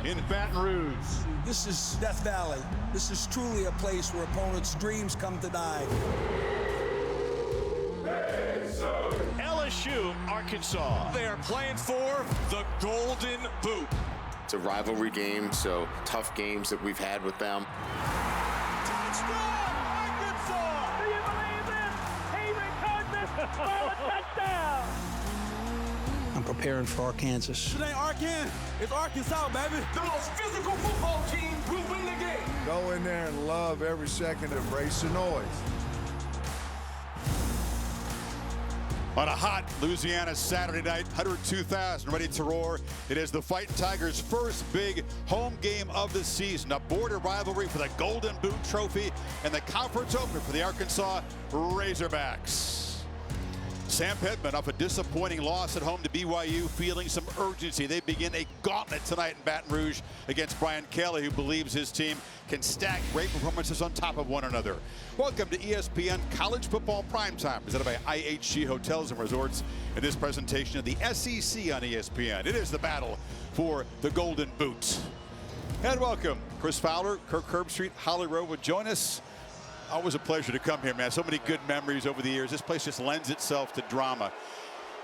in Baton Rouge. This is Death Valley. This is truly a place where opponents' dreams come to die. LSU, Arkansas. They are playing for the Golden Boot. It's a rivalry game, so tough games that we've had with them. Touchdown, Arkansas! Do you believe this? He returns this for a touchdown! I'm preparing for Arkansas. It ain't Arkansas, it's Arkansas, baby. The most physical football team will win the game. Go in there and love every second, embrace the noise. On a hot Louisiana Saturday night, 102,000 ready to roar. It is the Fighting Tigers' first big home game of the season. A border rivalry for the Golden Boot Trophy and the conference opener for the Arkansas Razorbacks. Sam Pittman, off a disappointing loss at home to BYU, feeling some urgency. They begin a gauntlet tonight in Baton Rouge against Brian Kelly, who believes his team can stack great performances on top of one another. Welcome to ESPN College Football Primetime, presented by IHG Hotels and Resorts, in this presentation of the SEC on ESPN. It is the battle for the Golden Boot. And welcome, Chris Fowler, Kirk Herbstreit, Holly Rowe would join us. Always a pleasure to come here, man. So many good memories over the years. This place just lends itself to drama.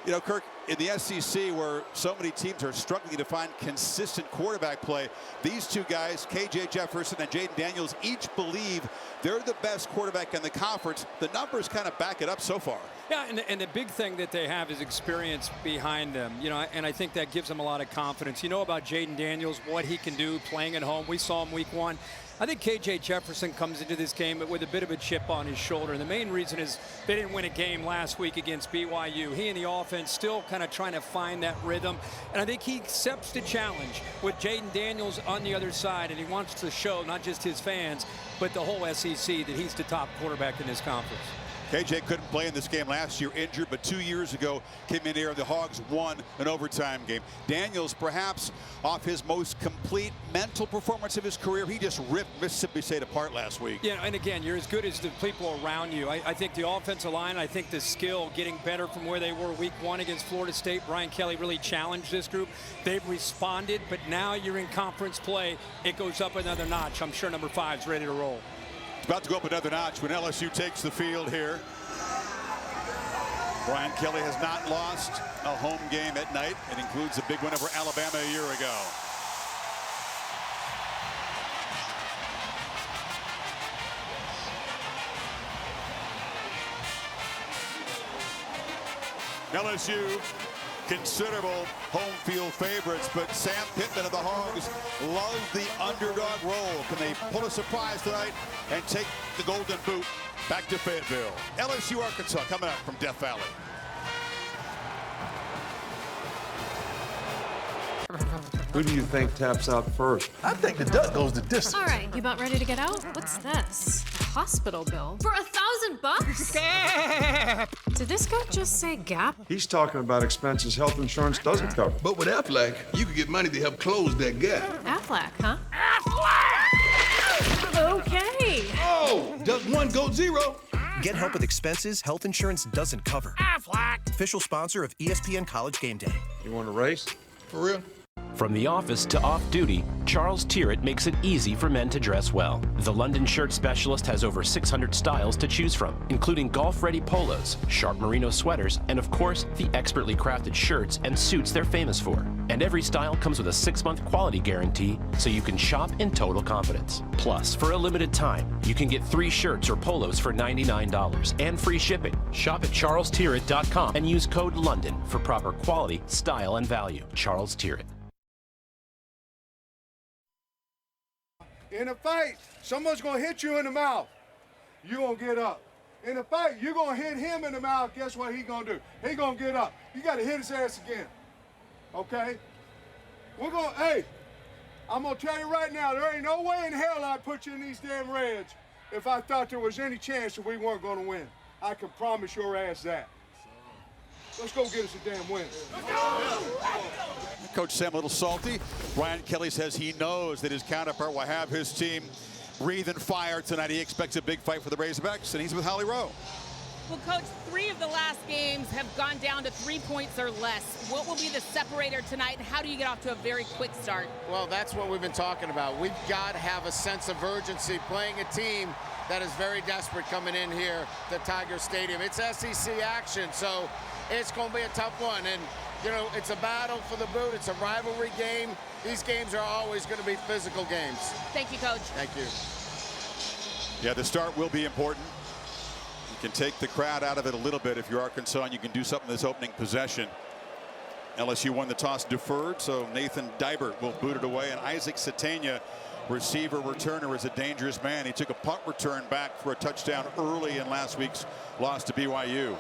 You know, Kirk, in the SEC, where so many teams are struggling to find consistent quarterback play, these two guys, KJ Jefferson and Jaden Daniels, each believe they're the best quarterback in the conference. The numbers kind of back it up so far. Yeah, and the big thing that they have is experience behind them, you know, and I think that gives them a lot of confidence. You know about Jaden Daniels, what he can do playing at home. We saw him week one. I think KJ Jefferson comes into this game with a bit of a chip on his shoulder. And the main reason is they didn't win a game last week against BYU. He and the offense still kind of trying to find that rhythm. And I think he accepts the challenge with Jaden Daniels on the other side. And he wants to show not just his fans, but the whole SEC that he's the top quarterback in this conference. KJ couldn't play in this game last year, injured, but 2 years ago came in here. The Hogs won an overtime game. Daniels, perhaps off his most complete mental performance of his career. He just ripped Mississippi State apart last week. Yeah, and again, you're as good as the people around you. I think the offensive line, I think the skill getting better from where they were week one against Florida State. Brian Kelly really challenged this group. They've responded, but now you're in conference play. It goes up another notch. I'm sure number 5's ready to roll. About to go up another notch when LSU takes the field here. Brian Kelly has not lost a home game at night. It includes a big win over Alabama a year ago. LSU, considerable home field favorites, but Sam Pittman of the Hogs loves the underdog role. Can they pull a surprise tonight and take the Golden Boot back to Fayetteville? LSU, Arkansas, coming up from Death Valley. Who do you think taps out first? I think the duck goes the distance. All right, you about ready to get out? What's this? A hospital bill for $1,000? Did this guy just say Gap? He's talking about expenses health insurance doesn't cover. But with Aflac, you could get money to help close that gap. Aflac, huh? Aflac! Okay. Oh, does one go zero? Get help with expenses health insurance doesn't cover. Aflac! Official sponsor of ESPN College Game Day. You want to race? For real? From the office to off-duty, Charles Tyrrett makes it easy for men to dress well. The London Shirt Specialist has over 600 styles to choose from, including golf-ready polos, sharp merino sweaters, and of course, the expertly crafted shirts and suits they're famous for. And every style comes with a 6-month quality guarantee, so you can shop in total confidence. Plus, for a limited time, you can get 3 shirts or polos for $99 and free shipping. Shop at charlestyrrett.com and use code LONDON for proper quality, style, and value. Charles Tyrrett. In a fight, someone's going to hit you in the mouth. You're going to get up. In a fight, you're going to hit him in the mouth. Guess what he's going to do? He's going to get up. You got to hit his ass again. Okay? Hey, I'm going to tell you right now, there ain't no way in hell I'd put you in these damn Reds if I thought there was any chance that we weren't going to win. I can promise your ass that. Let's go get us a damn win. Coach Sam a little salty. Brian Kelly says he knows that his counterpart will have his team breathing fire tonight. He expects a big fight for the Razorbacks, and he's with Holly Rowe. Well, Coach, 3 of the last games have gone down to 3 points or less. What will be the separator tonight, and how do you get off to a very quick start? Well, that's what we've been talking about. We've got to have a sense of urgency playing a team that is very desperate coming in here to Tiger Stadium. It's SEC action, so it's going to be a tough one. And, you know, it's a battle for the boot. It's a rivalry game. These games are always going to be physical games. Thank you, Coach. Thank you. Yeah, the start will be important. You can take the crowd out of it a little bit if you're Arkansas, and you can do something this opening possession. LSU won the toss, deferred, so Nathan Dibert will boot it away, and Isaac Satania, receiver returner, is a dangerous man. He took a punt return back for a touchdown early in last week's loss to BYU.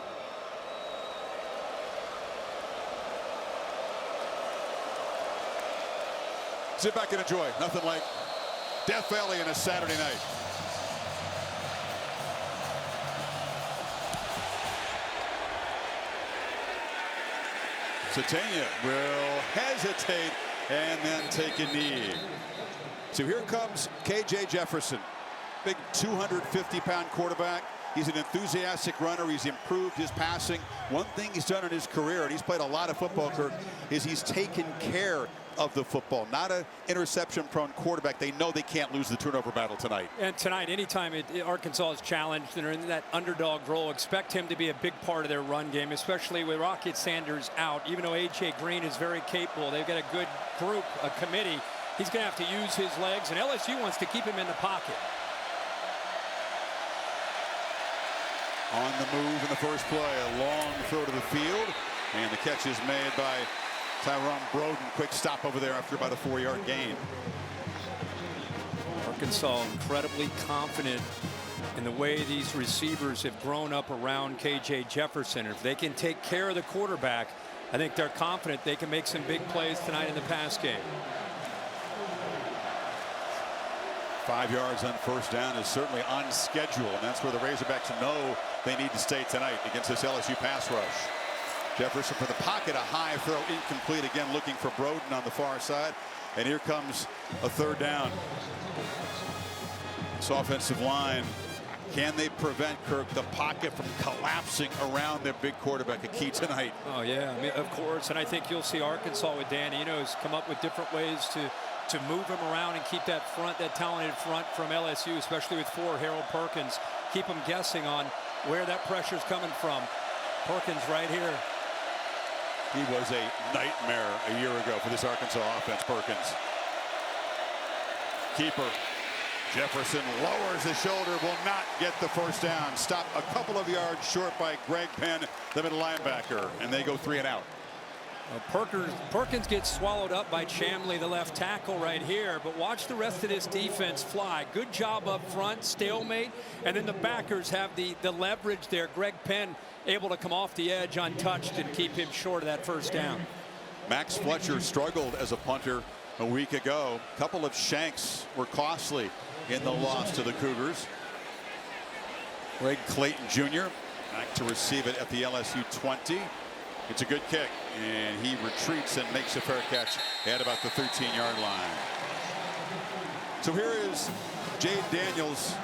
Sit back and enjoy. Nothing like Death Valley on a Saturday night. Satania will hesitate and then take a knee. So here comes KJ Jefferson, big 250-pound quarterback. He's an enthusiastic runner. He's improved his passing. One thing he's done in his career, and he's played a lot of football, Kirk, is he's taken care of the football. Not an interception-prone quarterback. They know they can't lose the turnover battle tonight. And tonight, anytime Arkansas is challenged and are in that underdog role, expect him to be a big part of their run game, especially with Rocket Sanders out. Even though A.J. Green is very capable, they've got a good group, a committee. He's going to have to use his legs, and LSU wants to keep him in the pocket. On the move in the first play, a long throw to the field, and the catch is made by Tyrone Broden. Quick stop over there after about a 4-yard gain. Arkansas incredibly confident in the way these receivers have grown up around KJ Jefferson. If they can take care of the quarterback, I think they're confident they can make some big plays tonight in the pass game. 5 yards on first down is certainly on schedule, and that's where the Razorbacks know they need to stay tonight against this LSU pass rush. Jefferson from the pocket, a high throw, incomplete again, looking for Broden on the far side, and here comes a third down. This offensive line, can they prevent, Kirk, the pocket from collapsing around their big quarterback? A key tonight. Oh yeah, I mean, of course, and I think you'll see Arkansas with Dan Enos come up with different ways to move him around and keep that talented front from LSU, especially with Harold Perkins. Keep them guessing on where that pressure's coming from. Perkins right here. He was a nightmare a year ago for this Arkansas offense, Perkins. Keeper. Jefferson lowers his shoulder, will not get the first down. Stopped a couple of yards short by Greg Penn, the middle linebacker, and they go 3 and out. Perkins gets swallowed up by Chamley, the left tackle right here, but watch the rest of this defense fly. Good job up front, stalemate, and then the backers have the leverage there. Greg Penn able to come off the edge untouched and keep him short of that first down. Max Fletcher struggled as a punter a week ago. A couple of shanks were costly in the loss to the Cougars. Greg Clayton Jr. back to receive it at the LSU 20. It's a good kick, and he retreats and makes a fair catch at about the 13-yard line. So here is Jaden Daniels,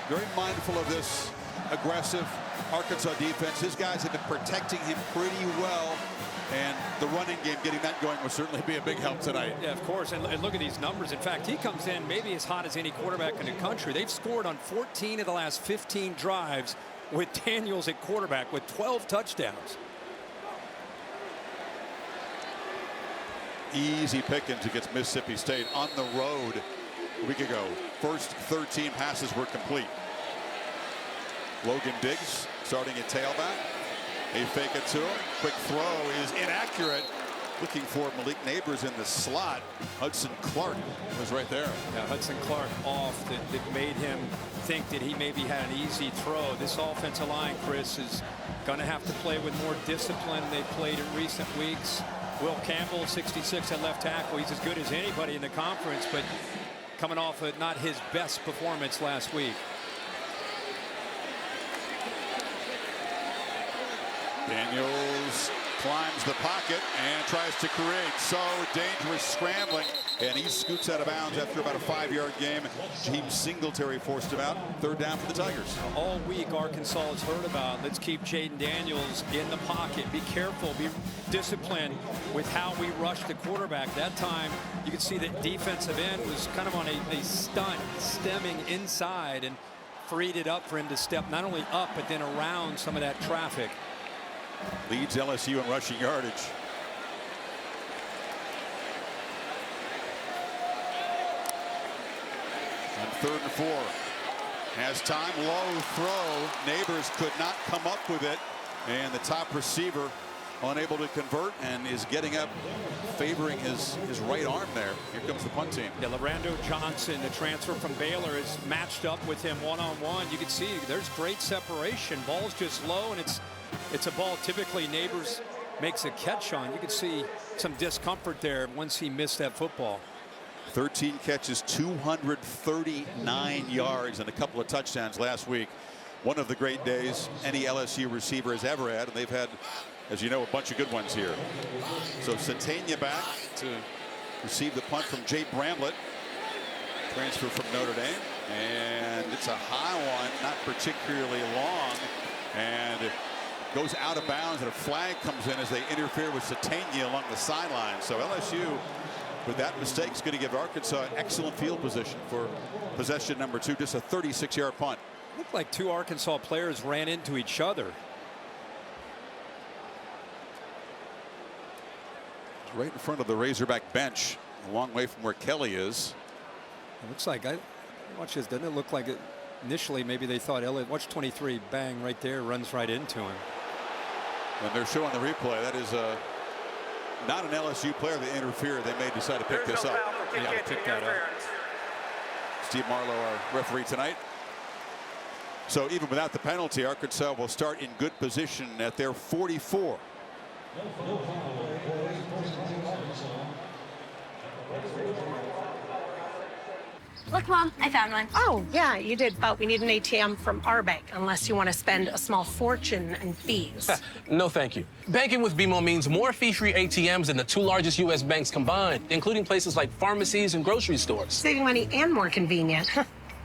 very mindful of this aggressive Arkansas defense. His guys have been protecting him pretty well, and the running game, getting that going, will certainly be a big help tonight. Yeah, of course, and look at these numbers. In fact, he comes in maybe as hot as any quarterback in the country. They've scored on 14 of the last 15 drives with Daniels at quarterback with 12 touchdowns. Easy pickings against Mississippi State on the road a week ago. First 13 passes were complete. Logan Diggs starting at tailback. They fake it to him. Quick throw is inaccurate. Looking for Malik Neighbors in the slot. Hudson Clark was right there. Yeah, Hudson Clark off that made him think that he maybe had an easy throw. This offensive line, Chris, is going to have to play with more discipline. They played in recent weeks. Will Campbell, 66 at left tackle. He's as good as anybody in the conference, but coming off of not his best performance last week. Daniels climbs the pocket and tries to create. So dangerous scrambling, and he scoots out of bounds after about a 5-yard game. James Singletary forced him out. 3rd down for the Tigers. All week, Arkansas has heard about, let's keep Jaden Daniels in the pocket. Be careful, be disciplined with how we rush the quarterback. That time, you could see that defensive end was kind of on a stunt, stemming inside, and freed it up for him to step not only up, but then around some of that traffic. Leads LSU in rushing yardage. On 3rd and 4. Has time, low throw. Neighbors could not come up with it. And the top receiver unable to convert and is getting up, favoring his right arm there. Here comes the punt team. Yeah, Lorando Johnson, the transfer from Baylor, is matched up with him one-on-one. You can see there's great separation. Ball's just low, and it's a ball typically Neighbors makes a catch on. You can see some discomfort there once he missed that football. 13 catches, 239 yards, and a couple of touchdowns last week. One of the great days any LSU receiver has ever had, and they've had, as you know, a bunch of good ones here. So Satania back to receive the punt from Jay Bramlett, transfer from Notre Dame, and it's a high one, not particularly long, and it goes out of bounds, and a flag comes in as they interfere with Satania along the sideline. So LSU, with that mistake, is going to give Arkansas excellent field position for possession number 2, just a 36-yard punt. Looked like 2 Arkansas players ran into each other. Right in front of the Razorback bench, a long way from where Kelly is. It looks like, watch this, doesn't it look like it, initially maybe they thought Elliott, watch 23, bang, right there, runs right into him. And they're showing the replay. That is not an LSU player that interfered. They may decide to pick this up. Yeah, pick that up. Steve Marlowe, our referee tonight. So even without the penalty, Arkansas will start in good position at their 44. Look, Mom, I found one. Oh, yeah, you did, but we need an ATM from our bank, unless you want to spend a small fortune in fees. No, thank you. Banking with BMO means more fee-free ATMs than the 2 largest U.S. banks combined, including places like pharmacies and grocery stores. Saving money and more convenient.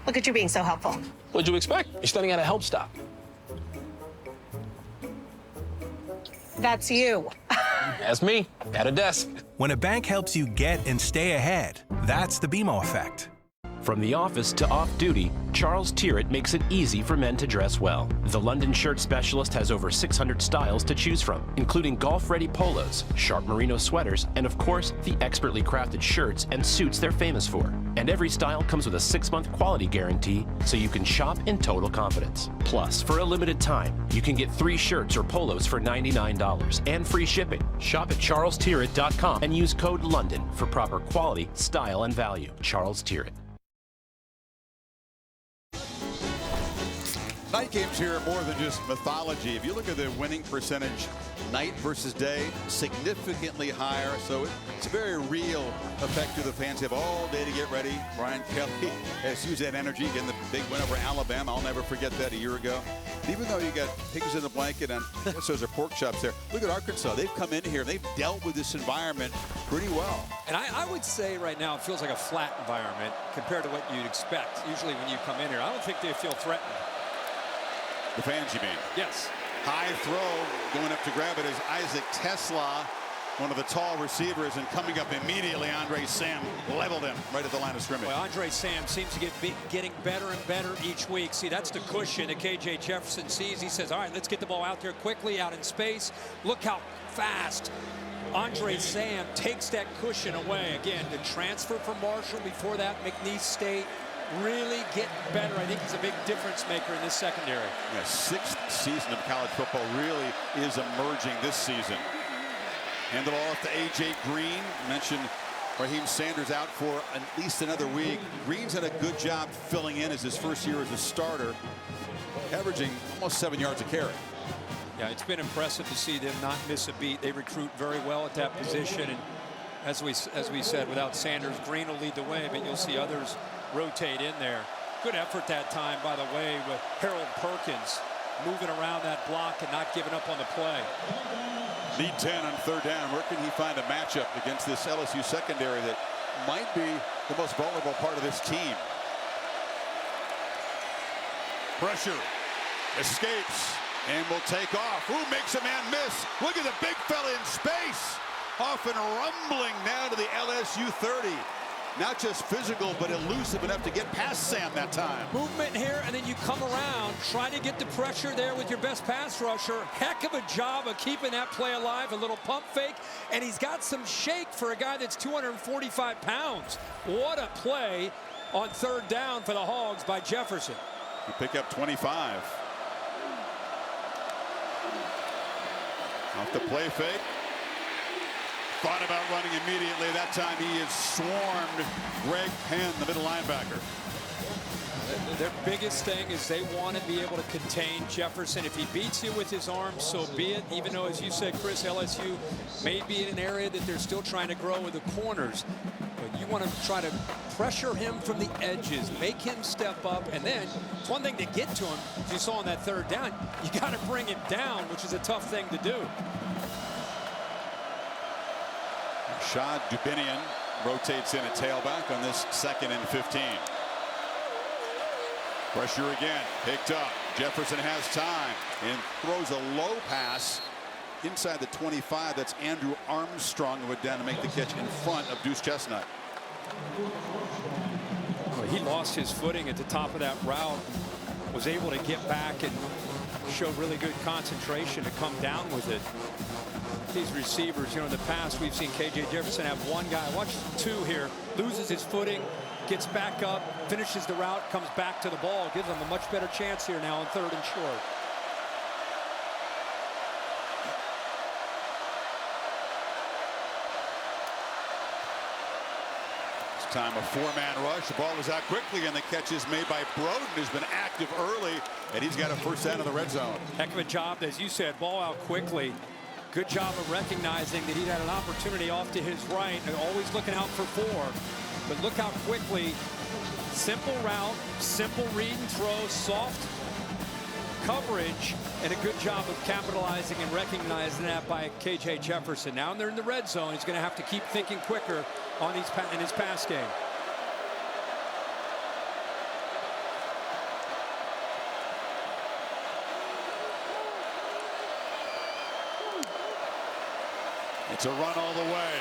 Look at you being so helpful. What'd you expect? You're studying at a help stop. That's you. That's me, at a desk. When a bank helps you get and stay ahead, that's the BMO effect. From the office to off-duty, Charles Tyrrett makes it easy for men to dress well. The London shirt specialist has over 600 styles to choose from, including golf-ready polos, sharp merino sweaters, and of course, the expertly crafted shirts and suits they're famous for. And every style comes with a 6-month quality guarantee, so you can shop in total confidence. Plus, for a limited time, you can get 3 shirts or polos for $99 and free shipping. Shop at charlestyrrett.com and use code LONDON for proper quality, style, and value. Charles Tyrrett. Night games here are more than just mythology. If you look at the winning percentage night versus day, significantly higher. So it's a very real effect to the fans. They have all day to get ready. Brian Kelly has used that energy getting the big win over Alabama. I'll never forget that a year ago. Even though you got pigs in the blanket and I guess those are pork chops there. Look at Arkansas. They've come in here and they've dealt with this environment pretty well. And I would say right now it feels like a flat environment compared to what you'd expect. Usually when you come in here, I don't think they feel threatened. The fans, you mean? Yes. High throw, going up to grab it is Isaac Tesla, one of the tall receivers, and coming up immediately, Andre Sam leveled him right at the line of scrimmage. Well, Andre Sam seems to getting better and better each week. See, that's the cushion that KJ Jefferson sees. He says, all right, let's get the ball out there quickly, out in space. Look how fast Andre Sam takes that cushion away. Again, the transfer from Marshall, before that, McNeese State. Really getting better. I think he's a big difference maker in this secondary. Yeah, 6th season of college football, really is emerging this season. Hand the ball off to A.J. Green. Mentioned Raheem Sanders out for at least another week. Green's done a good job filling in as his first year as a starter, averaging almost 7 yards a carry. Yeah, it's been impressive to see them not miss a beat. They recruit very well at that position. And as we said, without Sanders, Green will lead the way, but you'll see others rotate in there. Good effort that time, by the way, with Harold Perkins moving around that block and not giving up on the play. Need 10 on third down. Where can he find a matchup against this LSU secondary that might be the most vulnerable part of this team? Pressure. Escapes. And will take off. Who makes a man miss? Look at the big fella in space. Off and rumbling down to the LSU 30. Not just physical, but elusive enough to get past Sam that time. Movement here, and then you come around, try to get the pressure there with your best pass rusher. Heck of a job of keeping that play alive. A little pump fake, and he's got some shake for a guy that's 245 pounds. What a play on third down for the Hogs by Jefferson. You pick up 25. Off the play fake. Thought about running immediately. That time he has swarmed Greg Penn, the middle linebacker. Their biggest thing is they want to be able to contain Jefferson. If he beats you with his arm, so be it. Even though, as you said, Chris, LSU may be in an area that they're still trying to grow with the corners. But you want to try to pressure him from the edges, make him step up, and then it's one thing to get to him, as you saw on that third down. You got to bring him down, which is a tough thing to do. Rashad Dubinian rotates in a tailback on this 2nd and 15. Pressure again, picked up. Jefferson has time and throws a low pass inside the 25. That's Andrew Armstrong, who went down to make the catch in front of Deuce Chestnut. Well, he lost his footing at the top of that route, was able to get back and show really good concentration to come down with it. These receivers, you know, in the past we've seen KJ Jefferson have one guy. Watch two here. Loses his footing, gets back up, finishes the route, comes back to the ball, gives them a much better chance here now on 3rd and short. This time a 4-man rush. The ball is out quickly, and the catch is made by Broden, who's been active early, and he's got a first down in the red zone. Heck of a job, as you said, ball out quickly. Good job of recognizing that he had an opportunity off to his right, and always looking out for 4. But look how quickly, simple route, simple read and throw, soft coverage, and a good job of capitalizing and recognizing that by KJ Jefferson. Now they're in the red zone. He's going to have to keep thinking quicker on in his pass game. It's a run all the way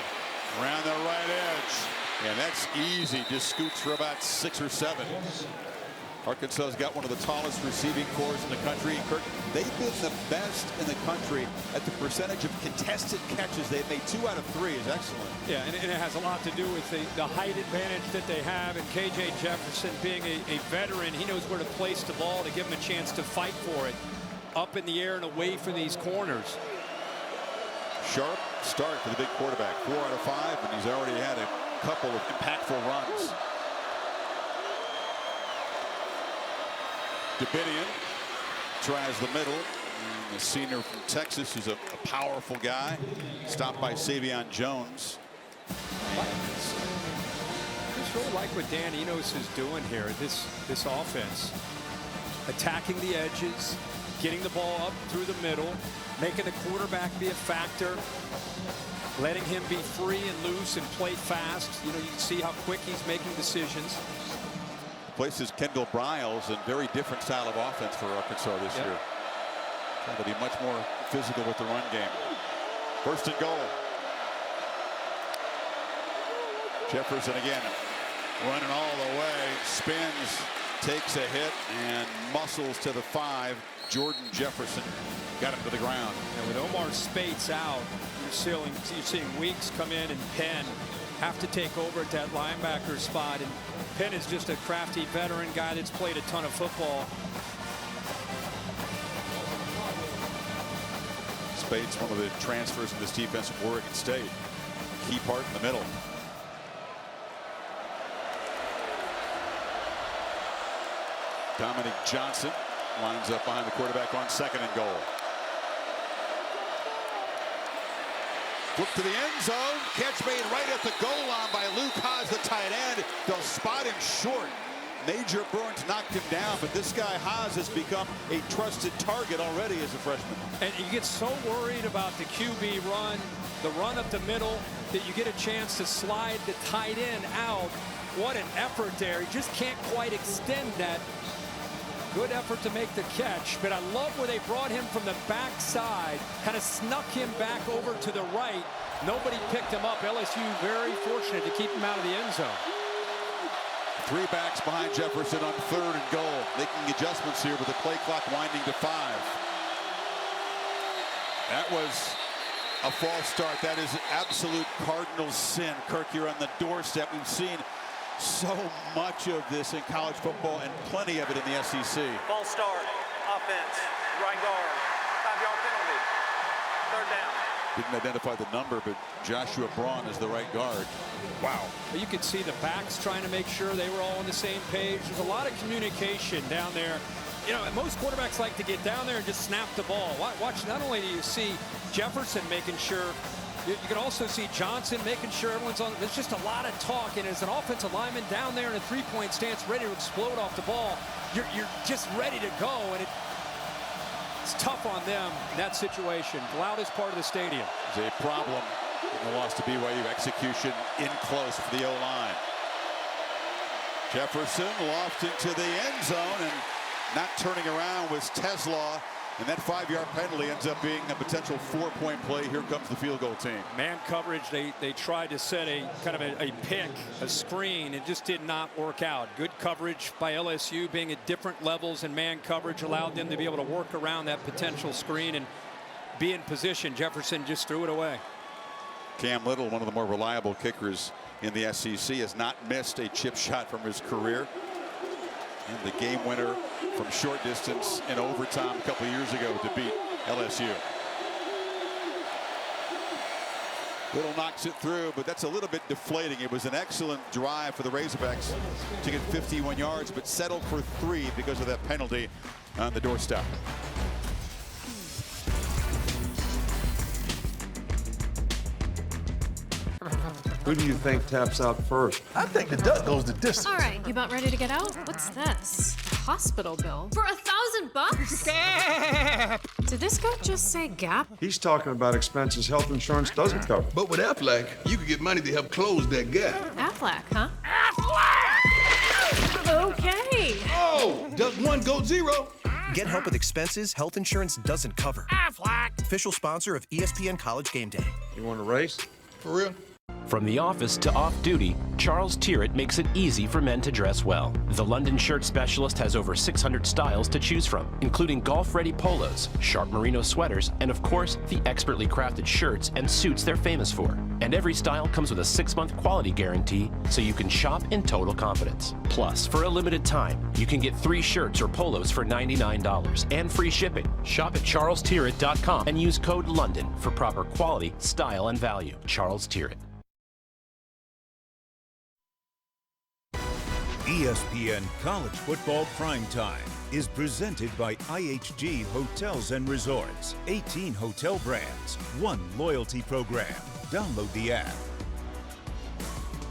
around the right edge, and that's easy. Just scoots for about 6 or 7. Arkansas's got one of the tallest receiving corps in the country. Kirk, they've been the best in the country at the percentage of contested catches. They've made 2 out of 3 is excellent. Yeah, and it has a lot to do with the height advantage that they have, and KJ Jefferson being a veteran, he knows where to place the ball to give him a chance to fight for it up in the air and away from these corners. Sharp start for the big quarterback. 4 out of 5, and he's already had a couple of impactful runs. Davidian tries the middle. The senior from Texas, who's a powerful guy. Stopped by Savion Jones. I just really like what Dan Enos is doing here. This offense, attacking the edges, getting the ball up through the middle, making the quarterback be a factor, letting him be free and loose and play fast. You know, you can see how quick he's making decisions. Places Kendall Briles, and very different style of offense for Arkansas this year. Trying to be much more physical with the run game. 1st and goal. Jefferson again, running all the way, spins, takes a hit, and muscles to the 5. Jordan Jefferson got him to the ground. And with Omar Spates out, you're seeing Weeks come in, and Penn have to take over at that linebacker spot. And Penn is just a crafty veteran guy that's played a ton of football. Spates, one of the transfers in this defense from Oregon State. Key part in the middle. Dominic Johnson lines up behind the quarterback on 2nd and goal. Flip to the end zone. Catch made right at the goal line by Luke Haas, the tight end. They'll spot him short. major burns knocked him down, but this guy Haas has become a trusted target already as a freshman. And you get so worried about the QB run, the run up the middle, that you get a chance to slide the tight end out. What an effort there. He just can't quite extend that. Good effort to make the catch, but I love where they brought him from the backside, kind of snuck him back over to the right. Nobody picked him up. LSU very fortunate to keep him out of the end zone. 3 backs behind Jefferson on 3rd and goal, making adjustments here with the play clock winding to 5. That was a false start. That is absolute cardinal sin. Kirk, you're on the doorstep. We've seen so much of this in college football and plenty of it in the SEC. False start, offense, right guard, 5-yard penalty, 3rd down. Didn't identify the number, but Joshua Braun is the right guard. Wow. You could see the backs trying to make sure they were all on the same page. There's a lot of communication down there. You know, most quarterbacks like to get down there and just snap the ball. Watch, not only do you see Jefferson making sure, you can also see Johnson making sure everyone's on. There's just a lot of talk, and as an offensive lineman down there in a 3-point stance ready to explode off the ball, you're just ready to go, and it's tough on them in that situation. The loudest part of the stadium. There's a problem in the loss to BYU. Execution in close for the O-line. Jefferson lofting to the end zone, and not turning around was Tesla. And that 5-yard penalty ends up being a potential 4-point play. Here comes the field goal team. Man coverage, they tried to set a kind of a pick, a screen. It just did not work out. Good coverage by LSU, being at different levels, and man coverage allowed them to be able to work around that potential screen and be in position. Jefferson just threw it away. Cam Little, one of the more reliable kickers in the SEC, has not missed a chip shot from his career. And the game winner from short distance in overtime a couple of years ago to beat LSU. Little knocks it through, but that's a little bit deflating. It was an excellent drive for the Razorbacks to get 51 yards, but settled for 3 because of that penalty on the doorstep. Who do you think taps out first? I think the duck goes the distance. All right, you about ready to get out? What's this? A hospital bill? For $1,000? Did this guy just say Gap? He's talking about expenses health insurance doesn't cover. But with Aflac, you could get money to help close that gap. Aflac, huh? Aflac! Okay. Oh, does 1 go 0? Get help with expenses health insurance doesn't cover. Aflac! Official sponsor of ESPN College Game Day. You want to race? For real? From the office to off-duty, Charles Tyrrett makes it easy for men to dress well. The London shirt specialist has over 600 styles to choose from, including golf-ready polos, sharp merino sweaters, and of course, the expertly crafted shirts and suits they're famous for. And every style comes with a 6-month quality guarantee, so you can shop in total confidence. Plus, for a limited time, you can get 3 shirts or polos for $99 and free shipping. Shop at charlestyrrett.com and use code LONDON for proper quality, style, and value. Charles Tyrrett. ESPN College Football Primetime is presented by IHG Hotels and Resorts. 18 hotel brands, 1 loyalty program. Download the app.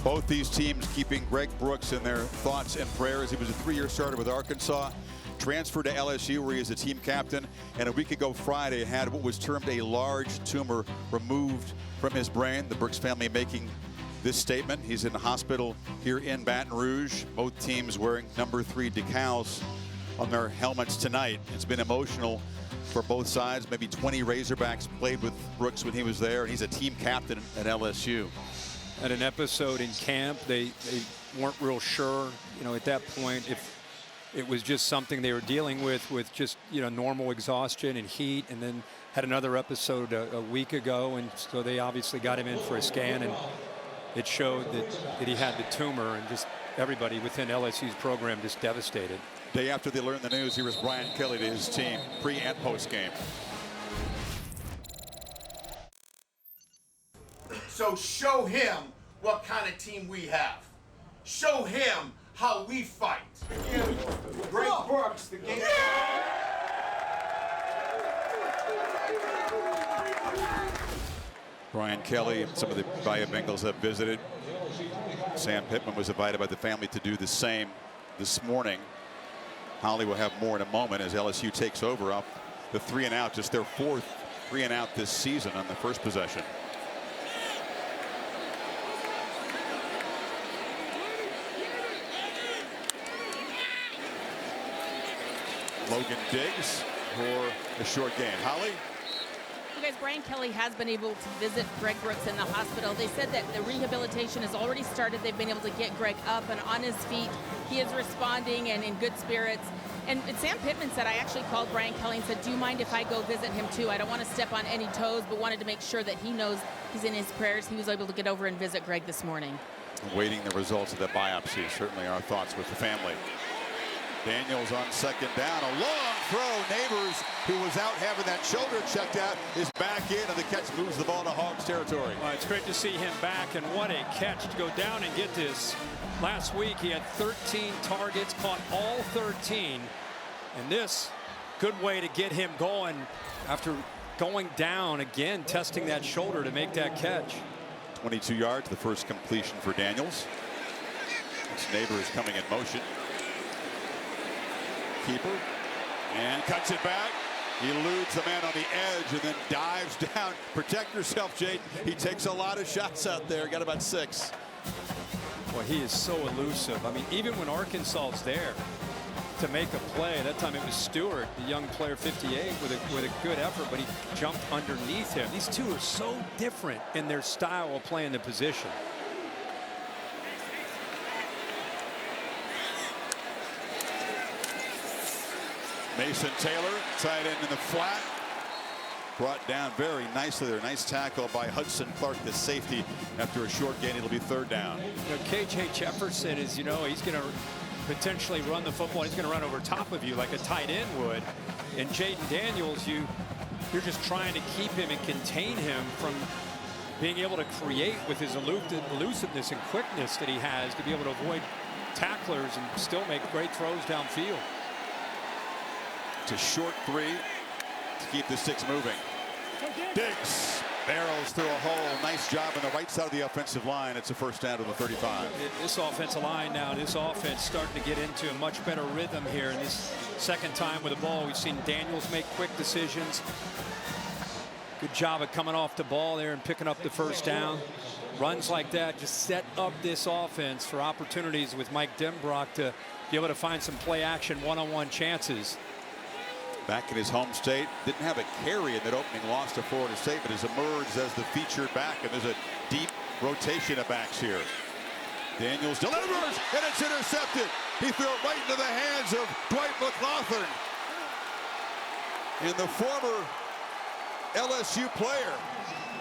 Both these teams keeping Greg Brooks in their thoughts and prayers. He was a 3-year starter with Arkansas, transferred to LSU where he is a team captain, and a week ago Friday had what was termed a large tumor removed from his brain. The Brooks family making this statement. He's in the hospital here in Baton Rouge. Both teams wearing number 3 decals on their helmets tonight. It's been emotional for both sides. Maybe 20 Razorbacks played with Brooks when he was there, and he's a team captain at LSU. At an episode in camp, they weren't real sure, you know, at that point if it was just something they were dealing with just, you know, normal exhaustion and heat, and then had another episode a week ago, and so they obviously got him in for a scan, and it showed that he had the tumor, and just everybody within LSU's program just devastated. Day after they learned the news, here was Brian Kelly to his team, pre and post game. So show him what kind of team we have. Show him how we fight. Greg Brooks, the game. Brian Kelly and some of the Bayou Bengals have visited. Sam Pittman was invited by the family to do the same. this morning. Holly will have more in a moment as LSU takes over off the 3-and-out, just their 4th 3-and-out this season on the first possession. Logan Diggs for a short game. Holly? You guys, Brian Kelly has been able to visit Greg Brooks in the hospital. They said that the rehabilitation has already started. They've been able to get Greg up and on his feet. He is responding and in good spirits. And Sam Pittman said, I actually called Brian Kelly and said, do you mind if I go visit him too? I don't want to step on any toes, but wanted to make sure that he knows he's in his prayers. He was able to get over and visit Greg this morning. Awaiting the results of the biopsy. Certainly our thoughts with the family. Daniels on second down. A long throw. Neighbors, who was out having that shoulder checked out, is back in, and the catch moves the ball to Hogs territory. Well, it's great to see him back, and what a catch to go down and get this. Last week he had 13 targets, caught all 13. And this, good way to get him going after going down again, testing that shoulder to make that catch. 22 yards, the first completion for Daniels. This Neighbors coming in motion. Keeper and cuts it back. He eludes the man on the edge and then dives down. Protect yourself, Jade. He takes a lot of shots out there. Got about 6. Boy, he is so elusive. I mean, even when Arkansas's there to make a play, that time it was Stewart, the young player, 58, with a good effort, but he jumped underneath him. These two are so different in their style of playing the position. Mason Taylor, tight end in the flat. Brought down very nicely there. Nice tackle by Hudson Clark, the safety. After a short gain, it'll be 3rd down. You know, KJ Jefferson is, he's going to potentially run the football. He's going to run over top of you like a tight end would. And Jaden Daniels, you're just trying to keep him and contain him from being able to create with his elusiveness and quickness that he has to be able to avoid tacklers and still make great throws downfield. It's a short 3 to keep the sticks moving. Diggs barrels through a hole. Nice job on the right side of the offensive line. It's a first down to the 35. This offensive line now, this offense starting to get into a much better rhythm here. And this second time with the ball, we've seen Daniels make quick decisions. Good job of coming off the ball there and picking up the first down. Runs like that just set up this offense for opportunities with Mike Denbrock to be able to find some play action one-on-one chances. Back in his home state, didn't have a carry in that opening loss to Florida State, but has emerged as the featured back, and there's a deep rotation of backs here. Daniels delivers, and it's intercepted. He threw it right into the hands of Dwight McLaughlin. And the former LSU player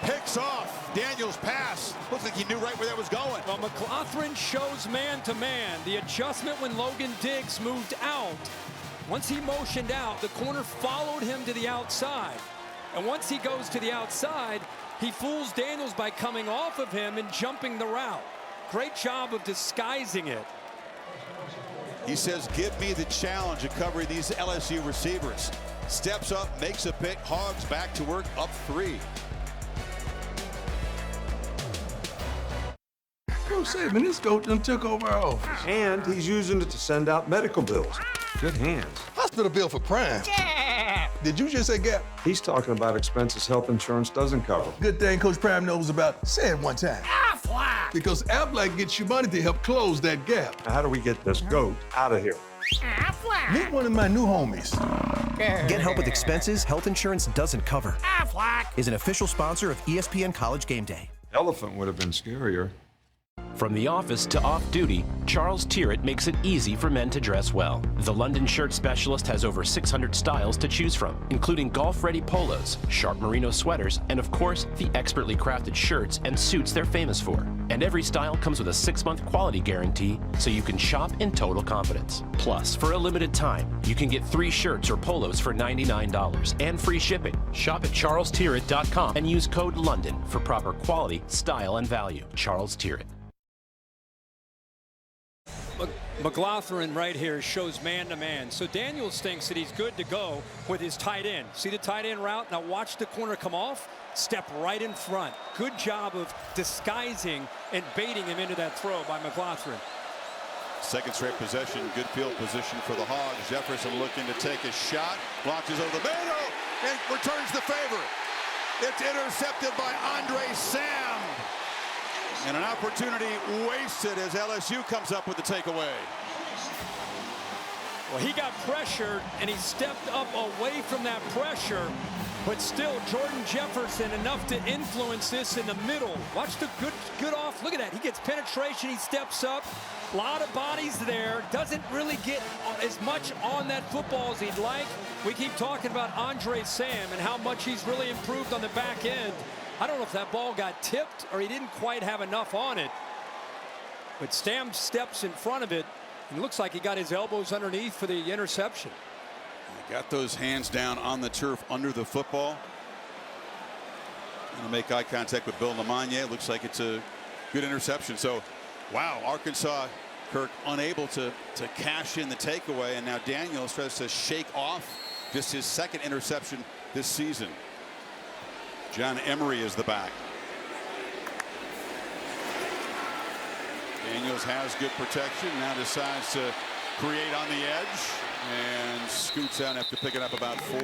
picks off Daniels' pass. Looks like he knew right where that was going. Well, McLaughlin shows man-to-man. The adjustment when Logan Diggs moved out. Once he motioned out, the corner followed him to the outside. And once he goes to the outside, he fools Daniels by coming off of him and jumping the route. Great job of disguising it. He says, give me the challenge of covering these LSU receivers. Steps up, makes a pick. Hogs back to work, up 3. Bro, say, man, this goat done took over our office. And he's using it to send out medical bills. Good hands. Hospital bill for Prime. Yeah. Did you just say Gap? He's talking about expenses health insurance doesn't cover. Good thing Coach Prime knows about. Say it one time. Aflac. Because Aflac gets you money to help close that gap. Now, how do we get this goat out of here? Aflac. Meet one of my new homies. Get help with expenses health insurance doesn't cover. Aflac is an official sponsor of ESPN College Game Day. Elephant would have been scarier. From the office to off-duty, Charles Tyrrett makes it easy for men to dress well. The London shirt specialist has over 600 styles to choose from, including golf-ready polos, sharp merino sweaters, and of course, the expertly crafted shirts and suits they're famous for. And every style comes with a 6-month quality guarantee, so you can shop in total confidence. Plus, for a limited time, you can get 3 shirts or polos for $99 and free shipping. Shop at charlestyrrett.com and use code LONDON for proper quality, style, and value. Charles Tyrrett. McLaughlin right here shows man-to-man. So Daniels thinks that he's good to go with his tight end. See the tight end route? Now watch the corner come off. Step right in front. Good job of disguising and baiting him into that throw by McLaughlin. Second straight possession, good field position for the Hogs. Jefferson looking to take a shot, launches over the middle, and returns the favor. It's intercepted by Andre Sam. And an opportunity wasted as LSU comes up with the takeaway. Well, he got pressured, and he stepped up away from that pressure. But still, Jordan Jefferson enough to influence this in the middle. Watch the good off. Look at that. He gets penetration. He steps up. A lot of bodies there. Doesn't really get as much on that football as he'd like. We keep talking about Andre Sam and how much he's really improved on the back end. I don't know if that ball got tipped or he didn't quite have enough on it. But Sam steps in front of it. It looks like he got his elbows underneath for the interception. Got those hands down on the turf under the football. Going to make eye contact with Bill Lamagna. Looks like it's a good interception. So, wow, Arkansas, Kirk, unable to cash in the takeaway. And now Daniels tries to shake off just his second interception this season. John Emery is the back. Daniels has good protection. Now decides to create on the edge and scoots out after picking up about 4.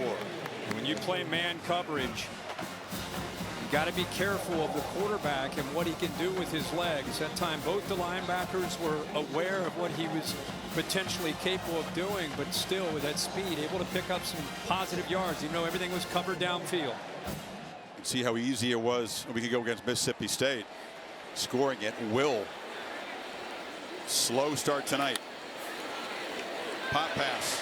When you play man coverage, you got to be careful of the quarterback and what he can do with his legs. That time both the linebackers were aware of what he was potentially capable of doing, but still with that speed able to pick up some positive yards even though everything was covered downfield. You can see how easy it was a week ago against Mississippi State, scoring at will. Slow start tonight. Pop pass.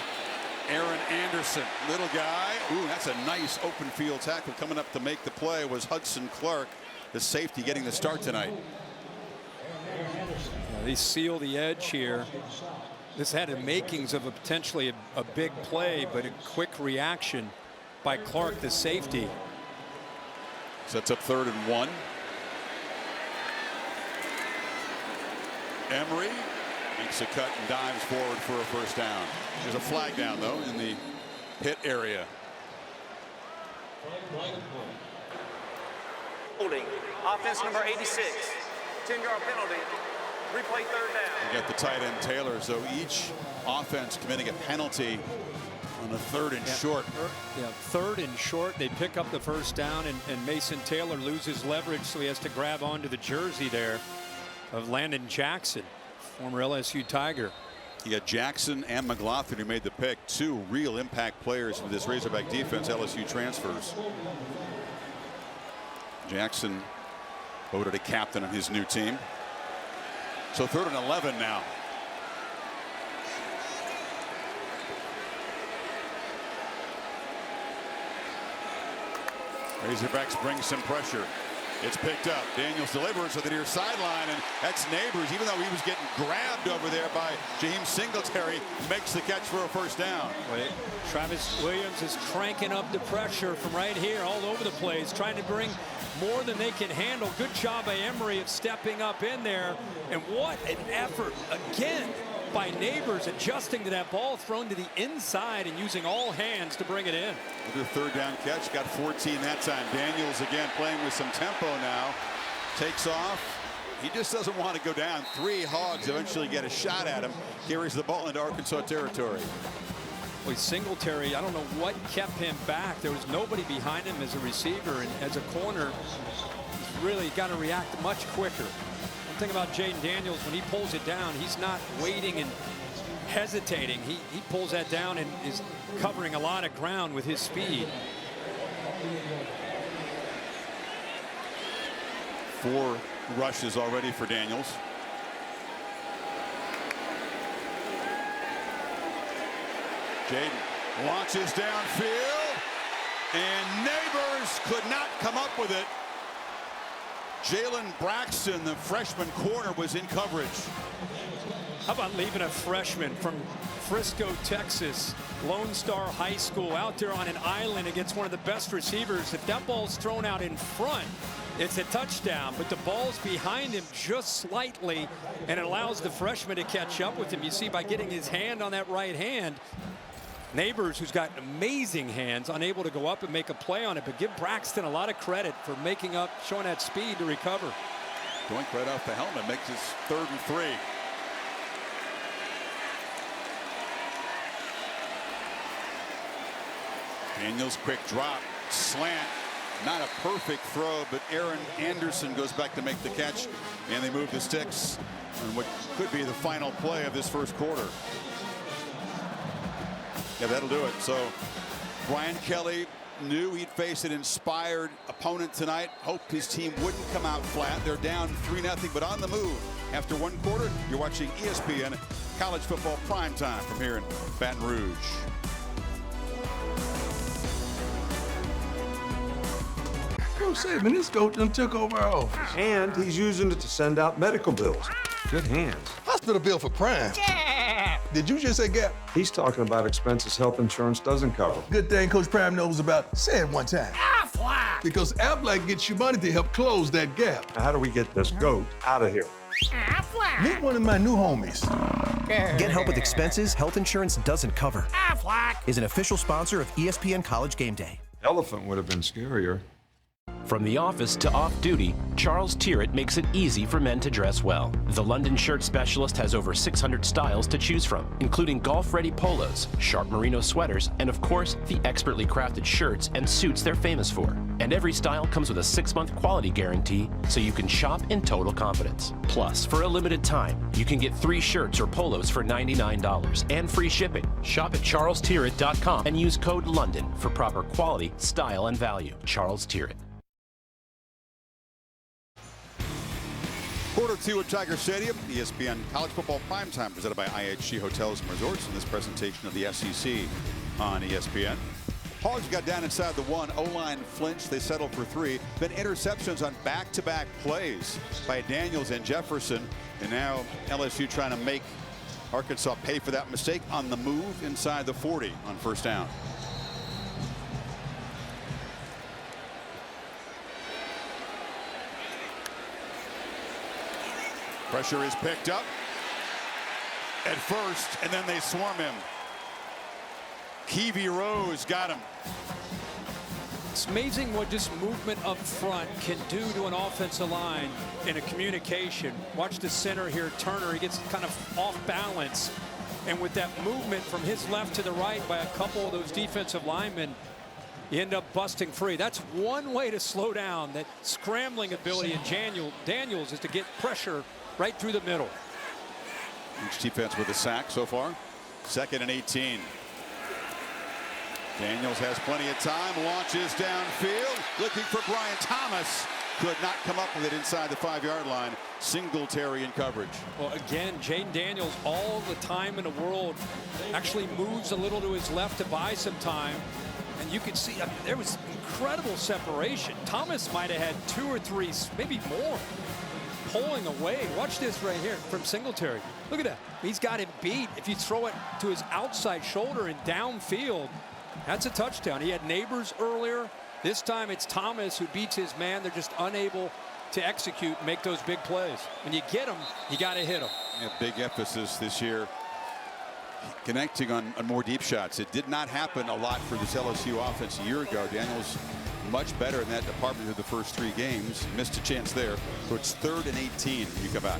Aaron Anderson, little guy. Ooh, that's a nice open field tackle. Coming up to make the play was Hudson Clark, the safety, getting the start tonight. Yeah, they seal the edge here. This had the makings of potentially a big play, but a quick reaction by Clark, the safety. Sets up 3rd and 1. Emery makes a cut and dives forward for a first down. There's a flag down, though, in the pit area. Holding. Offense number 86. 10-yard penalty. Replay 3rd down. You got the tight end Taylor, so each offense committing a penalty on the 3rd and short. Yeah, 3rd and short. They pick up the first down, and Mason Taylor loses leverage, so he has to grab onto the jersey there of Landon Jackson, former LSU Tiger. You got Jackson and McLaughlin who made the pick. 2 real impact players for this Razorback defense. LSU transfers. Jackson voted a captain on his new team. So 3rd and 11 now. Razorbacks bring some pressure. It's picked up. Daniels delivers to the near sideline, and that's Neighbors, even though he was getting grabbed over there by Jaheim Singletary, makes the catch for a first down. Wait. Travis Williams is cranking up the pressure from right here all over the place, trying to bring more than they can handle. Good job by Emery of stepping up in there. And what an effort again by Neighbors, adjusting to that ball thrown to the inside and using all hands to bring it in. Another 3rd down catch, got 14 that time. Daniels again playing with some tempo now. Takes off. He just doesn't want to go down. 3 Hogs eventually get a shot at him. Carries the ball into Arkansas territory. Well, Singletary, I don't know what kept him back. There was nobody behind him as a receiver, and as a corner, he's really got to react much quicker. One thing about Jaden Daniels, when he pulls it down, he's not waiting and hesitating. He pulls that down and is covering a lot of ground with his speed. 4 rushes already for Daniels. Jaden launches downfield, and Neighbors could not come up with it. Jalen Braxton, the freshman corner, was in coverage. How about leaving a freshman from Frisco, Texas, Lone Star High School, out there on an island against one of the best receivers? If that ball's thrown out in front, it's a touchdown, but the ball's behind him just slightly, and it allows the freshman to catch up with him. You see by getting his hand on that right hand, Neighbors, who's got amazing hands, unable to go up and make a play on it, but give Braxton a lot of credit for making up, showing that speed to recover. Doink right off the helmet, makes his 3rd and 3. Daniels, quick drop, slant. Not a perfect throw, but Aaron Anderson goes back to make the catch, and they move the sticks on what could be the final play of this first quarter. Yeah, that'll do it. So Brian Kelly knew he'd face an inspired opponent tonight. Hoped his team wouldn't come out flat. They're down 3-0, but on the move. After one quarter, you're watching ESPN College Football Primetime from here in Baton Rouge. Coach Saban, this coach done took over our office. And he's using it to send out medical bills. Good hands. Hospital bill for Prime. Yeah. Did you just say gap? He's talking about expenses health insurance doesn't cover. Good thing Coach Prime knows about. Say it one time. Aflac. Because Aflac gets you money to help close that gap. Now, how do we get this goat out of here? Aflac. Meet one of my new homies. Get help with expenses health insurance doesn't cover. Aflac is an official sponsor of ESPN College Game Day. Elephant would have been scarier. From the office to off-duty, Charles Tyrrett makes it easy for men to dress well. The London shirt specialist has over 600 styles to choose from, including golf-ready polos, sharp merino sweaters, and of course, the expertly crafted shirts and suits they're famous for. And every style comes with a 6-month quality guarantee, so you can shop in total confidence. Plus, for a limited time, you can get 3 shirts or polos for $99 and free shipping. Shop at charlestyrrett.com and use code LONDON for proper quality, style, and value. Charles Tyrrett. Quarter 2 at Tiger Stadium, ESPN College Football Primetime, presented by IHG Hotels and Resorts, in this presentation of the SEC on ESPN. Hogs got down inside the 1, O-line flinched, they settled for 3. Then interceptions on back-to-back plays by Daniels and Jefferson. And now LSU trying to make Arkansas pay for that mistake on the move inside the 40 on first down. Pressure is picked up at first, and then they swarm him. Keevy Rose got him. It's amazing what just movement up front can do to an offensive line in a communication. Watch the center here, Turner. He gets kind of off balance. And with that movement from his left to the right by a couple of those defensive linemen, you end up busting free. That's one way to slow down that scrambling ability in Daniels is to get pressure right through the middle. Each defense with a sack so far. 2nd and 18. Daniels has plenty of time, launches downfield, looking for Brian Thomas. Could not come up with it inside the 5-yard line. Singletary in coverage. Well, again, Jaden Daniels, all the time in the world, actually moves a little to his left to buy some time. And you can see, I mean, there was incredible separation. Thomas might have had 2 or 3, maybe more, pulling away. Watch this right here from Singletary. Look at that. He's got him beat. If you throw it to his outside shoulder and downfield, that's a touchdown. He had Neighbors earlier. This time it's Thomas who beats his man. They're just unable to execute and make those big plays. When you get them, you got to hit them. Yeah, big emphasis this year connecting on more deep shots. It did not happen a lot for this LSU offense a year ago. Daniels much better in that department through the first 3 games. Missed a chance there. So it's 3rd and 18 when you come back.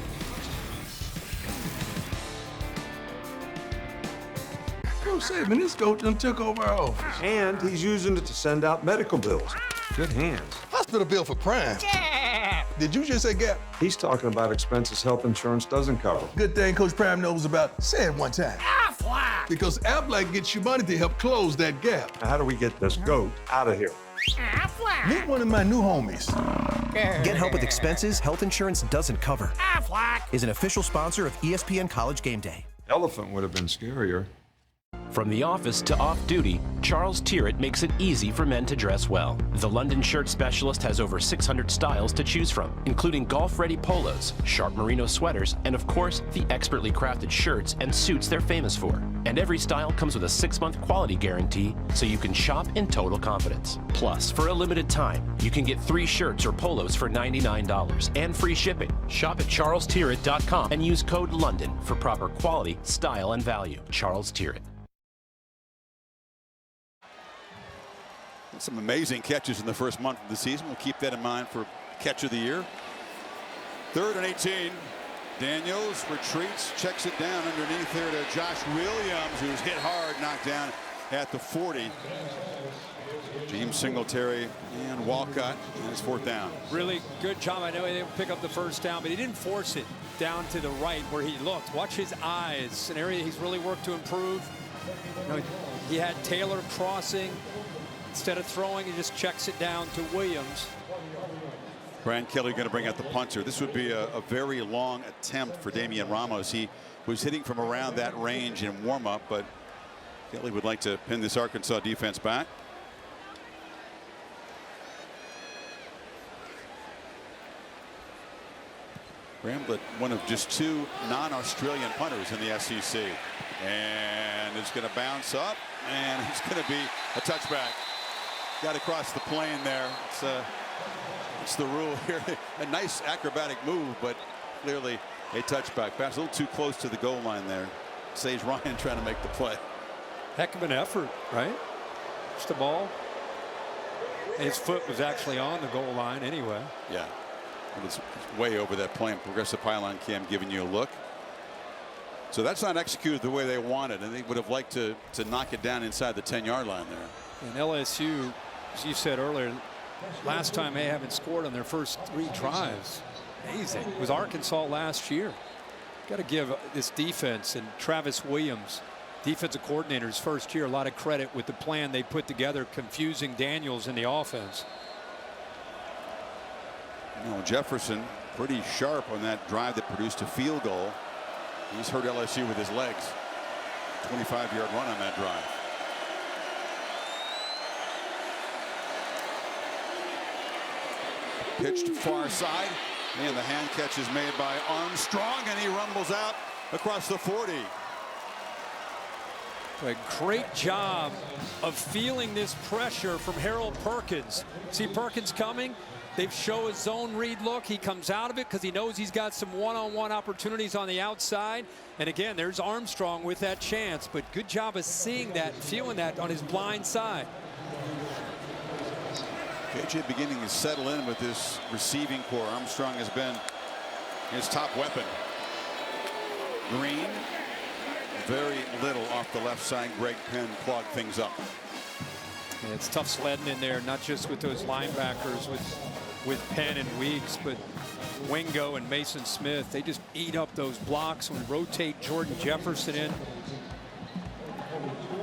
Coach Saban, this coach done took over our office. And he's using it to send out medical bills. Good hands. Hospital bill for Prime. Yeah. Did you just say gap? He's talking about expenses health insurance doesn't cover. Good thing Coach Prime knows about. Say it one time. Aflac. Because Aflac gets you money to help close that gap. Now, how do we get this goat out of here? Aflac. Meet one of my new homies. Get help with expenses health insurance doesn't cover. Aflac is an official sponsor of ESPN College Game Day. Elephant would have been scarier. From the office to off-duty, Charles Tyrrett makes it easy for men to dress well. The London shirt specialist has over 600 styles to choose from, including golf-ready polos, sharp merino sweaters, and of course, the expertly crafted shirts and suits they're famous for. And every style comes with a 6-month quality guarantee, so you can shop in total confidence. Plus, for a limited time, you can get 3 shirts or polos for $99 and free shipping. Shop at charlestyrrett.com and use code LONDON for proper quality, style, and value. Charles Tyrrett. Some amazing catches in the first month of the season. We'll keep that in mind for catch of the year. 3rd and 18. Daniels retreats, checks it down underneath there to Josh Williams, who's hit hard, knocked down at the 40. James Singletary and Walcott, and it's 4th down. Really good job. I know he didn't pick up the first down, but he didn't force it down to the right where he looked. Watch his eyes, an area he's really worked to improve. You know, he had Taylor crossing. Instead of throwing, he just checks it down to Williams. Brian Kelly going to bring out the punter. This would be a very long attempt for Damian Ramos. He was hitting from around that range in warm-up, but Kelly would like to pin this Arkansas defense back. Bramblett, one of just 2 non-Australian punters in the SEC. And it's going to bounce up, and it's going to be a touchback. Got across the plane there. It's the rule here. A nice acrobatic move, but clearly a touchback. Perhaps a little too close to the goal line there. Sage Ryan trying to make the play. Heck of an effort, right? Just a ball. And his foot was actually on the goal line anyway. Yeah. It was way over that plane. Progressive pylon cam giving you a look. So that's not executed the way they wanted, and they would have liked to knock it down inside the 10-yard line there. And LSU, as you said earlier, last time they haven't scored on their first 3 drives. Amazing. It was Arkansas last year. Got to give this defense and Travis Williams, defensive coordinator's first year, a lot of credit with the plan they put together, confusing Daniels in the offense. You know, Jefferson pretty sharp on that drive that produced a field goal. He's hurt LSU with his legs. 25-yard run on that drive. Pitched far side, and the hand catch is made by Armstrong, and he rumbles out across the 40. A great job of feeling this pressure from Harold Perkins. See Perkins coming? They show his zone read look. He comes out of it because he knows he's got some one-on-one opportunities on the outside. And again, there's Armstrong with that chance. But good job of seeing that, feeling that on his blind side. KJ beginning to settle in with this receiving core. Armstrong has been his top weapon. Green, very little off the left side. Greg Penn clogged things up. Yeah, it's tough sledding in there, not just with those linebackers with Penn and Weeks, but Wingo and Mason Smith. They just eat up those blocks and rotate Jordan Jefferson in.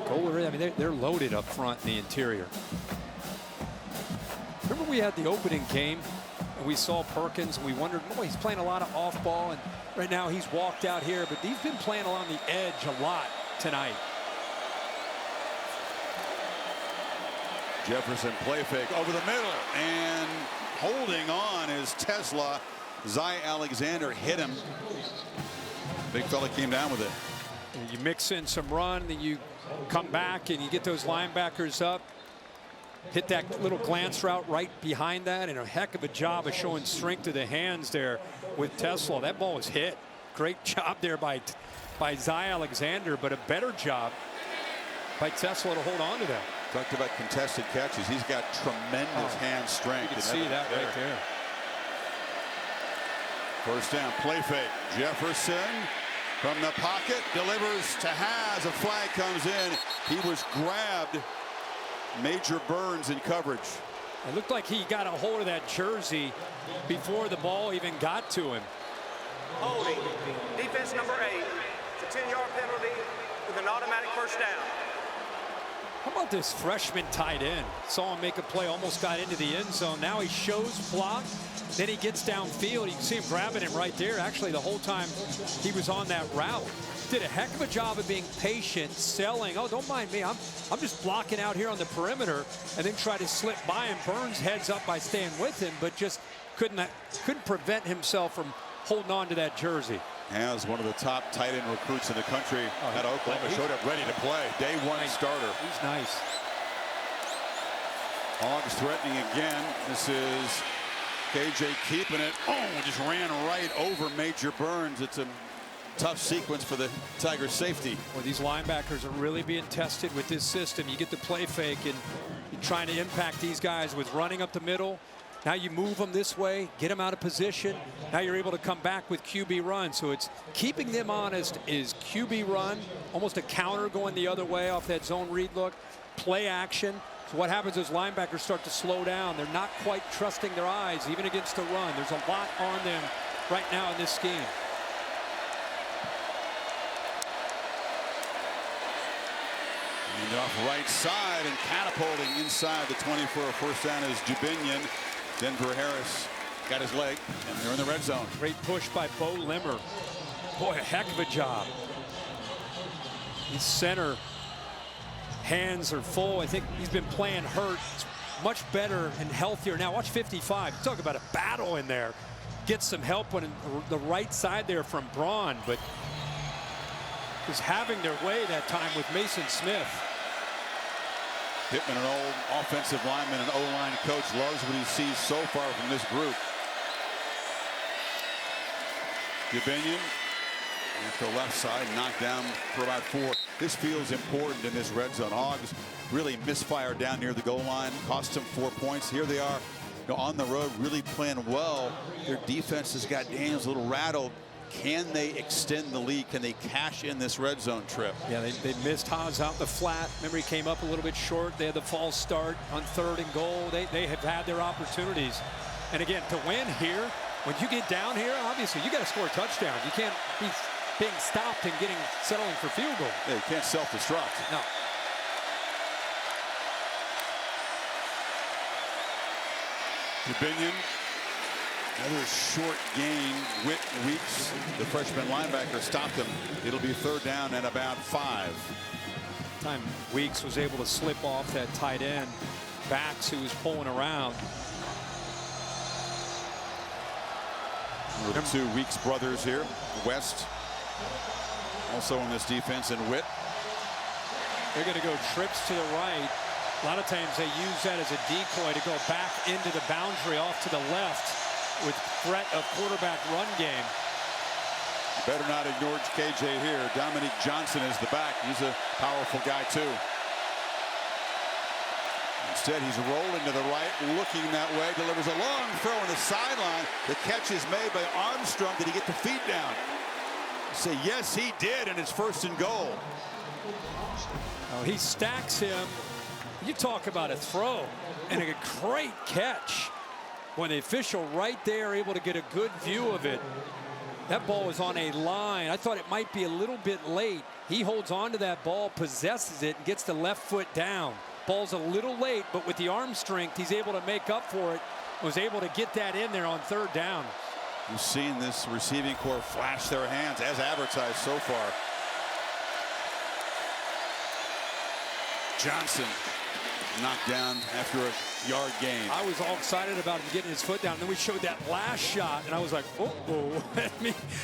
I mean, they're loaded up front in the interior. Remember we had the opening game and we saw Perkins and we wondered, oh, he's playing a lot of off ball, and right now he's walked out here, but he's been playing along the edge a lot tonight. Jefferson play fake over the middle, and holding on is Tesla. Zy Alexander hit him. Big fella came down with it. You mix in some run, then you come back and you get those linebackers up. Hit that little glance route right behind that, and a heck of a job of showing strength to the hands there with Tesla. That ball was hit. Great job there by Zy Alexander, but a better job by Tesla to hold on to that. Talked about contested catches. He's got tremendous hand strength. You can see that right there. First down, play fake. Jefferson from the pocket delivers to Haas. A flag comes in. He was grabbed. Major Burns in coverage. It looked like he got a hold of that jersey before the ball even got to him. Holding. Defense number 8. It's a 10-yard penalty with an automatic first down. How about this freshman tight end? Saw him make a play, almost got into the end zone. Now he shows block, then he gets downfield. You can see him grabbing him right there. Actually, the whole time he was on that route. Did a heck of a job of being patient, selling. Oh, don't mind me. I'm just blocking out here on the perimeter, and then try to slip by him. Burns heads up by staying with him, but just couldn't prevent himself from holding on to that jersey. As one of the top tight end recruits in the country at Oklahoma, showed up ready to play. Day one starter. He's nice. Hogs threatening again. This is KJ keeping it. Oh, just ran right over Major Burns. It's a tough sequence for the Tigers safety. Well, these linebackers are really being tested with this system. You get the play fake, and you're trying to impact these guys with running up the middle. Now you move them this way, get them out of position. Now you're able to come back with QB run. So it's keeping them honest is QB run, almost a counter going the other way off that zone read look, play action. So what happens is linebackers start to slow down. They're not quite trusting their eyes, even against the run. There's a lot on them right now in this scheme. And off right side and catapulting inside the 20 for a first down is Jubinian. Denver Harris got his leg, and they're in the red zone. Great push by Bo Limmer. Boy, a heck of a job. His center hands are full. I think he's been playing hurt. It's much better and healthier now. Watch 55. Talk about a battle in there. Gets some help on the right side there from Braun, but was having their way that time with Mason Smith. Pittman, an old offensive lineman and O-line coach, loves what he sees so far from this group. Jubinian off the left side, knocked down for about 4. This feels important in this red zone. Hogs really misfired down near the goal line, cost them 4 points. Here they are, on the road, really playing well. Their defense has got Daniels a little rattled. Can they extend the lead? Can they cash in this red zone trip? Yeah, they missed Haas out the flat. Remember, he came up a little bit short. They had the false start on 3rd and goal. They have had their opportunities. And again, to win here, when you get down here, obviously you got to score touchdowns. You can't be being stopped and settling for field goal. Yeah, you can't self-destruct. No. Jubinian, another short gain. Whit Weeks, the freshman linebacker, stopped him. It'll be 3rd down and about 5. Time Weeks was able to slip off that tight end. Bax, who was pulling around. The 2 Weeks brothers here. West also on this defense, and Whit. They're going to go trips to the right. A lot of times they use that as a decoy to go back into the boundary off to the left with threat of quarterback run game. Better not ignore KJ here. Dominique Johnson is the back. He's a powerful guy too. Instead, he's rolling to the right, looking that way, delivers a long throw on the sideline. The catch is made by Armstrong. Did he get the feet down? Say yes, he did, and it's 1st and goal. Oh, he stacks him. You talk about a throw and a great catch. When the official right there able to get a good view of it. That ball was on a line. I thought it might be a little bit late. He holds on to that ball, possesses it, and gets the left foot down. Ball's a little late, but with the arm strength, he's able to make up for it. Was able to get that in there on 3rd down. You've seen this receiving corps flash their hands as advertised so far. Johnson knocked down after a yard gain. I was all excited about him getting his foot down. And then we showed that last shot, and I was like, uh-oh.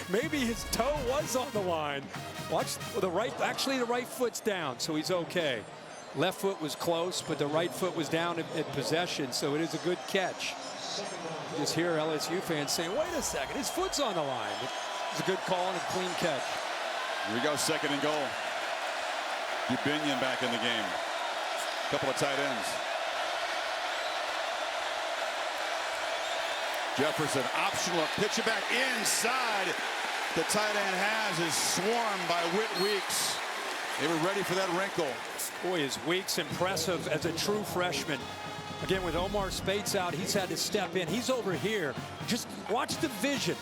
Maybe his toe was on the line. Watch the right, actually the right foot's down, so he's okay. Left foot was close, but the right foot was down at possession, so it is a good catch. You just hear LSU fans saying, wait a second, his foot's on the line. It's a good call and a clean catch. Here we go, 2nd and goal. Jubinian back in the game. Couple of tight ends. Jefferson optional, pitch it back inside. The tight end is swarmed by Whit Weeks. They were ready for that wrinkle. Boy, is Weeks impressive as a true freshman. Again, with Omar Spates out, he's had to step in. He's over here. Just watch the vision.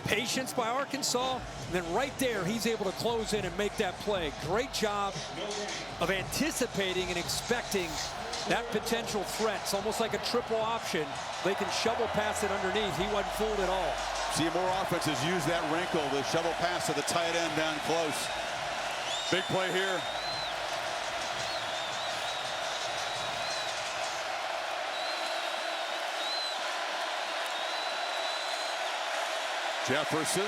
Patience by Arkansas, and then right there, he's able to close in and make that play. Great job of anticipating and expecting that potential threat. It's almost like a triple option. They can shovel past it underneath. He wasn't fooled at all. See more offenses use that wrinkle, the shovel pass to the tight end down close. Big play here. Jefferson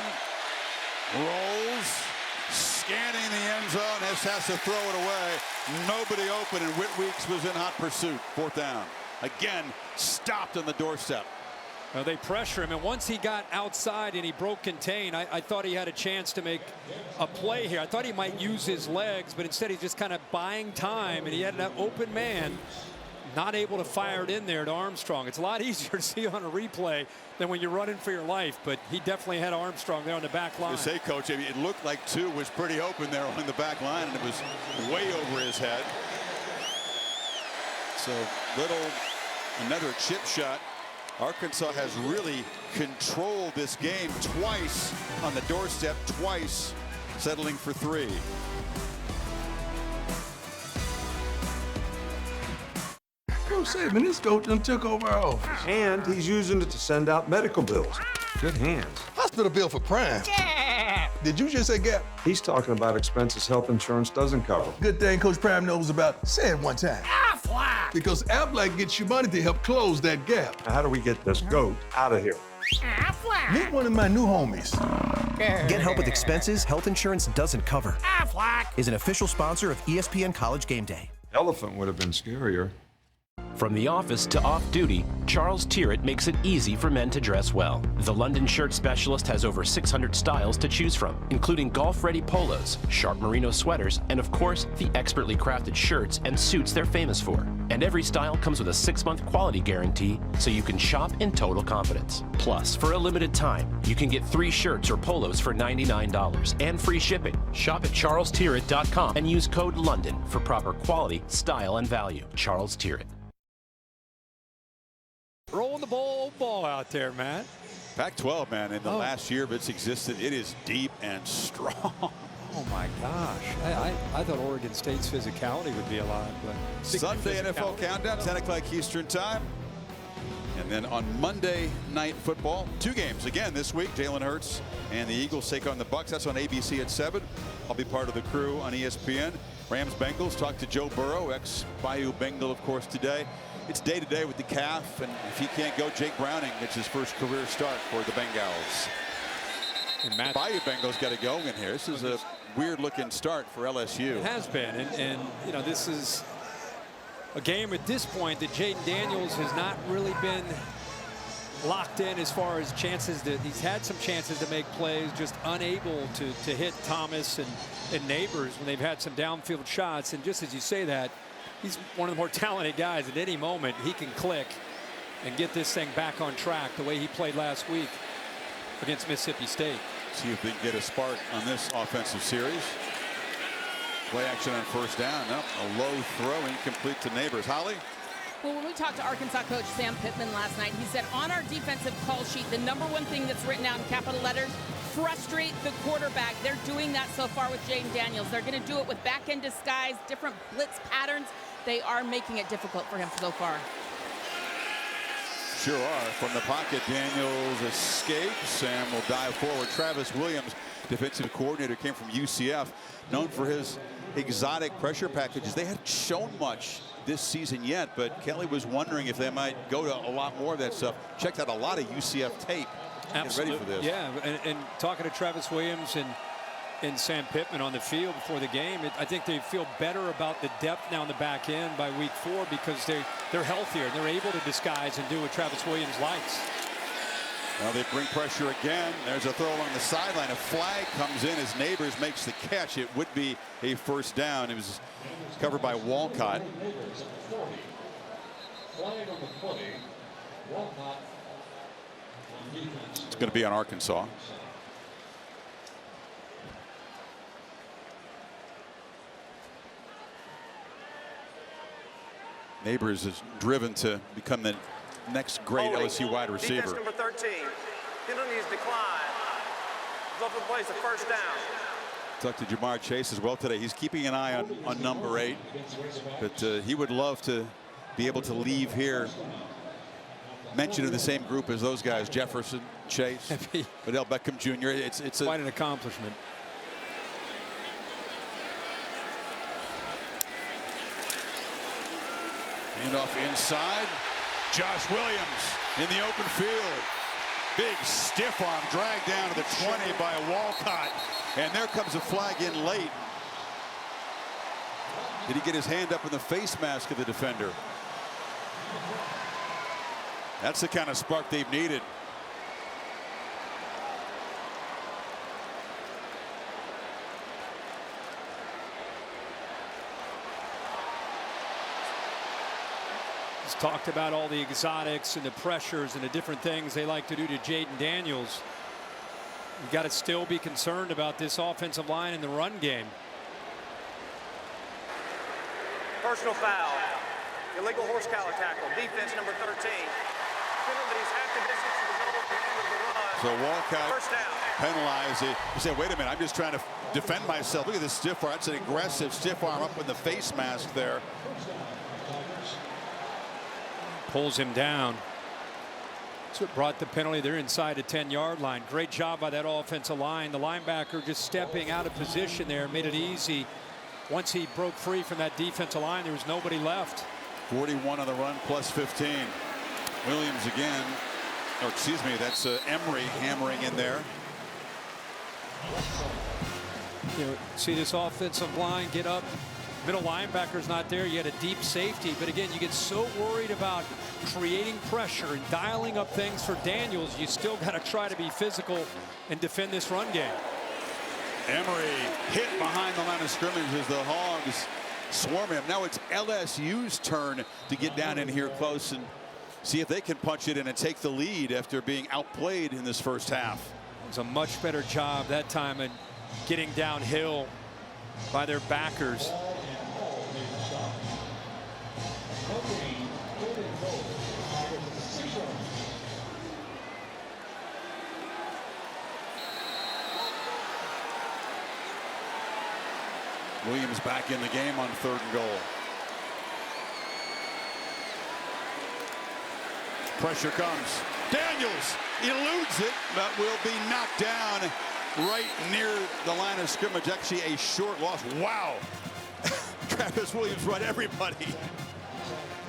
rolls, scanning the end zone. Has to throw it away. Nobody open, and Whit Weeks was in hot pursuit. 4th down. Again, stopped on the doorstep. Well, they pressure him, and once he got outside and he broke contain, I thought he had a chance to make a play here. I thought he might use his legs, but instead he's just kind of buying time, and he had an open man. not able to fire it in there to Armstrong. It's a lot easier to see on a replay than when you're running for your life, but he definitely had Armstrong there on the back line. You say, Coach, it looked like 2 was pretty open there on the back line, and it was way over his head. So another chip shot. Arkansas has really controlled this game twice on the doorstep, twice settling for 3. Coach Saban, this coach done took over our office. And he's using it to send out medical bills. Good hands. Hospital bill for Prime. Yeah. Did you just say Gap? He's talking about expenses health insurance doesn't cover. Good thing Coach Prime knows about. Say it one time. Aflac. Because Aflac gets you money to help close that gap. Now, how do we get this goat out of here? Aflac. Meet one of my new homies. Get help with expenses health insurance doesn't cover. Aflac Is an official sponsor of ESPN College Game Day. Elephant would have been scarier. From the office to off-duty, Charles Tyrett makes it easy for men to dress well. The London shirt specialist has over 600 styles to choose from, including golf-ready polos, sharp merino sweaters, and of course, the expertly crafted shirts and suits they're famous for. And every style comes with a 6-month quality guarantee, so you can shop in total confidence. Plus, for a limited time, you can get 3 shirts or polos for $99 and free shipping. Shop at charlestyrett.com and use code LONDON for proper quality, style, and value. Charles Tyrett. Rolling the ball out there, Matt. Pac-12, man, in the last year of its existence, it is deep and strong. Oh my gosh. I thought Oregon State's physicality would be a lot, but Sunday NFL countdown, 10 o'clock Eastern time. And then on Monday Night Football, 2 games again this week. Jalen Hurts and the Eagles take on the Bucs. That's on ABC at 7. I'll be part of the crew on ESPN. Rams Bengals, talk to Joe Burrow, ex-Bayou Bengal, of course, today. It's day-to-day with the calf, and if he can't go, Jake Browning gets his first career start for the Bengals. And Matt, Bayou Bengals got to go in here. This is a weird-looking start for LSU. It has been, and you know, this is a game at this point that Jaden Daniels has not really been locked in as far as chances. That he's had some chances to make plays, just unable to hit Thomas and Neighbors when they've had some downfield shots. And just as you say that, he's one of the more talented guys. At any moment, he can click and get this thing back on track the way he played last week against Mississippi State. See if they can get a spark on this offensive series. Play action on first down. No, a low throw, incomplete to Neighbors. Holly? Well, when we talked to Arkansas coach Sam Pittman last night, he said on our defensive call sheet, the #1 thing that's written out in capital letters, frustrate the quarterback. They're doing that so far with Jaden Daniels. They're going to do it with back-end disguise, different blitz patterns. They are making it difficult for him so far. Sure are. From the pocket, Daniels escapes. Sam will dive forward. Travis Williams, defensive coordinator, came from UCF, known for his exotic pressure packages. They hadn't shown much this season yet, but Kelly was wondering if they might go to a lot more of that stuff. Checked out a lot of UCF tape. Absolutely. Get ready for this. Yeah, and talking to Travis Williams and Sam Pittman on the field before the game, I think they feel better about the depth now in the back end by week 4 because they're healthier and they're able to disguise and do what Travis Williams likes. Well, they bring pressure again. There's a throw along the sideline. A flag comes in as Neighbors makes the catch. It would be a first down. It was covered by Walcott. It's going to be on Arkansas. Neighbors is driven to become the next great LSU wide receiver. Defense number 13. Penalties decline. Open plays a first down. Talked to Jamar Chase as well today. He's keeping an eye on number 8, but he would love to be able to leave here mentioned in the same group as those guys, Jefferson, Chase, Odell Beckham Jr. It's quite an accomplishment. Handoff inside. Josh Williams in the open field. Big stiff arm dragged down to the 20 by Walcott. And there comes a flag in late. Did he get his hand up in the face mask of the defender? That's the kind of spark they've needed. He's talked about all the exotics and the pressures and the different things they like to do to Jaden Daniels. You've got to still be concerned about this offensive line in the run game. Personal foul. Illegal horse collar tackle. Defense number 13. Penalties half the distance to the goal at the end of the run. So Walcott First down. penalized. He said, wait a minute, I'm just trying to defend myself. Look at this stiff arm. That's an aggressive stiff arm up with the face mask there. Pulls him down. That's what brought the penalty. They're inside the 10-yard line. Great job by that offensive line. The linebacker just stepping out of position there made it easy. Once he broke free from that defensive line, there was nobody left. 41 on the run, plus 15. Williams again. Or excuse me, that's Emery hammering in there. You know, see this offensive line get up. Middle linebacker's not there. You had a deep safety, but again, you get so worried about creating pressure and dialing up things for Daniels. You still got to try to be physical and defend this run game. Emery hit behind the line of scrimmage as the Hogs swarm him. Now it's LSU's turn to get down in here close and see if they can punch it in and take the lead after being outplayed in this first half. It was a much better job that time in getting downhill by their backers. Williams back in the game on 3rd and goal. Pressure comes. Daniels eludes it, but will be knocked down right near the line of scrimmage. Actually a short loss. Wow. Travis Williams run everybody.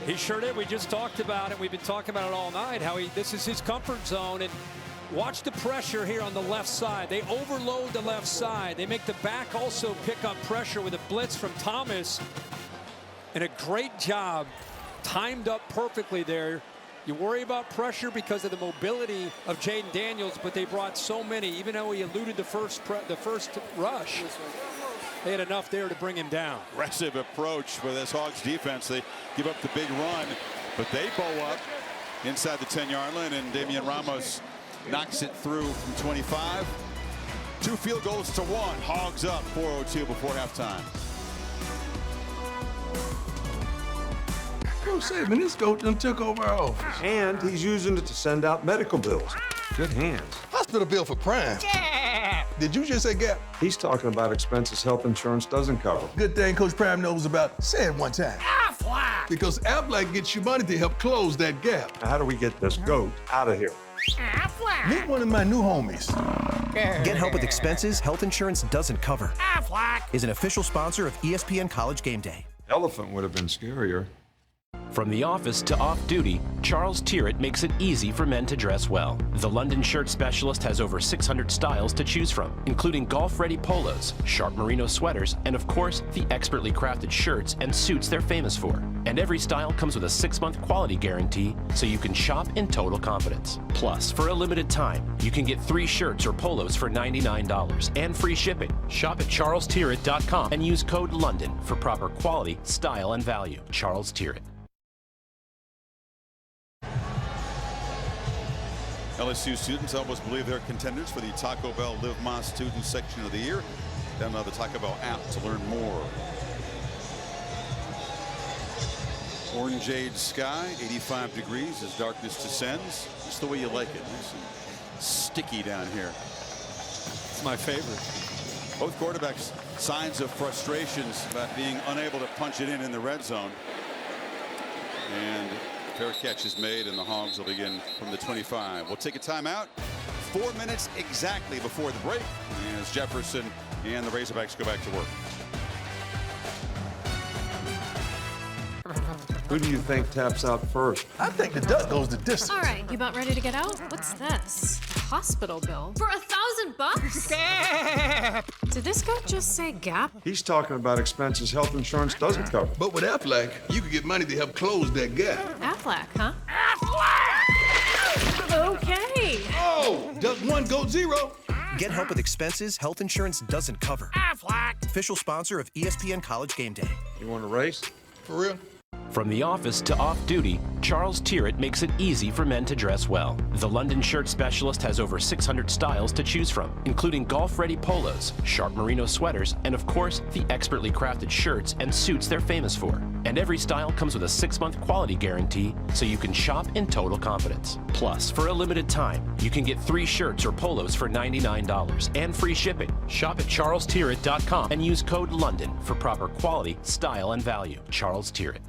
He sure did. We just talked about it. We've been talking about it all night, how this is his comfort zone. And watch the pressure here on the left side. They overload the left side. They make the back also pick up pressure with a blitz from Thomas. And a great job, timed up perfectly there. You worry about pressure because of the mobility of Jaden Daniels, but they brought so many, even though he eluded the first rush. They had enough there to bring him down. Aggressive approach with this Hogs defense. They give up the big run, but they bow up inside the 10-yard line, and Damian Ramos knocks it through from 25. 2 field goals to 1. Hogs up 4:02 before halftime. Bro, say, man, this goat done took over our office. And he's using it to send out medical bills. Good hands. Hospital bill for Prime. Did you just say gap? He's talking about expenses health insurance doesn't cover. Good thing Coach Prime knows about. Say it one time. Aflac. Because Aflac gets you money to help close that gap. Now, how do we get this goat out of here? Aflac. Meet one of my new homies. Get help with expenses health insurance doesn't cover. Aflac is an official sponsor of ESPN College Game Day. Elephant would have been scarier. From the office to off-duty, Charles Tyrrett makes it easy for men to dress well. The London shirt specialist has over 600 styles to choose from, including golf-ready polos, sharp merino sweaters, and of course, the expertly crafted shirts and suits they're famous for. And every style comes with a 6-month quality guarantee, so you can shop in total confidence. Plus, for a limited time, you can get 3 shirts or polos for $99 and free shipping. Shop at charlestyrrett.com and use code LONDON for proper quality, style, and value. Charles Tyrrett. LSU students almost believe they're contenders for the Taco Bell Live Más Student Section of the Year. Download the Taco Bell app to learn more. Orangeade sky, 85 degrees as darkness descends. Just the way you like it. Nice and sticky down here. It's my favorite. Both quarterbacks signs of frustrations about being unable to punch it in the red zone. And fair catch is made, and the Hogs will begin from the 25. We'll take a timeout. 4 minutes exactly before the break as Jefferson and the Razorbacks go back to work. Who do you think taps out first? I think the duck goes the distance. All right, you about ready to get out? What's this? A hospital bill? For $1,000? Did this goat just say gap? He's talking about expenses health insurance doesn't cover. But with Aflac, you can get money to help close that gap. Aflac, huh? Aflac! Okay. Oh, duck 1, goat 0. Get help with expenses health insurance doesn't cover. Aflac. Official sponsor of ESPN College Game Day. You want to race? For real? From the office to off-duty, Charles Tyrrett makes it easy for men to dress well. The London shirt specialist has over 600 styles to choose from, including golf-ready polos, sharp merino sweaters, and of course, the expertly crafted shirts and suits they're famous for. And every style comes with a 6-month quality guarantee, so you can shop in total confidence. Plus, for a limited time, you can get 3 shirts or polos for $99 and free shipping. Shop at charlestyrrett.com and use code LONDON for proper quality, style, and value. Charles Tyrrett.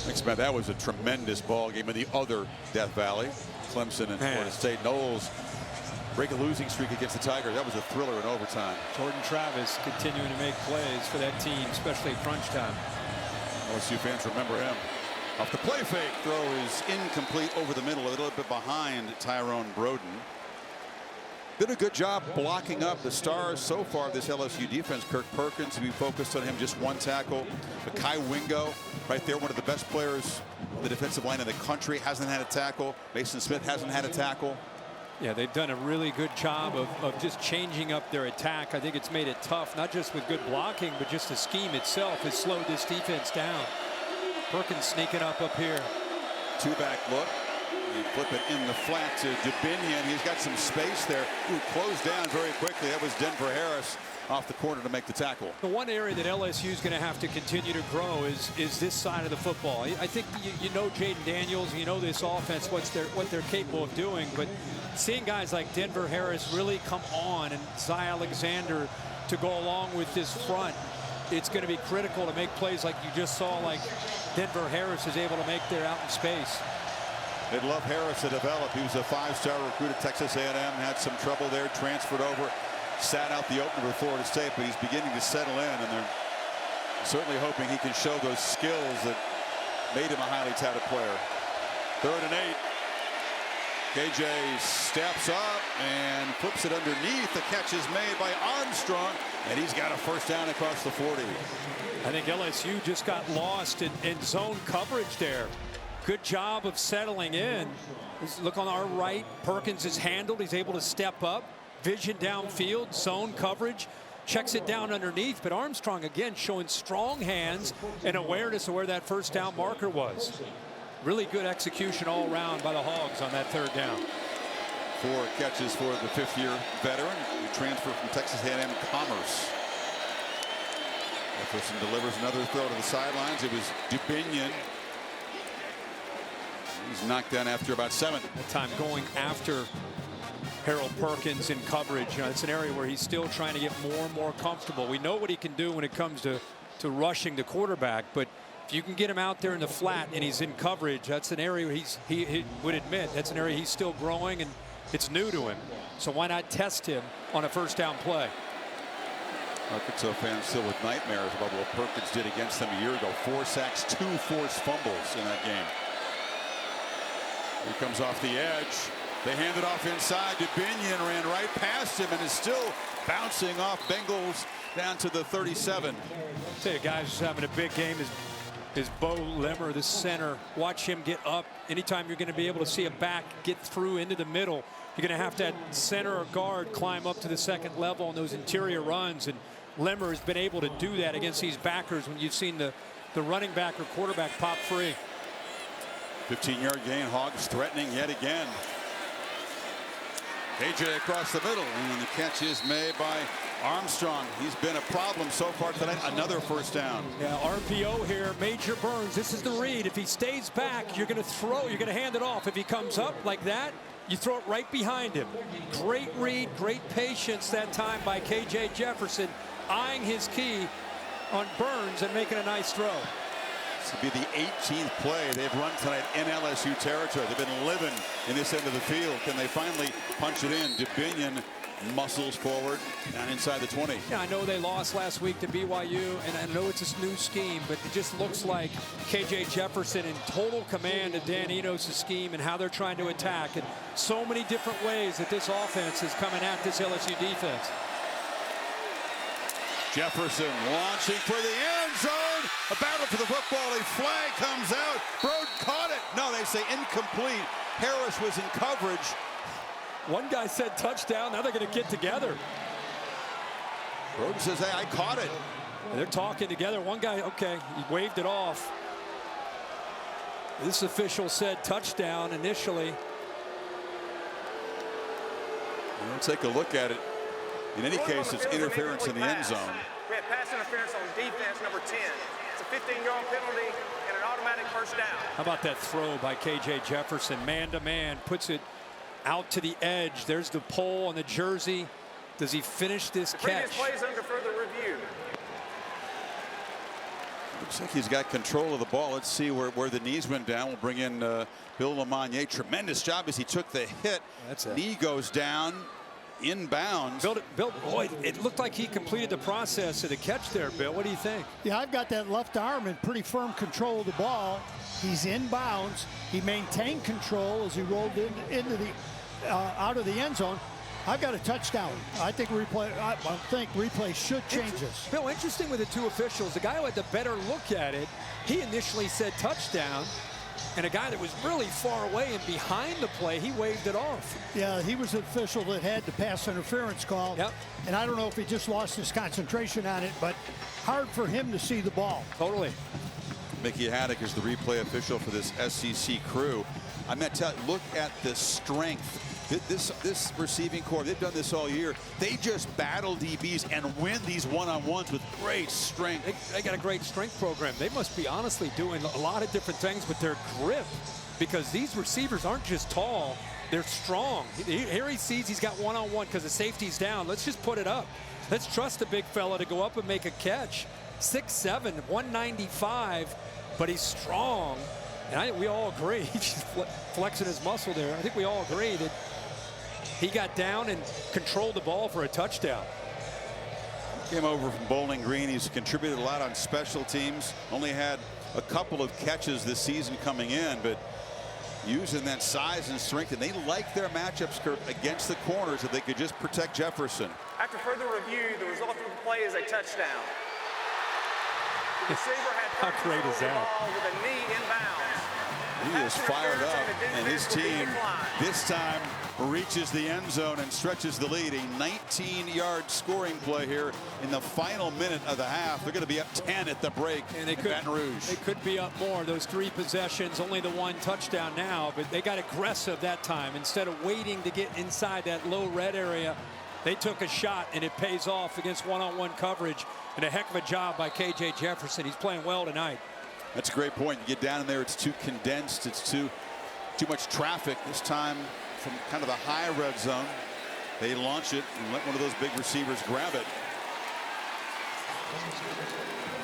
Thanks, Matt. That was a tremendous ball game in the other Death Valley. Clemson and Florida State. Knowles break a losing streak against the Tigers. That was a thriller in overtime. Jordan Travis continuing to make plays for that team, especially at crunch time. LSU fans remember him. Off the play fake, throw is incomplete over the middle, a little bit behind Tyrone Broden. Did a good job blocking up the stars so far of this LSU defense. Kirk Perkins, we focused on him, just 1 tackle. But Kai Wingo, right there, one of the best players on the defensive line in the country, hasn't had a tackle. Mason Smith hasn't had a tackle. Yeah, they've done a really good job of just changing up their attack. I think it's made it tough, not just with good blocking, but just the scheme itself has slowed this defense down. Perkins sneaking up here. 2-back look. You flip it in the flat to Dubinion. He's got some space there. Ooh, closed down very quickly. That was Denver Harris off the corner to make the tackle. The one area that LSU is going to have to continue to grow is this side of the football. I think you know Jaden Daniels, you know this offense, what they're capable of doing, but seeing guys like Denver Harris really come on and Zy Alexander to go along with this front, it's going to be critical to make plays like you just saw, like Denver Harris is able to make there out in space. They'd love Harris to develop. He was a 5-star recruit at Texas A&M, had some trouble there, transferred over, sat out the opener with Florida State, but he's beginning to settle in, and they're certainly hoping he can show those skills that made him a highly touted player. 3rd and 8. KJ steps up and flips it underneath. The catch is made by Armstrong, and he's got a first down across the 40. I think LSU just got lost in zone coverage there. Good job of settling in. Look on our right, Perkins is handled. He's able to step up, vision downfield, zone coverage, checks it down underneath. But Armstrong again showing strong hands and awareness of where that first down marker was. Really good execution all around by the Hogs on that 3rd down. 4 catches for the 5th-year veteran who transferred from Texas A&M Commerce. Jefferson delivers another throw to the sidelines. It was Dubinion. He's knocked down after about 7. That time going after Harold Perkins in coverage. You know, it's an area where he's still trying to get more and more comfortable. We know what he can do when it comes to rushing the quarterback, but if you can get him out there in the flat and he's in coverage, that's an area where he would admit that's an area he's still growing and it's new to him. So why not test him on a first down play? Arkansas fans still with nightmares about what Perkins did against them a year ago. 4 sacks, 2 forced fumbles in that game. He comes off the edge. They hand it off inside. Dubinion ran right past him and is still bouncing off Bengals down to the 37. I'll tell you, guys who's having a big game is Bo Limmer, the center. Watch him get up. Anytime you're going to be able to see a back get through into the middle, you're going to have that center or guard climb up to the 2nd level on those interior runs. And Limmer has been able to do that against these backers when you've seen the running back or quarterback pop free. 15-yard gain. Hogs threatening yet again. KJ across the middle, and the catch is made by Armstrong. He's been a problem so far tonight. Another first down. Yeah, RPO here. Major Burns. This is the read. If he stays back, you're going to throw. You're going to hand it off. If he comes up like that, you throw it right behind him. Great read, great patience that time by KJ Jefferson, eyeing his key on Burns and making a nice throw. This will be the 18th play they've run tonight in LSU territory. They've been living in this end of the field. Can they finally punch it in? Dubinion muscles forward down inside the 20. Yeah, I know they lost last week to BYU, and I know it's a new scheme, but it just looks like KJ Jefferson in total command of Dan Enos' scheme and how they're trying to attack. And so many different ways that this offense is coming at this LSU defense. Jefferson launching for the end zone. A battle for the football. A flag comes out. Broad caught it. No, they say incomplete. Harris was in coverage. One guy said touchdown. Now they're going to get together. Broad says, hey, I caught it. They're talking together. One guy, okay, he waved it off. This official said touchdown initially. We'll take a look at it. In any case, it's interference in the end zone. We had pass interference on defense, number 10. It's a 15-yard penalty and an automatic first down. How about that throw by K.J. Jefferson? Man-to-man, puts it out to the edge. There's the pole on the jersey. Does he finish this catch? Previous plays under further review. Looks like he's got control of the ball. Let's see where the knees went down. We'll bring in Bill LeMonnier. Tremendous job as he took the hit. Knee goes down. Inbounds. Bill, boy, it looked like he completed the process of the catch there, Bill. What do you think? Yeah, I've got that left arm in pretty firm control of the ball. He's inbounds. He maintained control as he rolled into the out of the end zone. I've got a touchdown. I think replay should change this. Bill, interesting with the two officials. The guy who had the better look at it, he initially said touchdown. And a guy that was really far away and behind the play, he waved it off. Yeah, he was the official that had the pass interference call. Yep. And I don't know if he just lost his concentration on it, but hard for him to see the ball. Totally. Mickey Haddock is the replay official for this SEC crew. I meant to look at the strength. This receiving corps, they've done this all year. They just battle DBs and win these one-on-ones with great strength. They got a great strength program. They must be honestly doing a lot of different things with their grip, because these receivers aren't just tall, they're strong. Here he sees he's got one-on-one because the safety's down. Let's just put it up. Let's trust the big fella to go up and make a catch. 6'7", 195, but he's strong. And I think we all agree, he's flexing his muscle there. I think we all agree that he got down and controlled the ball for a touchdown. Came over from Bowling Green. He's contributed a lot on special teams. Only had a couple of catches this season coming in, but using that size and strength. And they like their matchups, Kurt, against the corners if they could just protect Jefferson. After further review, the result of the play is a touchdown. The receiver had How great is that? With a knee inbounds. He is fired up, and his team this time reaches the end zone and stretches the lead. A 19-yard scoring play here in the final minute of the half. They're going to be up 10 at the break in Baton Rouge. They could be up more. Those 3 possessions, only the 1 touchdown now, but they got aggressive that time. Instead of waiting to get inside that low red area, they took a shot, and it pays off against one-on-one coverage. And a heck of a job by K.J. Jefferson. He's playing well tonight. That's a great point. You get down in there, it's too condensed. It's too much traffic. This time from kind of the high red zone, they launch it and let one of those big receivers grab it.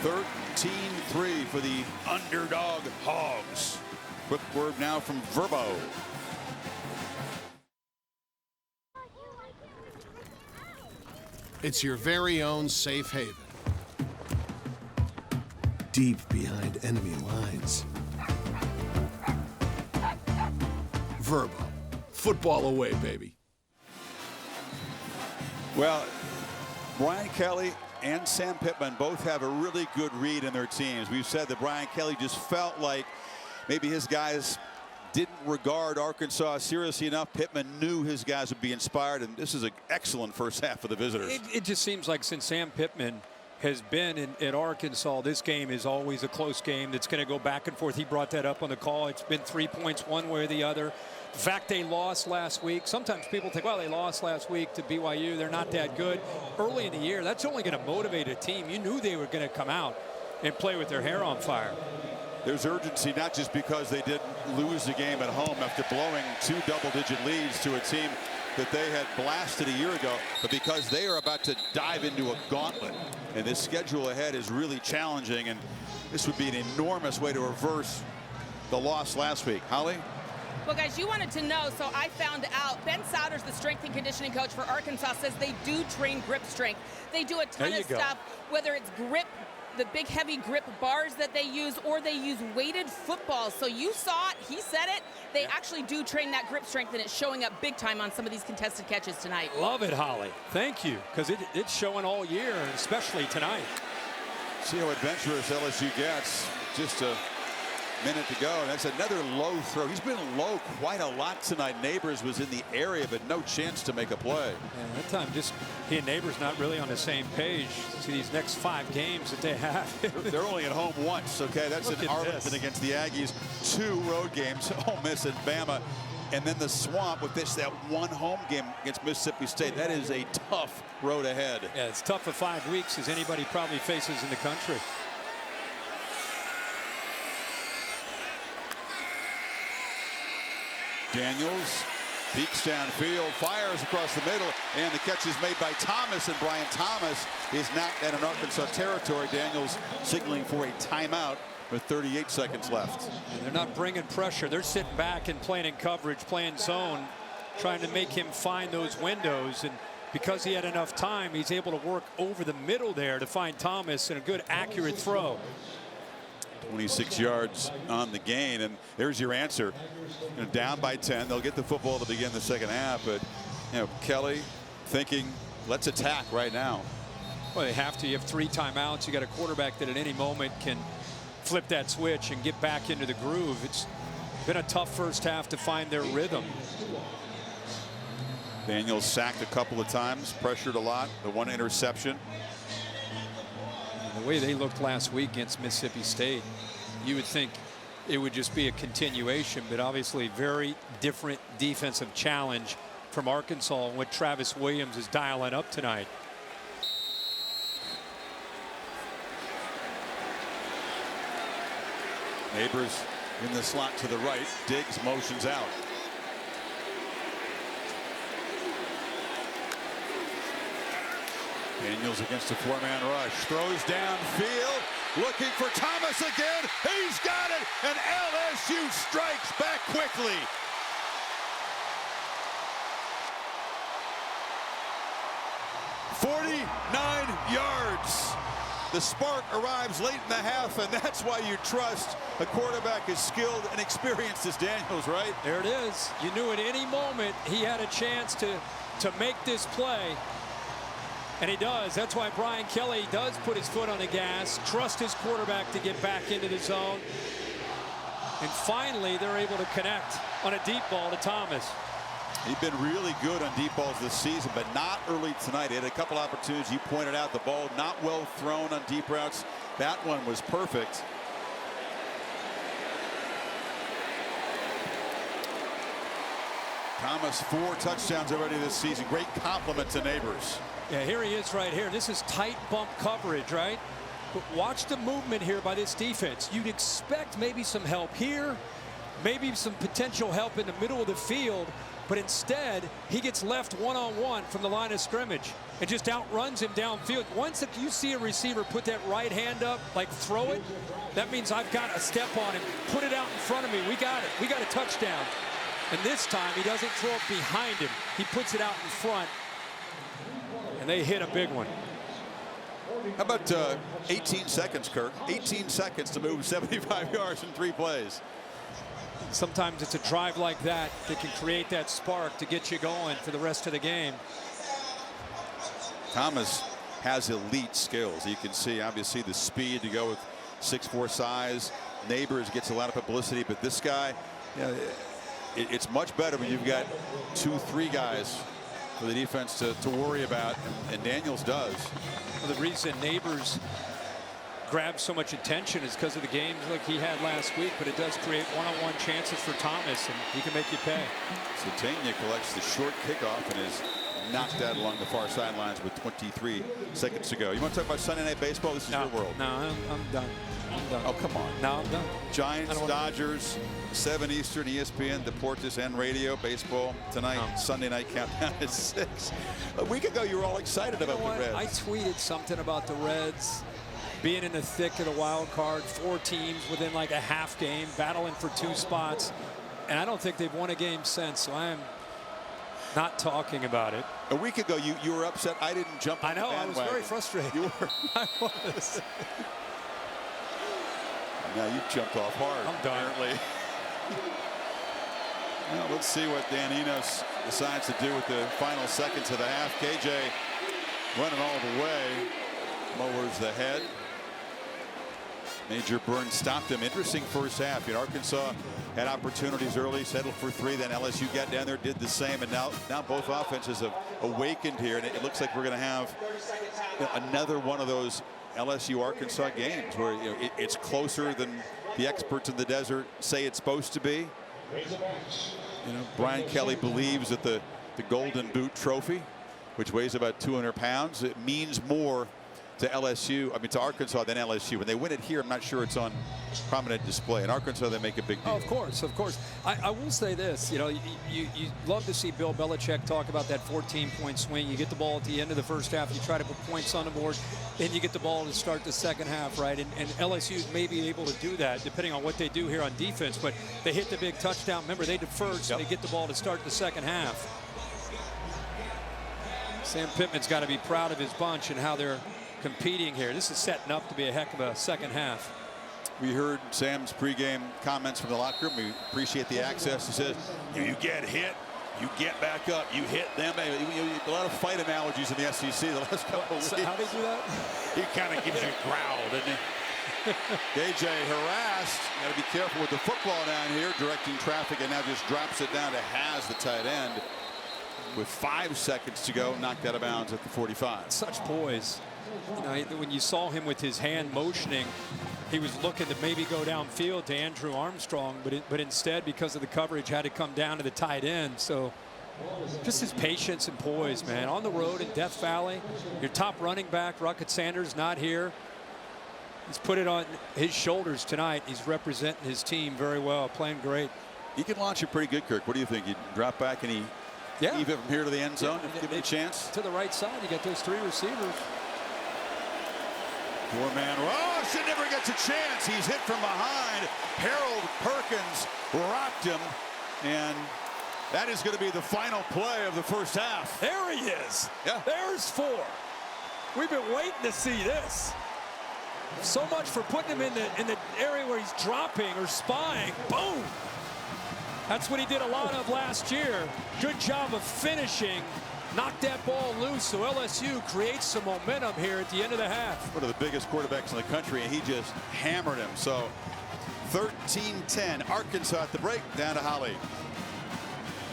13-3 for the underdog Hogs. Quick word now from Verbo. It's your very own safe haven. Deep behind enemy lines. Verbo. Football away, baby. Well, Brian Kelly and Sam Pittman both have a really good read in their teams. We've said that Brian Kelly just felt like maybe his guys didn't regard Arkansas seriously enough. Pittman knew his guys would be inspired, and this is an excellent first half for the visitors. It just seems like since Sam Pittman has been at Arkansas, this game is always a close game that's going to go back and forth. He brought that up on the call. It's been 3 points one way or the other. The fact they lost last week, sometimes people think, well, they lost last week to BYU. They're not that good. Early in the year, that's only going to motivate a team. You knew they were going to come out and play with their hair on fire. There's urgency, not just because they didn't lose the game at home after blowing 2 double-digit leads to a team that they had blasted a year ago, but because they are about to dive into a gauntlet. And this schedule ahead is really challenging, and this would be an enormous way to reverse the loss last week. Holly? Well, guys, you wanted to know, so I found out. Ben Souders, the strength and conditioning coach for Arkansas, says they do train grip strength. They do a ton of stuff, whether it's grip, the big heavy grip bars that they use, or they use weighted footballs. So you saw it, he said it. They actually do train that grip strength, and it's showing up big time on some of these contested catches tonight. Love it, Holly. Thank you, because it's showing all year, and especially tonight. See how adventurous LSU gets. Just a Minute to go. That's another low throw. He's been low quite a lot tonight. Neighbors was in the area, but no chance to make a play. And that time, just he and Neighbors not really on the same page. See these next 5 games that they have. They're only at home once. Okay, that's in Arlington against the Aggies. 2 road games, Ole Miss and Bama. And then the Swamp with that one home game against Mississippi State. That is a tough road ahead. Yeah, it's tough for 5 weeks as anybody probably faces in the country. Daniels peeks downfield, fires across the middle, and the catch is made by Thomas, and Brian Thomas is not in an Arkansas territory. Daniels signaling for a timeout with 38 seconds left. And they're not bringing pressure. They're sitting back and playing in coverage, playing zone, trying to make him find those windows. And because he had enough time, he's able to work over the middle there to find Thomas and a good, accurate throw. 26 yards on the gain, and there's your answer. You know, down by 10. They'll get the football to begin the second half, but you know, Kelly thinking, let's attack right now. Well, they have to. You have 3 timeouts. You got a quarterback that at any moment can flip that switch and get back into the groove. It's been a tough first half to find their rhythm. Daniels sacked a couple of times, pressured a lot, the 1 interception. And the way they looked last week against Mississippi State, you would think it would just be a continuation, but obviously very different defensive challenge from Arkansas and what Travis Williams is dialing up tonight. Neighbors in the slot to the right. Diggs motions out. Daniels against a 4-man rush. Throws downfield. Looking for Thomas again. He's got it. And LSU strikes back quickly. "49 yards. The spark arrives late in the half, and that's why you trust a quarterback as skilled and experienced as Daniels, right? There it is. You knew at any moment he had a chance to make this play. And he does. That's why Brian Kelly does put his foot on the gas, trust his quarterback to get back into the zone. And finally, they're able to connect on a deep ball to Thomas. He's been really good on deep balls this season, but not early tonight. He had a couple opportunities. You pointed out the ball not well thrown on deep routes. That one was perfect. Thomas, 4 touchdowns already this season. Great compliment to Neighbors. Yeah, here he is right here. This is tight bump coverage, right? But watch the movement here by this defense. You'd expect maybe some help here, maybe some potential help in the middle of the field, but instead he gets left one-on-one from the line of scrimmage and just outruns him downfield. Once you see a receiver put that right hand up, like throw it, that means I've got a step on him, put it out in front of me. We got it. We got a touchdown. And this time he doesn't throw it behind him. He puts it out in front. And they hit a big one. How about 18 seconds, Kirk? 18 seconds to move 75 yards in 3 plays. Sometimes it's a drive like that that can create that spark to get you going for the rest of the game. Thomas has elite skills. You can see, obviously, the speed to go with 6'4" size. Neighbors gets a lot of publicity, but this guy, you know, it's much better when you've got 2-3 guys for the defense to worry about, and Daniels does. Well, the reason Neighbors grabs so much attention is because of the games like he had last week, but it does create one-on-one chances for Thomas, and he can make you pay. Satania collects the short kickoff and is knocked out along the far sidelines with 23 seconds to go. You want to talk about Sunday Night Baseball? This is your world. No, I'm done. I'm done. Oh, come on. No, I'm done. Giants, Dodgers, 7 Eastern, ESPN, Deportes, and radio. Baseball tonight. Sunday night countdown at 6. A week ago, you were all excited about the Reds. I tweeted something about the Reds being in the thick of the wild card, 4 teams within like a half game, battling for 2 spots. And I don't think they've won a game since, so I am not talking about it. A week ago, you were upset I didn't jump on the bandwagon. I was very frustrated. You were. I was. Now you've jumped off hard. I'm done. Apparently. Well, let's see what Dan Enos decides to do with the final seconds of the half. KJ running all the way. Lowers the head. Major Burns stopped him. Interesting first half. You know, Arkansas had opportunities early, settled for 3. Then LSU got down there, did the same, and now both offenses have awakened here, and it looks like we're going to have another one of those LSU Arkansas games where it's closer than the experts in the desert say it's supposed to be. You know, Brian Kelly believes that the Golden Boot trophy, which weighs about 200 pounds, it means more to LSU, I mean to Arkansas, than LSU. When they win it here, I'm not sure it's on prominent display. In Arkansas, they make a big deal. Oh, of course, of course. I will say this, you know, you love to see Bill Belichick talk about that 14-point swing. You get the ball at the end of the first half, you try to put points on the board, then you get the ball to start the second half, right? And LSU may be able to do that depending on what they do here on defense, but they hit the big touchdown. Remember, they deferred, so they get the ball to start the second half. Sam Pittman's got to be proud of his bunch and how they're competing here. This is setting up to be a heck of a second half. We heard Sam's pregame comments from the locker room. We appreciate the access. He says, you get hit, you get back up, you hit them. A lot of fight analogies in the SEC the last couple of weeks. How do they do that? He kind of gives you a growl, doesn't he? KJ harassed. Got to be careful with the football down here, directing traffic, and now just drops it down to Has, the tight end. With 5 seconds to go, knocked out of bounds at the 45. Such poise. You know, when you saw him with his hand motioning, he was looking to maybe go downfield to Andrew Armstrong, but instead, because of the coverage, had to come down to the tight end. So just his patience and poise, man. On the road in Death Valley, your top running back, Rocket Sanders, not here. He's put it on his shoulders tonight. He's representing his team very well, playing great. He can launch it pretty good, Kirk. What do you think? You drop back and he heave it from here to the end zone, give him a chance? To the right side, you got those 3 receivers. 4-man rush, and never gets a chance. He's hit from behind. Harold Perkins rocked him, and that is going to be the final play of the first half. There he is. Yeah. There's 4. We've been waiting to see this. So much for putting him in the area where he's dropping or spying. Boom. That's what he did a lot of last year. Good job of finishing. Knocked that ball loose, so LSU creates some momentum here at the end of the half. One of the biggest quarterbacks in the country, and he just hammered him. So 13-10, Arkansas at the break, down to Holly.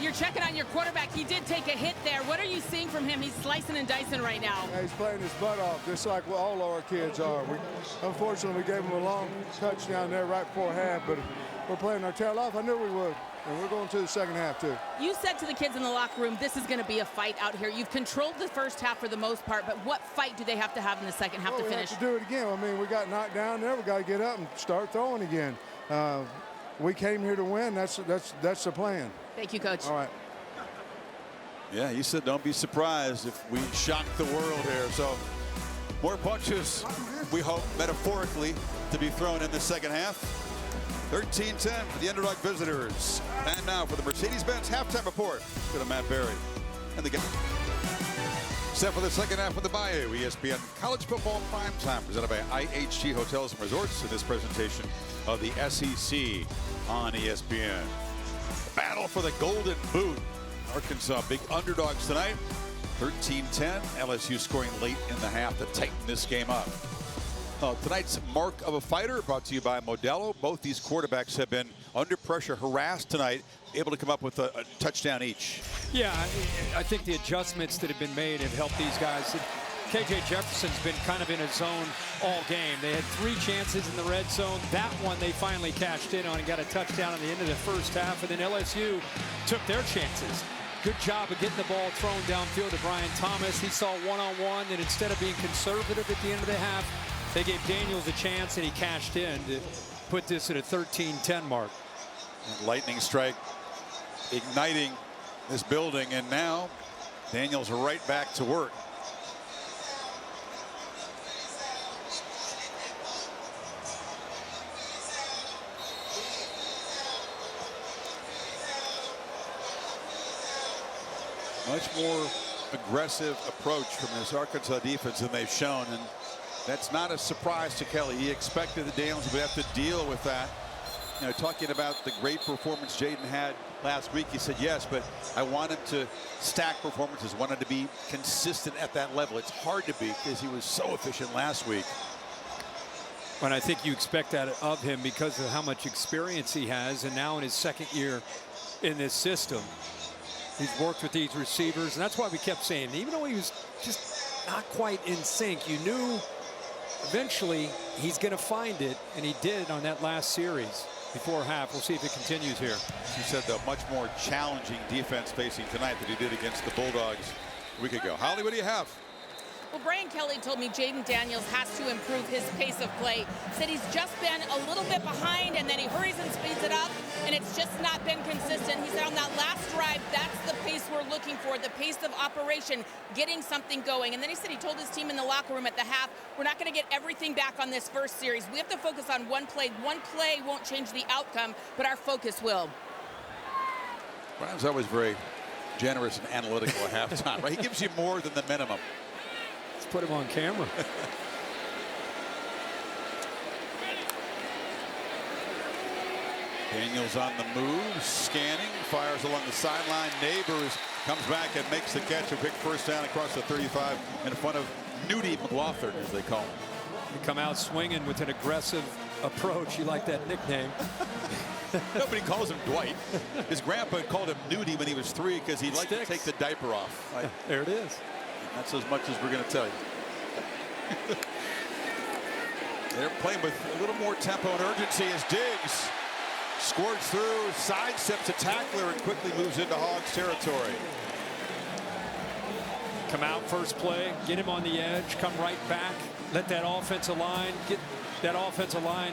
You're checking on your quarterback. He did take a hit there. What are you seeing from him? He's slicing and dicing right now. Yeah, he's playing his butt off, just like all our kids are. Unfortunately, we gave him a long touchdown there right before half, but we're playing our tail off. I knew we would. And we're going to the second half, too. You said to the kids in the locker room, this is going to be a fight out here. You've controlled the first half for the most part, but what fight do they have to have in the second half to finish? We have to do it again. I mean, we got knocked down there. We got to get up and start throwing again. We came here to win. That's the plan. Thank you, Coach. All right. Yeah, he said don't be surprised if we shock the world here. So more punches, we hope, metaphorically, to be thrown in the second half. 13-10 for the underdog visitors. And now for the Mercedes-Benz halftime report. Go to Matt Berry and the game. Set for the second half of the Bayou ESPN College Football Primetime, presented by IHG Hotels and Resorts. In this presentation of the SEC on ESPN. Battle for the Golden Boot. Arkansas big underdogs tonight. 13-10. LSU scoring late in the half to tighten this game up. Tonight's Mark of a Fighter brought to you by Modelo. Both these quarterbacks have been under pressure, harassed tonight, able to come up with a touchdown each. Yeah, I think the adjustments that have been made have helped these guys. KJ Jefferson's been kind of in a zone all game. They had 3 chances in the red zone. That one they finally cashed in on and got a touchdown at the end of the first half. And then LSU took their chances. Good job of getting the ball thrown downfield to Brian Thomas. He saw one-on-one, and instead of being conservative at the end of the half, they gave Daniels a chance, and he cashed in to put this at a 13-10 mark. Lightning strike igniting this building, and now Daniels right back to work. Much more aggressive approach from this Arkansas defense than they've shown, and that's not a surprise to Kelly. He expected the Daniels would have to deal with that. You know, talking about the great performance Jaden had last week, he said, yes, but I want him to stack performances, wanted to be consistent at that level. It's hard to be because he was so efficient last week. And I think you expect that of him because of how much experience he has, and now in his second year in this system, he's worked with these receivers, and that's why we kept saying, even though he was just not quite in sync, you knew eventually he's going to find it, and he did on that last series before half. We'll see if it continues here. You said the much more challenging defense facing tonight than he did against the Bulldogs a week ago. Holly, what do you have? Well, Brian Kelly told me Jaden Daniels has to improve his pace of play. Said he's just been a little bit behind, and then he hurries and speeds it up, and it's just not been consistent. He said on that last drive, that's the pace we're looking for, the pace of operation, getting something going. And then he said he told his team in the locker room at the half, we're not going to get everything back on this first series. We have to focus on one play. One play won't change the outcome, but our focus will. Brian's always very generous and analytical at halftime, right? He gives you more than the minimum. Let's put him on camera. Daniels on the move, scanning, fires along the sideline. Neighbors comes back and makes the catch. A big first down across the 35 in front of Nudie McLaughlin, as they call him. He come out swinging with an aggressive approach. You like that nickname? Nobody calls him Dwight. His grandpa called him Nudie when he was 3 because he liked to take the diaper off. Like, there it is. That's as much as we're going to tell you. They're playing with a little more tempo and urgency as Diggs squirts through, sidesteps a tackler, and quickly moves into Hogs territory. Come out first play, get him on the edge, come right back, let that offensive line, get that offensive line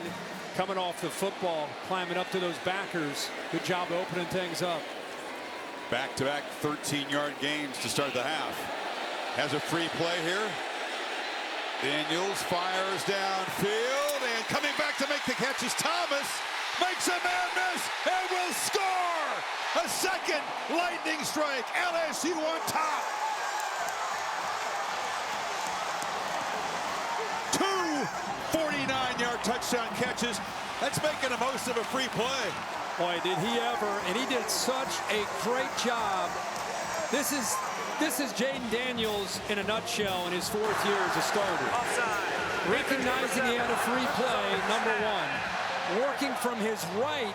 coming off the football, climbing up to those backers. Good job opening things up. Back-to-back 13-yard gains to start the half. Has a free play here. Daniels fires downfield, and coming back to make the catch is Thomas. Makes a man miss and will score! A second lightning strike. LSU on top. 2 49-yard touchdown catches. That's making the most of a free play. Boy, did he ever, and he did such a great job. This is Jaden Daniels in a nutshell in his 4th year as a starter. Offside. Recognizing he had a free play, number 1. Working from his right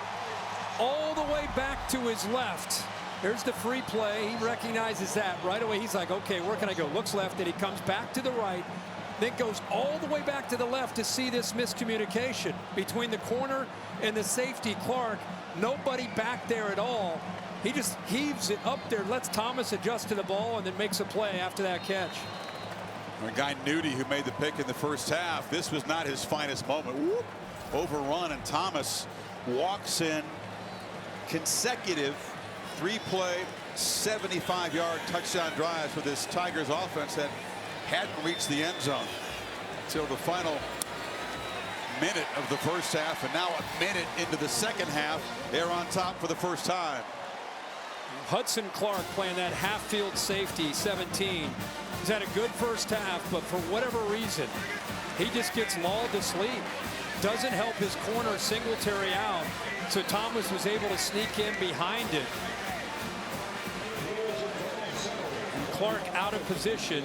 all the way back to his left. There's the free play. He recognizes that right away. He's like, okay, where can I go? Looks left, and he comes back to the right, then goes all the way back to the left to see this miscommunication between the corner and the safety, Clark. Nobody back there at all. He just heaves it up there, lets Thomas adjust to the ball, and then makes a play after that catch. A guy Nudie who made the pick in the first half. This was not his finest moment. Whoop. Overrun, and Thomas walks in. Consecutive 3-play 75-yard touchdown drives for this Tigers offense that hadn't reached the end zone until the final minute of the first half, and now a minute into the second half. They're on top for the first time. Hudson Clark playing that half-field safety, 17. He's had a good first half, but for whatever reason, he just gets lulled to sleep. Doesn't help his corner Singletary out, so Thomas was able to sneak in behind it. And Clark out of position.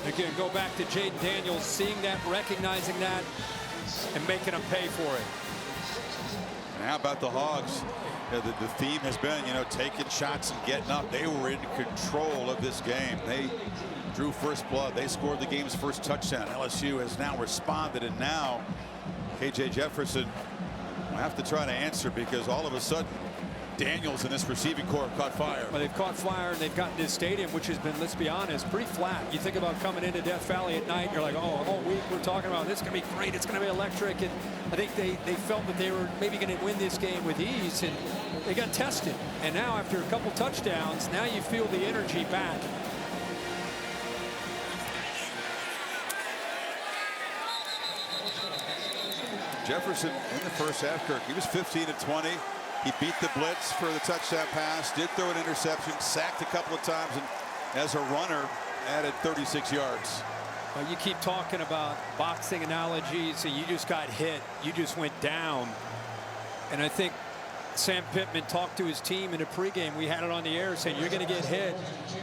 Again, go back to Jaden Daniels, seeing that, recognizing that, and making him pay for it. And how about the Hogs? The theme has been, taking shots and getting up. They were in control of this game. They drew first blood. They scored the game's first touchdown. LSU has now responded, and now KJ Jefferson will have to try to answer, because all of a sudden Daniels and this receiving corps caught fire. Well, they've caught fire, and they've gotten this stadium, which has been, let's be honest, pretty flat. You think about coming into Death Valley at night, you're like, oh, all week we're talking about this is going to be great, it's going to be electric, and I think they felt that they were maybe going to win this game with ease, and they got tested. And now after a couple touchdowns, now you feel the energy back. Jefferson in the first half, Kirk, he was 15 of 20. He beat the blitz for the touchdown pass, did throw an interception, sacked a couple of times, and as a runner added 36 yards. Well, you keep talking about boxing analogies, and you just got hit. You just went down. And I think Sam Pittman talked to his team in a pregame. We had it on the air saying, you're going to get hit.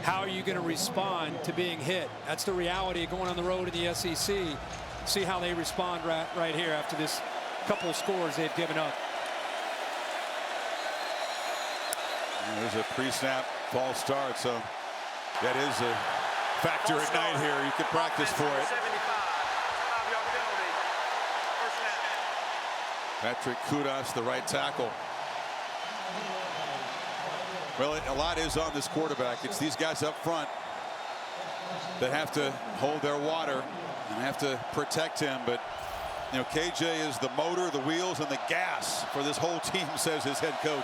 How are you going to respond to being hit? That's the reality of going on the road in the SEC. see how they respond right here after this couple of scores they've given up. There's a pre-snap false start, so that is a factor at night here. You can practice for it. Patrick Kudas, the right tackle. Well, a lot is on this quarterback. It's these guys up front that have to hold their water and have to protect him. But, you know, KJ is the motor, the wheels, and the gas for this whole team, says his head coach.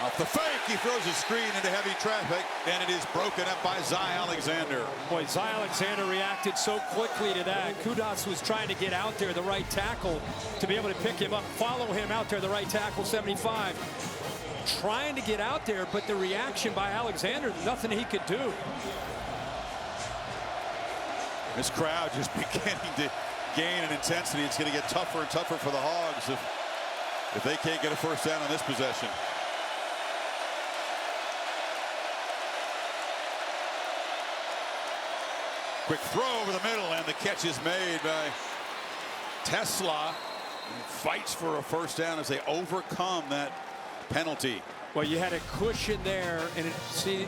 Off the fake, he throws a screen into heavy traffic, and it is broken up by Zy Alexander. Boy, Zy Alexander reacted so quickly to that. Kudas was trying to get out there, the right tackle, to be able to pick him up, follow him out there, the right tackle, 75. Trying to get out there, but the reaction by Alexander, nothing he could do. This crowd just beginning to gain in intensity. It's going to get tougher and tougher for the Hogs if they can't get a first down on this possession. Quick throw over the middle, and the catch is made by Tesla. He fights for a first down as they overcome that penalty. Well, you had a cushion there, and see,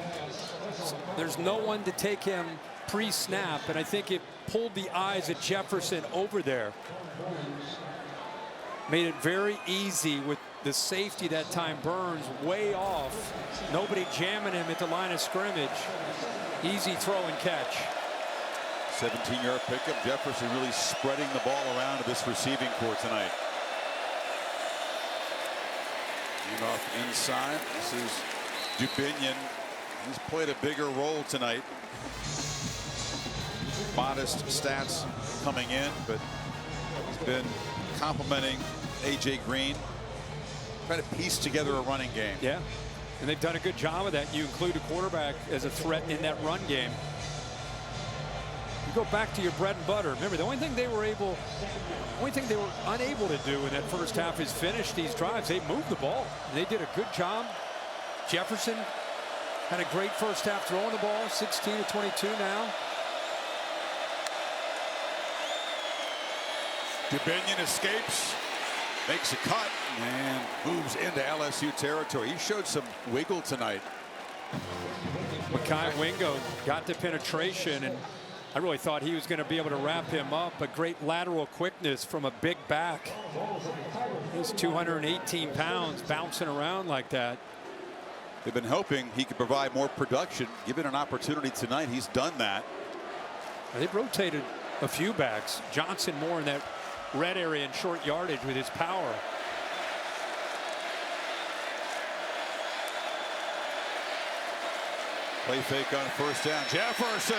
there's no one to take him pre-snap, and I think it pulled the eyes of Jefferson over there. Made it very easy with the safety that time, Burns, way off. Nobody jamming him at the line of scrimmage. Easy throw and catch. 17-yard pickup. Jefferson really spreading the ball around to this receiving corps tonight. And off inside. This is Dubinion. He's played a bigger role tonight. Modest stats coming in, but he's been complimenting A.J. Green. Trying to piece together a running game. Yeah, and they've done a good job of that. You include a quarterback as a threat in that run game. You go back to your bread and butter. Remember, the only thing they were unable to do in that first half is finish these drives. They moved the ball. And they did a good job. Jefferson had a great first half throwing the ball, 16-22 now. Dubinion escapes, makes a cut, and moves into LSU territory. He showed some wiggle tonight. Mekhi Wingo got the penetration, and I really thought he was going to be able to wrap him up. A great lateral quickness from a big back. He's 218 pounds, bouncing around like that. They've been hoping he could provide more production. Given an opportunity tonight, he's done that. They've rotated a few backs. Johnson more in that red area and short yardage with his power. Play fake on first down. Jefferson,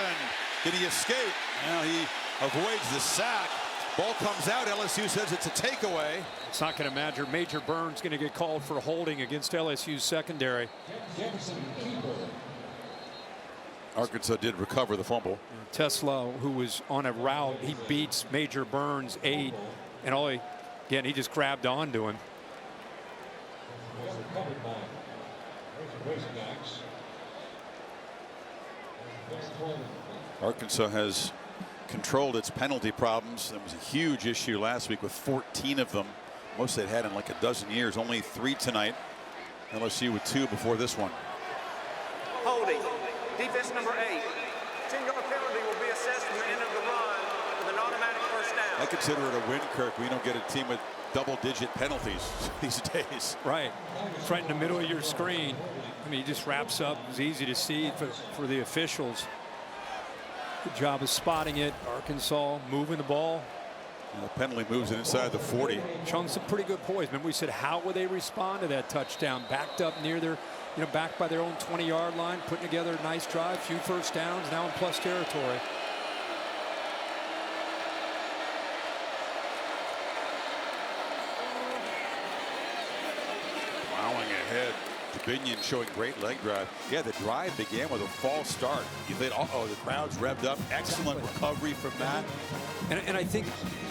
did he escape? Now he avoids the sack. Ball comes out. LSU says it's a takeaway. It's not going to matter. Major Burns going to get called for holding against LSU's secondary. Arkansas did recover the fumble. Tesla, who was on a route, he beats Major Burns 8, and again, he just grabbed onto him. Arkansas has controlled its penalty problems. It was a huge issue last week with 14 of them. Most they'd had in like a dozen years. Only 3 tonight. LSU with 2 before this one. Holding. Defense number 8. 10-yard penalty will be assessed from the end of the run with an automatic first down. I consider it a win, Kirk. We don't get a team with double-digit penalties these days. Right. It's right in the middle of your screen. I mean, he just wraps up. It's easy to see for the officials. Good job of spotting it. Arkansas moving the ball. The penalty moves it inside the 40. Showing some pretty good poise. Remember, we said, how would they respond to that touchdown? Backed up near their, back by their own 20-yard line, putting together a nice drive, few first downs, now in plus territory. Plowing ahead. Dubinion showing great leg drive. Yeah, the drive began with a false start. You think, uh-oh, the crowd's revved up. Excellent recovery from that. And I think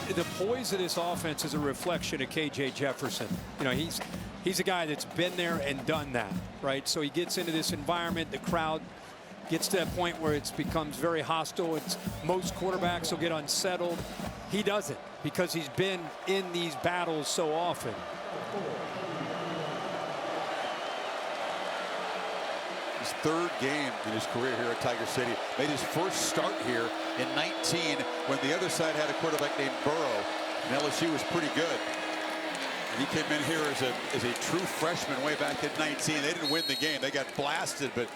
the poise of this offense is a reflection of KJ Jefferson. He's a guy that's been there and done that, right? So he gets into this environment, the crowd gets to that point where it becomes very hostile. Most quarterbacks will get unsettled. He doesn't, because he's been in these battles so often. His third game in his career here at Tiger City. Made his first start here in 19 when the other side had a quarterback named Burrow, and LSU was pretty good. And he came in here as a true freshman way back in 19. They didn't win the game. They got blasted, but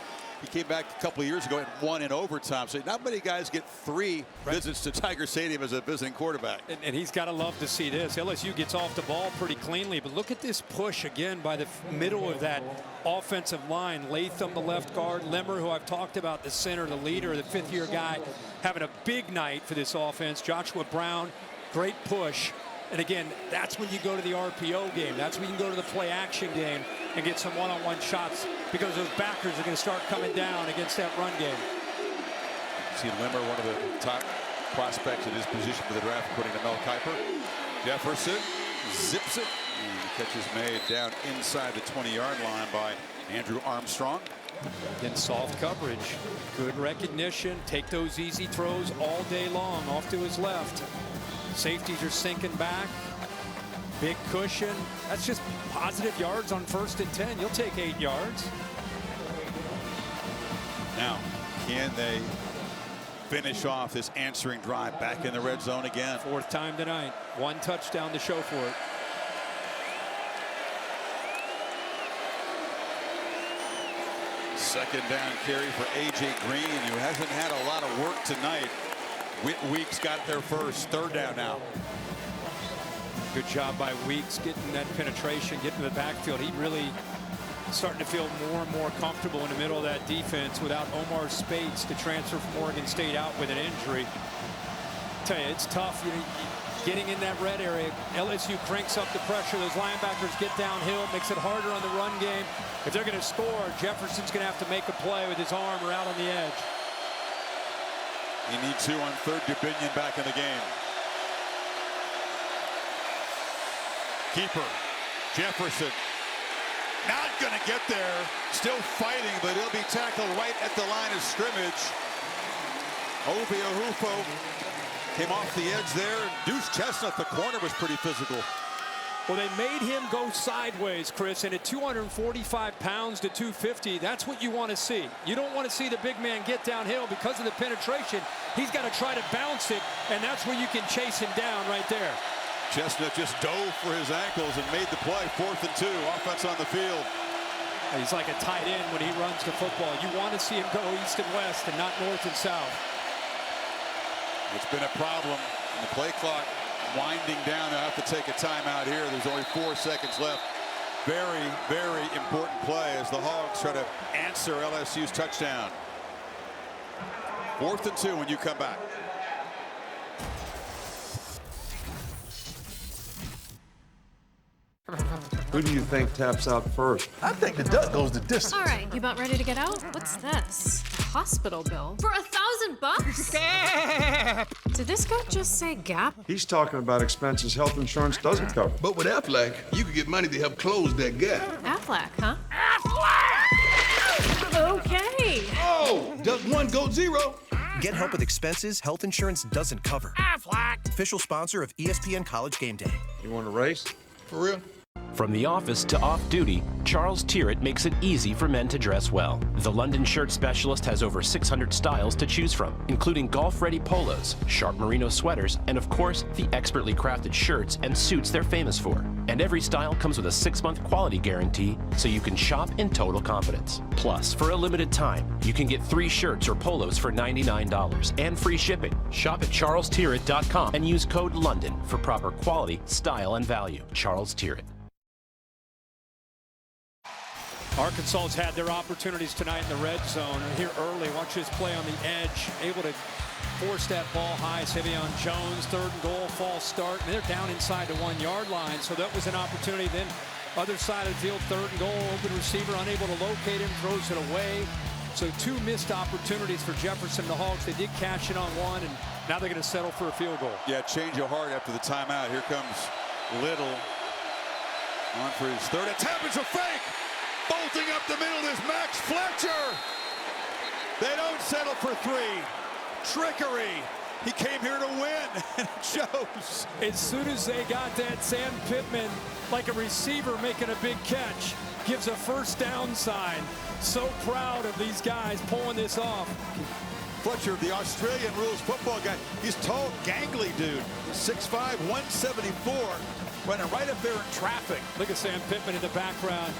he came back a couple of years ago and won in overtime. So not many guys get 3 visits to Tiger Stadium as a visiting quarterback. And he's got to love to see this. LSU gets off the ball pretty cleanly, but look at this push again by the middle of that offensive line. Latham, the left guard. Limmer, who I've talked about, the center, the leader, the 5th-year guy, having a big night for this offense. Joshua Brown, great push. And again, that's when you go to the RPO game. That's when you can go to the play action game and get some one-on-one shots, because those backers are going to start coming down against that run game. See Limmer, one of the top prospects at his position for the draft, according to Mel Kiper. Jefferson zips it. And the catch is made down inside the 20-yard line by Andrew Armstrong. Again, soft coverage, good recognition. Take those easy throws all day long off to his left. Safeties are sinking back. Big cushion. That's just positive yards on 1st and 10. You'll take 8 yards. Now, can they finish off this answering drive back in the red zone again? 4th time tonight. 1 touchdown to show for it. Second down carry for A.J. Green, who hasn't had a lot of work tonight. Weeks got there first. 3rd down now. Good job by Weeks getting that penetration, getting to the backfield. He really starting to feel more and more comfortable in the middle of that defense without Omar Spates to transfer from Oregon State out with an injury. I tell you, it's tough. Getting in that red area, LSU cranks up the pressure. Those linebackers get downhill, makes it harder on the run game. If they're going to score, Jefferson's going to have to make a play with his arm or out on the edge. He needs to on 3rd. Dubinion back in the game. Keeper Jefferson not going to get there. Still fighting, but he'll be tackled right at the line of scrimmage. Ovie Ohufo came off the edge there. Deuce Chestnut, the corner, was pretty physical. Well, they made him go sideways, Chris, and at 245 pounds to 250, that's what you want to see. You don't want to see the big man get downhill because of the penetration. He's got to try to bounce it, and that's where you can chase him down right there. Chestnut just dove for his ankles and made the play. 4th and 2, offense on the field. He's like a tight end when he runs the football. You want to see him go east and west and not north and south. It's been a problem. And the play clock winding down. They'll have to take a timeout here. There's only 4 seconds left. Very, very important play as the Hogs try to answer LSU's touchdown. 4th and 2 when you come back. Who do you think taps out first? I think the duck goes the distance. All right, you about ready to get out? What's this? A hospital bill? For $1,000? Did this guy just say Gap? He's talking about expenses health insurance doesn't cover. But with Aflac, you could get money to help close that gap. Aflac, huh? Aflac! Okay. Oh, does 1 go 0? Get help with expenses health insurance doesn't cover. Aflac! Official sponsor of ESPN College Game Day. You want to race? For real? From the office to off-duty, Charles Tyrrett makes it easy for men to dress well. The London shirt specialist has over 600 styles to choose from, including golf-ready polos, sharp merino sweaters, and of course, the expertly crafted shirts and suits they're famous for. And every style comes with a 6-month quality guarantee, so you can shop in total confidence. Plus, for a limited time, you can get 3 shirts or polos for $99 and free shipping. Shop at charlestyrrett.com and use code LONDON for proper quality, style, and value. Charles Tyrrett. Arkansas's had their opportunities tonight in the red zone. Here early, watch this play on the edge, able to force that ball high. Savion Jones, 3rd and goal, false start. And they're down inside the 1-yard line, so that was an opportunity. Then other side of the field, 3rd and goal, open receiver, unable to locate him, throws it away. So 2 missed opportunities for Jefferson. The Hogs, they did cash in on 1, and now they're going to settle for a field goal. Yeah, change of heart after the timeout. Here comes Little on for his 3rd attempt. It's a fake. Bolting up the middle is Max Fletcher. They don't settle for 3. Trickery. He came here to win, and it shows. As soon as they got that, Sam Pittman, like a receiver making a big catch, gives a first down sign. So proud of these guys pulling this off. Fletcher, the Australian rules football guy, he's tall, gangly dude. 6'5", 174, running right up there in traffic. Look at Sam Pittman in the background.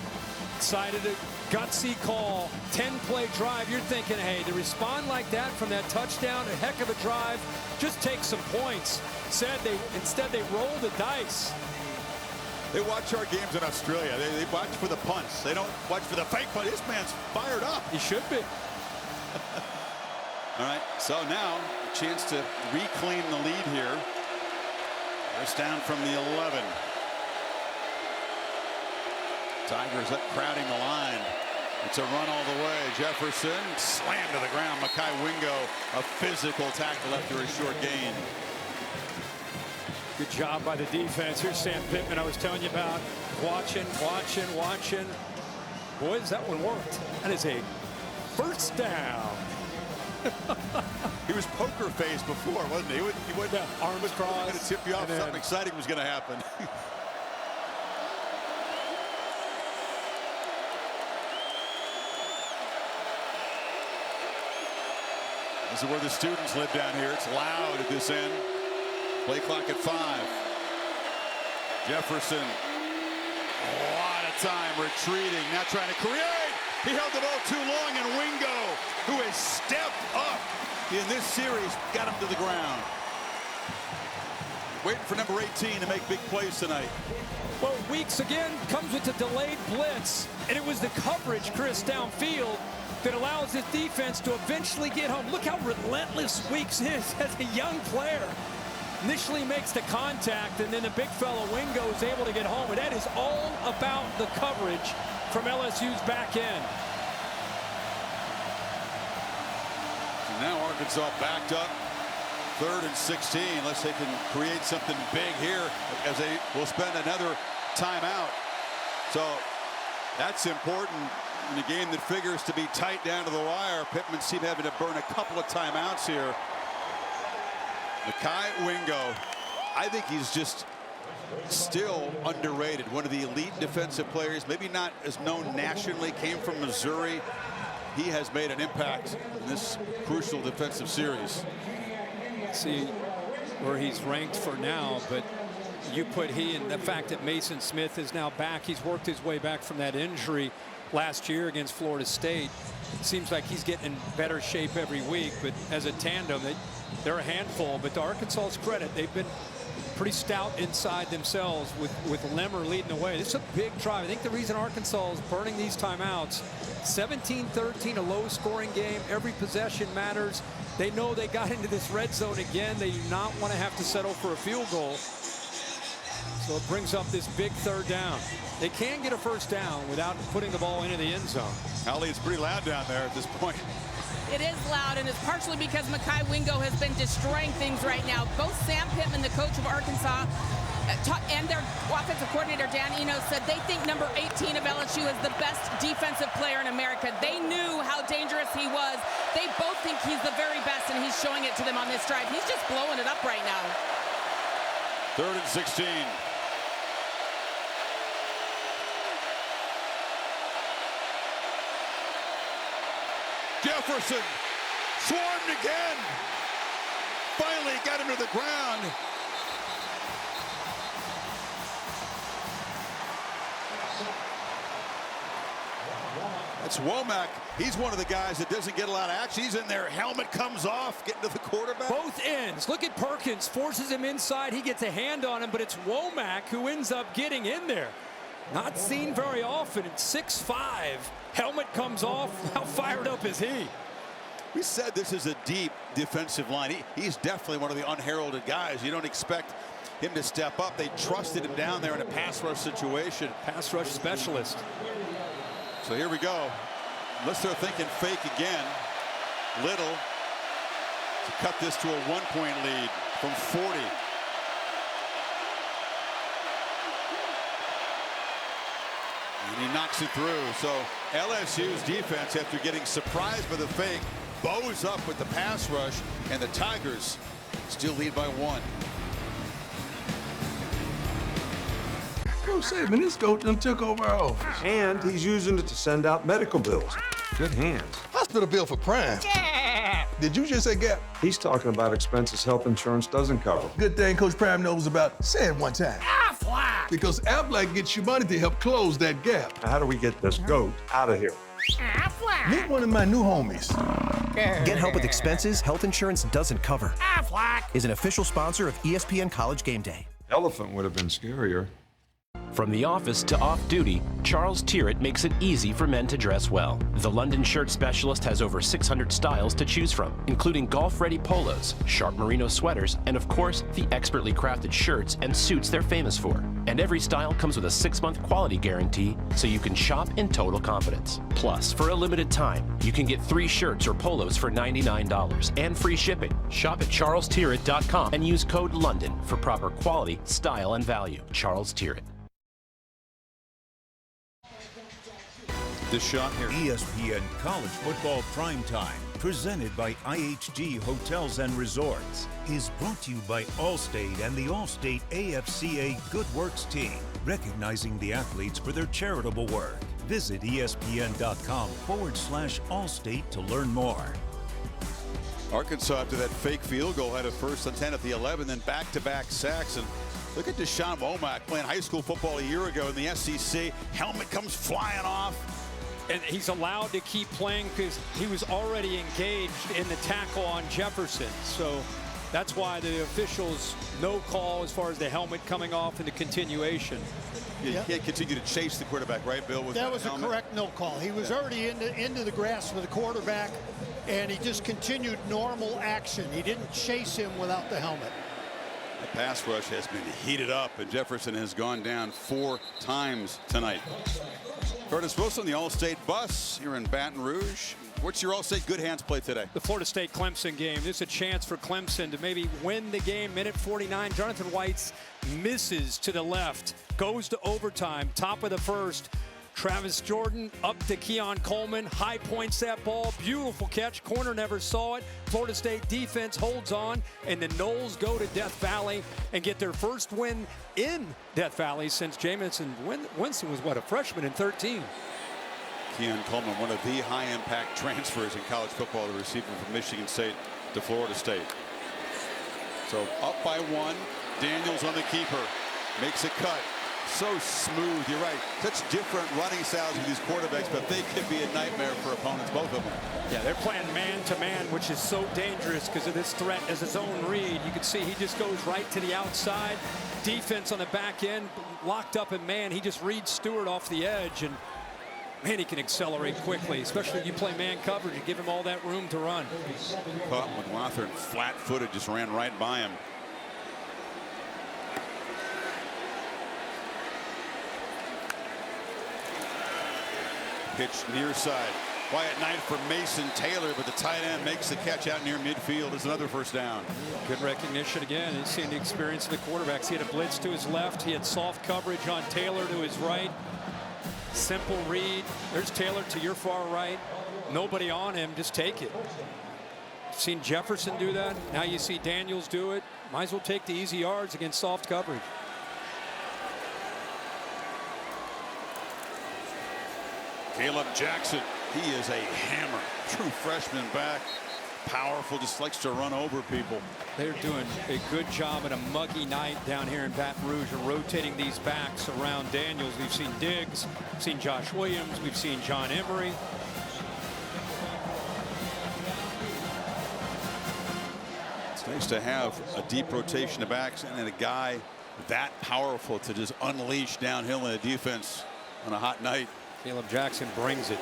Excited, a gutsy call, 10-play drive. You're thinking, hey, to respond like that from that touchdown, a heck of a drive, just take some points. Instead they roll the dice. They watch our games in Australia. They watch for the punts. They don't watch for the fake punt. This man's fired up. He should be. All right, so now a chance to reclaim the lead here. First down from the 11. Tigers up crowding the line. It's a run all the way. Jefferson slammed to the ground. Mekhi Wingo, a physical tackle after a short gain. Good job by the defense. Here's Sam Pittman I was telling you about. Watching. Boys, that one worked. That is a first down. He was poker face before, wasn't he? He went arms crossed. Going to tip you off. Something exciting was going to happen. This is where the students live down here. It's loud at this end. Play clock at 5. Jefferson, a lot of time retreating, now trying to create. He held the ball too long, and Wingo, who has stepped up in this series, got him to the ground. Waiting for number 18 to make big plays tonight. Well, Weeks again comes with the delayed blitz, and it was the coverage, Chris, downfield that allows this defense to eventually get home. Look how relentless Weeks is as a young player. Initially makes the contact, and then the big fellow Wingo is able to get home. And that is all about the coverage from LSU's back end. And now Arkansas backed up. 3rd and 16, unless they can create something big here, as they will spend another timeout. So that's important in a game that figures to be tight down to the wire. Pittman seemed having to burn a couple of timeouts here. Mekhi Wingo, I think he's just still underrated. One of the elite defensive players, maybe not as known nationally, came from Missouri. He has made an impact in this crucial defensive series. See where he's ranked for now, but you put he and the fact that Mason Smith is now back. He's worked his way back from that injury last year against Florida State. It seems like he's getting in better shape every week, but as a tandem, they're a handful. But to Arkansas's credit, they've been pretty stout inside themselves with Lemmer leading the way. This is a big drive. I think the reason Arkansas is burning these timeouts, 17-13, a low-scoring game. Every possession matters. They know they got into this red zone again. They do not want to have to settle for a field goal. So it brings up this big 3rd down. They can get a first down without putting the ball into the end zone. Holly, it's pretty loud down there at this point. It is loud, and it's partially because Mekhi Wingo has been destroying things right now. Both Sam Pittman, the coach of Arkansas, and their offensive coordinator, Dan Enos, said they think number 18 of LSU is the best defensive player in America. They knew how dangerous he was. They both think he's the very best, and he's showing it to them on this drive. He's just blowing it up right now. 3rd and 16. Jefferson swarmed again. Finally got him to the ground. That's Womack. He's one of the guys that doesn't get a lot of action. He's in there. Helmet comes off, getting to the quarterback. Both ends. Look at Perkins. Forces him inside. He gets a hand on him, but it's Womack who ends up getting in there. Not seen very often. It's 6'5". Helmet comes off. How fired up is he? We said this is a deep defensive line. He's definitely one of the unheralded guys. You don't expect him to step up. They trusted him down there in a pass rush situation. Pass rush specialist. So here we go. Unless they're thinking fake again. Little to cut this to a 1-point lead from 40. And he knocks it through. So LSU's defense, after getting surprised by the fake, bows up with the pass rush, and the Tigers still lead by 1. Coach Saban, this coach done took over our office. And he's using it to send out medical bills. Good hands. Hospital bill for Prime. Did you just say Gap? He's talking about expenses health insurance doesn't cover. Good thing Coach Prime knows about. Say it one time. Aflac! Because Aflac gets you money to help close that gap. Now, how do we get this goat out of here? Aflac! Meet one of my new homies. Get help with expenses health insurance doesn't cover. Aflac! Is an official sponsor of ESPN College Game Day. Elephant would have been scarier. From the office to off-duty, Charles Tyrrett makes it easy for men to dress well. The London shirt specialist has over 600 styles to choose from, including golf-ready polos, sharp merino sweaters, and of course, the expertly crafted shirts and suits they're famous for. And every style comes with a 6-month quality guarantee, so you can shop in total confidence. Plus, for a limited time, you can get 3 shirts or polos for $99 and free shipping. Shop at charlestyrrett.com and use code LONDON for proper quality, style, and value. Charles Tyrrett. This shot here. ESPN College Football Primetime, presented by IHG Hotels and Resorts, is brought to you by Allstate and the Allstate AFCA Good Works team, recognizing the athletes for their charitable work. Visit ESPN.com/Allstate to learn more. Arkansas, after that fake field goal, had a 1st and 10 at the 11, then back-to-back sacks. And look at Deshaun Womack playing high school football a year ago in the SEC. Helmet comes flying off. And he's allowed to keep playing because he was already engaged in the tackle on Jefferson. So that's why the officials no call as far as the helmet coming off and the continuation. You can't continue to chase the quarterback, right, Bill? That was a correct no call. He was already into the grass with the quarterback, and he just continued normal action. He didn't chase him without the helmet. The pass rush has been heated up, and Jefferson has gone down 4 times tonight. Curtis Wilson, the All-State bus here in Baton Rouge. What's your All-State good hands play today? The Florida State-Clemson game. This is a chance for Clemson to maybe win the game. Minute 49, Jonathan White misses to the left, goes to overtime, top of the 1st. Travis Jordan up to Keon Coleman, high points that ball, beautiful catch, corner never saw it. Florida State defense holds on, and the Noles go to Death Valley and get their first win in Death Valley since Jamison Winston was, what, a freshman in 13. Keon Coleman, one of the high-impact transfers in college football, the receiver from Michigan State to Florida State. So up by 1, Daniels on the keeper, makes a cut. So smooth, you're right. Such different running styles with these quarterbacks, but they could be a nightmare for opponents, both of them. Yeah, they're playing man-to-man, which is so dangerous because of this threat as his own read. You can see he just goes right to the outside. Defense on the back end, locked up in man. He just reads Stewart off the edge, and man, he can accelerate quickly, especially when you play man coverage. You give him all that room to run. Caught McLaughlin flat-footed, just ran right by him. Pitch near side. Quiet night for Mason Taylor, but the tight end makes the catch out near midfield. It's another 1st down. Good recognition again. He's seeing the experience of the quarterbacks. He had a blitz to his left. He had soft coverage on Taylor to his right. Simple read. There's Taylor to your far right. Nobody on him. Just take it. Seen Jefferson do that. Now you see Daniels do it. Might as well take the easy yards against soft coverage. Caleb Jackson, he is a hammer. True freshman back. Powerful, just likes to run over people. They're doing a good job at a muggy night down here in Baton Rouge of rotating these backs around Daniels. We've seen Diggs, we've seen Josh Williams, we've seen John Emery. It's nice to have a deep rotation of backs and then a guy that powerful to just unleash downhill in the defense on a hot night. Caleb Jackson brings it.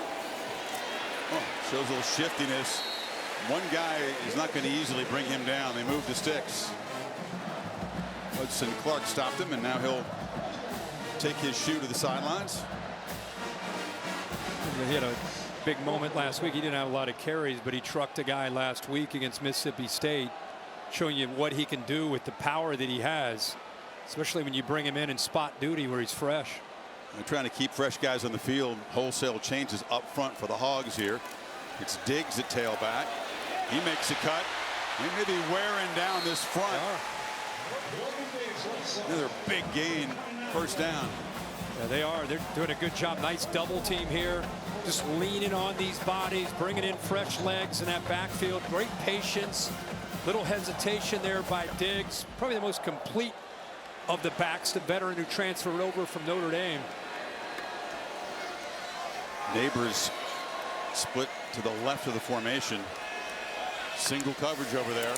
Oh, shows a little shiftiness. One guy is not going to easily bring him down. They move the sticks. Hudson Clark stopped him, and now he'll take his shoe to the sidelines. He had a big moment last week. He didn't have a lot of carries, but he trucked a guy last week against Mississippi State, showing you what he can do with the power that he has, especially when you bring him in spot duty where he's fresh. They're trying to keep fresh guys on the field. Wholesale changes up front for the Hogs here. It's Diggs at tailback. He makes a cut. He may be wearing down this front. Another big gain, first down. Yeah, they are. They're doing a good job. Nice double team here. Just leaning on these bodies, bringing in fresh legs in that backfield. Great patience. Little hesitation there by Diggs. Probably the most complete of the backs, the veteran who transferred over from Notre Dame. Neighbors split to the left of the formation. Single coverage over there.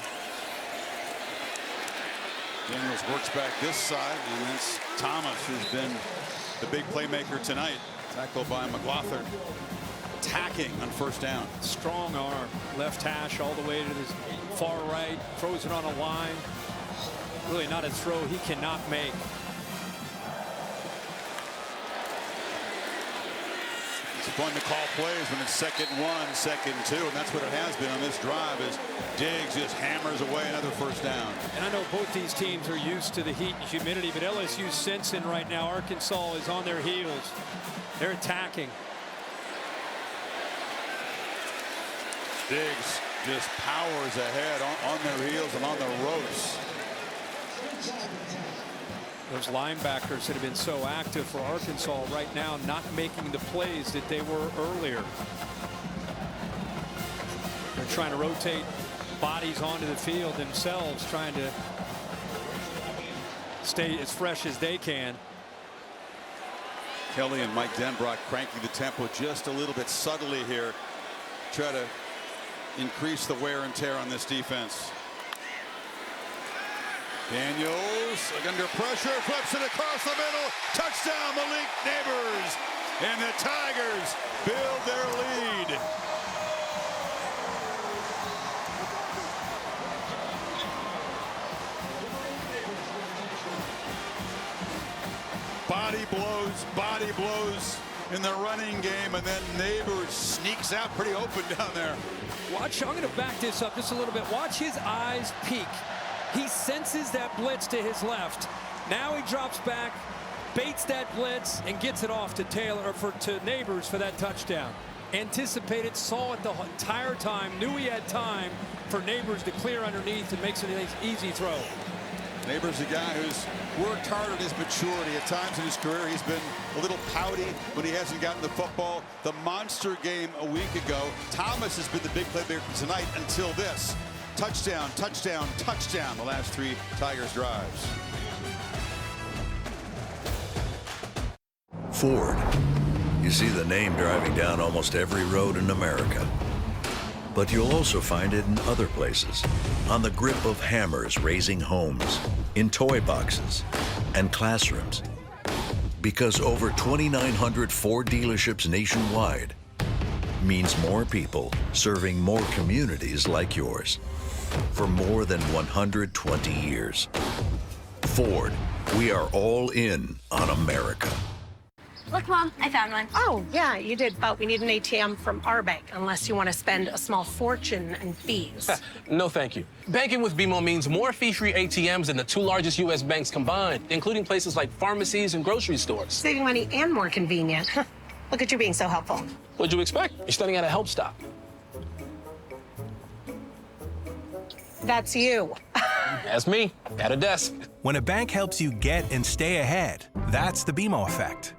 Daniels works back this side, and it's Thomas who's been the big playmaker tonight. Tackled by McLaughlin. Attacking on first down. Strong arm. Left hash all the way to the far right. Throws it on a line. Really not a throw he cannot make. It's fun to call plays when it's 2nd and 1, 2nd and 2, and that's what it has been on this drive as Diggs just hammers away another first down. And I know both these teams are used to the heat and humidity, but LSU's sensing right now Arkansas is on their heels. They're attacking. Diggs just powers ahead on their heels and on the ropes. Those linebackers that have been so active for Arkansas right now not making the plays that they were earlier. They're trying to rotate bodies onto the field themselves, trying to stay as fresh as they can. Kelly and Mike Denbrock cranking the tempo just a little bit subtly here. Try to increase the wear and tear on this defense. Daniels under pressure, flips it across the middle. Touchdown, Malik Neighbors. And the Tigers build their lead. Body blows in the running game, and then Neighbors sneaks out pretty open down there. Watch, I'm going to back this up just a little bit. Watch his eyes peek. He senses that blitz to his left. Now he drops back, baits that blitz, and gets it off to Taylor, or to Neighbors for that touchdown. Anticipated, saw it the entire time, knew he had time for Neighbors to clear underneath and makes it an easy throw. Neighbors, a guy who's worked hard on his maturity. At times in his career, he's been a little pouty when he hasn't gotten the football. The monster game a week ago. Thomas has been the big playmaker tonight until this. Touchdown, touchdown, touchdown, the last 3 Tigers drives. Ford. You see the name driving down almost every road in America. But you'll also find it in other places. On the grip of hammers raising homes, in toy boxes, and classrooms. Because over 2,900 Ford dealerships nationwide means more people serving more communities like yours. For more than 120 years. Ford, we are all in on America. Look, Mom, I found one. Oh, yeah, you did, but we need an ATM from our bank, unless you want to spend a small fortune in fees. No, thank you. Banking with BMO means more fee-free ATMs than the 2 largest U.S. banks combined, including places like pharmacies and grocery stores. Saving money and more convenient. Look at you being so helpful. What'd you expect? You're studying at a help stop. That's you. That's me, at a desk. When a bank helps you get and stay ahead, that's the BMO effect.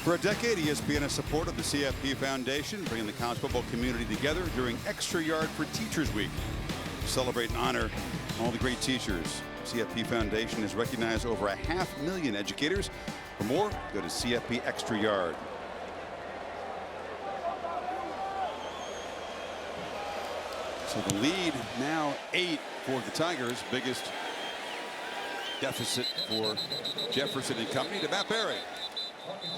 For a decade, ESPN has supported the CFP Foundation, bringing the college football community together during Extra Yard for Teachers Week. To celebrate and honor all the great teachers. CFP Foundation has recognized over 500,000 educators. For more, go to CFP Extra Yard. So the lead now 8 for the Tigers. Biggest deficit for Jefferson and company to Matt Berry.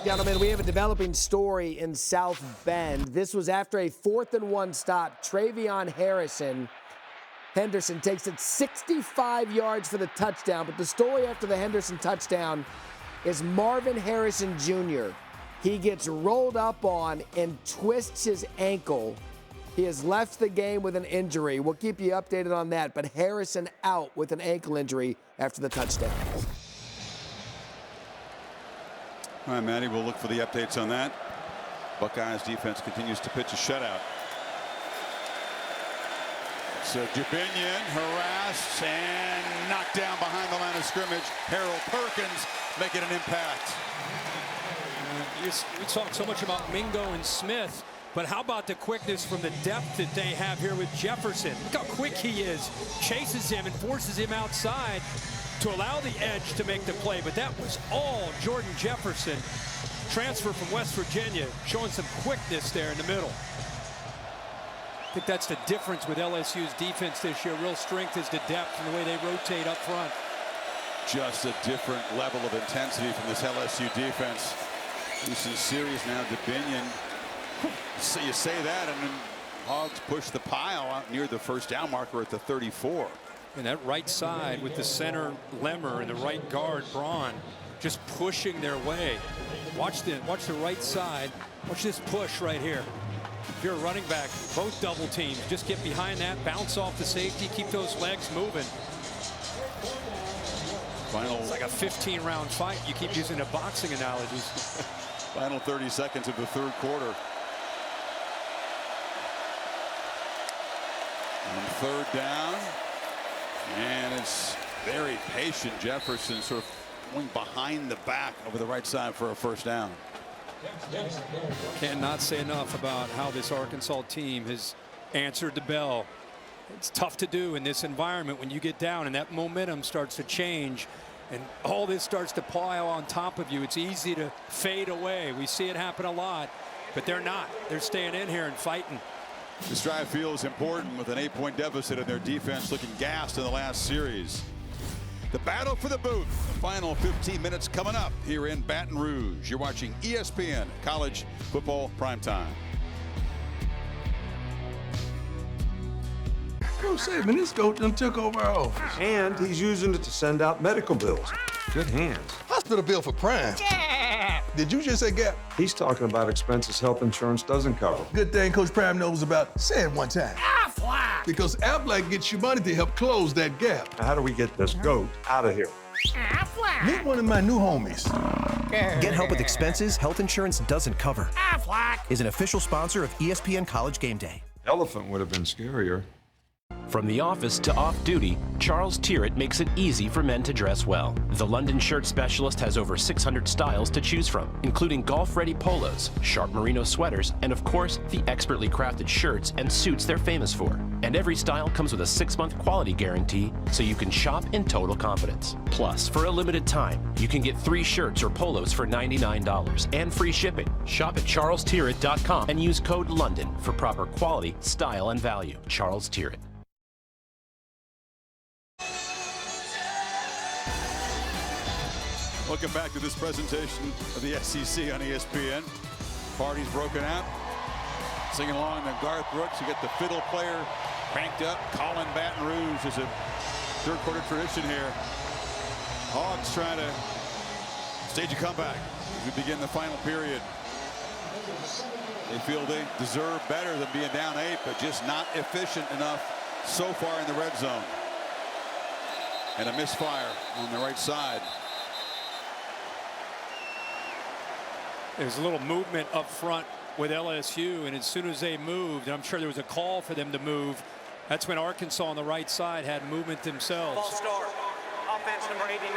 Gentlemen, we have a developing story in South Bend. This was after a 4th and 1 stop. Travion Henderson takes it 65 yards for the touchdown. But the story after the Henderson touchdown is Marvin Harrison Jr. He gets rolled up on and twists his ankle. He has left the game with an injury. We'll keep you updated on that. But Harrison out with an ankle injury after the touchdown. All right, Matty, we'll look for the updates on that. Buckeyes defense continues to pitch a shutout. So Jabinion harassed and knocked down behind the line of scrimmage. Harold Perkins making an impact. We talk so much about Mingo and Smith, but how about the quickness from the depth that they have here with Jefferson? Look how quick he is. Chases him and forces him outside to allow the edge to make the play. But that was all Jordan Jefferson, transfer from West Virginia, showing some quickness there in the middle. I think that's the difference with LSU's defense this year. Real strength is the depth and the way they rotate up front. Just a different level of intensity from this LSU defense. Houston series now. Jabinion. So you say that, and then Hogs push the pile out near the first down marker at the 34. And that right side with the center Lemmer and the right guard Braun just pushing their way. Watch the right side. Watch this push right here. If you're a running back, both double teams, just get behind that, bounce off the safety, keep those legs moving. It's like a 15-round fight. You keep using the boxing analogies. Final 30 seconds of the third quarter. And third down. And it's very patient. Jefferson sort of going behind the back over the right side for a first down. Cannot say enough about how this Arkansas team has answered the bell. It's tough to do in this environment when you get down and that momentum starts to change and all this starts to pile on top of you. It's easy to fade away. We see it happen a lot, but they're not. They're staying in here and fighting. This drive feels important with an 8-point deficit and their defense looking gassed in the last series. The battle for the booth. The final 15 minutes coming up here in Baton Rouge. You're watching ESPN College Football Primetime. Bro, say, man, this goat done took over our office. And he's using it to send out medical bills. Good hands. Hospital bill for Prime. Yeah. Did you just say Gap? He's talking about expenses health insurance doesn't cover. Good thing Coach Prime knows about. Say it one time. Aflac. Because Aflac gets you money to help close that gap. Now, how do we get this goat out of here? Aflac. Meet one of my new homies. Get help with expenses health insurance doesn't cover. Aflac is an official sponsor of ESPN College Game Day. Elephant would have been scarier. From the office to off-duty, Charles Tyrrett makes it easy for men to dress well. The London shirt specialist has over 600 styles to choose from, including golf-ready polos, sharp merino sweaters, and of course, the expertly crafted shirts and suits they're famous for. And every style comes with a 6-month quality guarantee, so you can shop in total confidence. Plus, for a limited time, you can get 3 shirts or polos for $99 and free shipping. Shop at charlestyrrett.com and use code LONDON for proper quality, style, and value. Charles Tyrrett. Welcome back to this presentation of the SEC on ESPN. Party's broken out. Singing along to Garth Brooks. You get the fiddle player cranked up. Calling Baton Rouge is a third quarter tradition here. Hogs trying to stage a comeback as we begin the final period. They feel they deserve better than being down 8, but just not efficient enough so far in the red zone. And a misfire on the right side. There's a little movement up front with LSU, and as soon as they moved, and I'm sure there was a call for them to move, that's when Arkansas on the right side had movement themselves. Ball start. Offense number 89.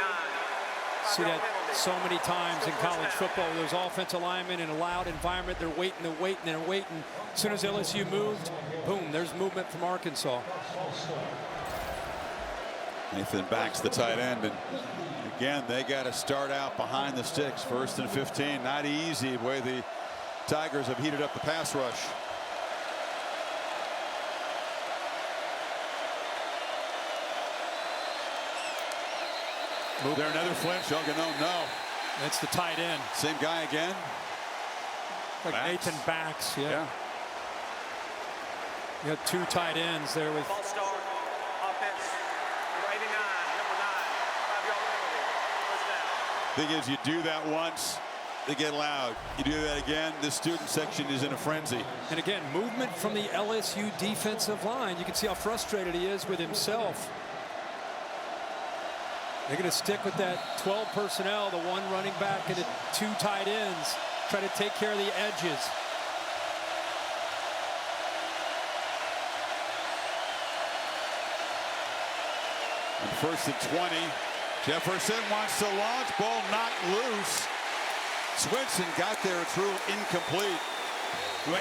See that so many times in college football. Those offensive linemen in a loud environment, they're waiting, they're waiting, they're waiting. As soon as LSU moved, boom, there's movement from Arkansas. Nathan backs the tight end, and again, they got to start out behind the sticks. 1st and 15. Not easy the way the Tigers have heated up the pass rush. Move there, another flinch. No. That's the tight end. Same guy again. Like Backs. Nathan Backs, yeah. You got 2 tight ends there with. Ball start. Offense number 89. Number 9. 5-yard penalty. First down. Thing is, you do that once, they get loud. You do that again, the student section is in a frenzy. And again, movement from the LSU defensive line. You can see how frustrated he is with himself. They're going to stick with that 12 personnel, the 1 running back and the 2 tight ends. Try to take care of the edges. And 1st and 20. Jefferson wants to launch, ball knocked loose. Swinson got there, it's ruled incomplete.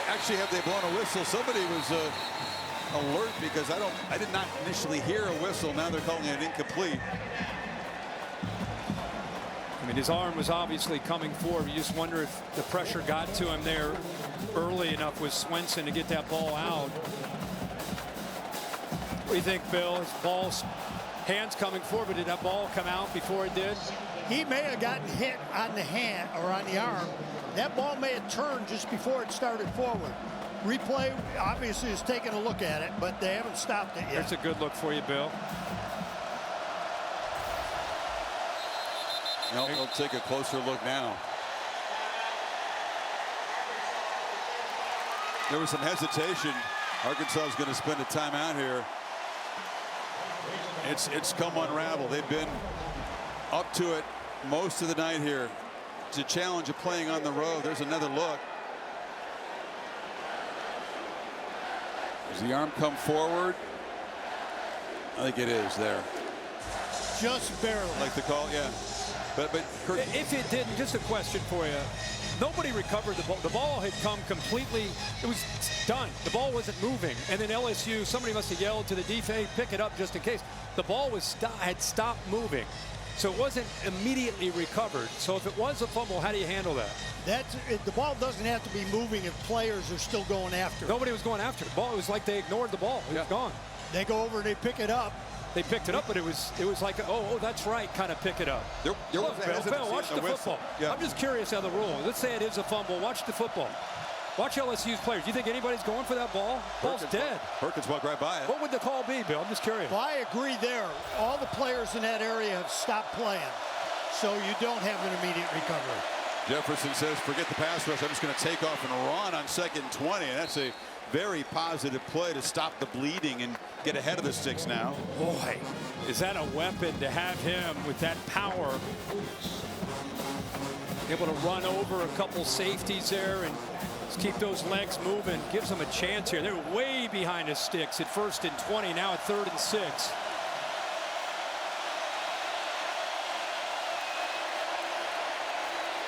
Actually, have they blown a whistle? Somebody was alert because I did not initially hear a whistle. Now they're calling it incomplete. I mean, his arm was obviously coming forward. You just wonder if the pressure got to him there early enough with Swinson to get that ball out. What do you think, Bill? His ball's hands coming forward, but did that ball come out before it did? He may have gotten hit on the hand or on the arm. That ball may have turned just before it started forward. Replay obviously is taking a look at it, but they haven't stopped it yet. There's a good look for you, Bill. No, they'll take a closer look now. There was some hesitation. Arkansas is going to spend a timeout here. It's come unraveled. They've been up to it most of the night here. It's a challenge of playing on the road. There's another look. Does the arm come forward? I think it is there. Just barely. Like the call, yeah. But Kurt, if it didn't, just a question for you. Nobody recovered the ball. The ball had come completely, it was done. The ball wasn't moving. And then LSU, somebody must have yelled to the DFA, pick it up just in case. The ball had stopped moving. So it wasn't immediately recovered. So if it was a fumble, how do you handle that? The ball doesn't have to be moving if players are still going after it. Nobody was going after the ball. It was like they ignored the ball. It was gone. They go over, they pick it up. They picked it up, but it was like, oh, that's right, kind of pick it up. There Look, Bill, watch the football. Yeah. I'm just curious how the rule. Let's say it is a fumble. Watch the football. Watch LSU's players. Do you think anybody's going for that ball? Ball's dead. Perkins walked right by it. What would the call be, Bill? I'm just curious. Well, I agree there. All the players in that area have stopped playing, so you don't have an immediate recovery. Jefferson says, forget the pass rush. I'm just going to take off and run on 2nd and 20. And that's a very positive play to stop the bleeding and get ahead of the sticks now. Boy, is that a weapon to have him with that power. Able to run over a couple safeties there and just keep those legs moving. Gives them a chance here. They're way behind the sticks at 1st and 20, now at 3rd and 6.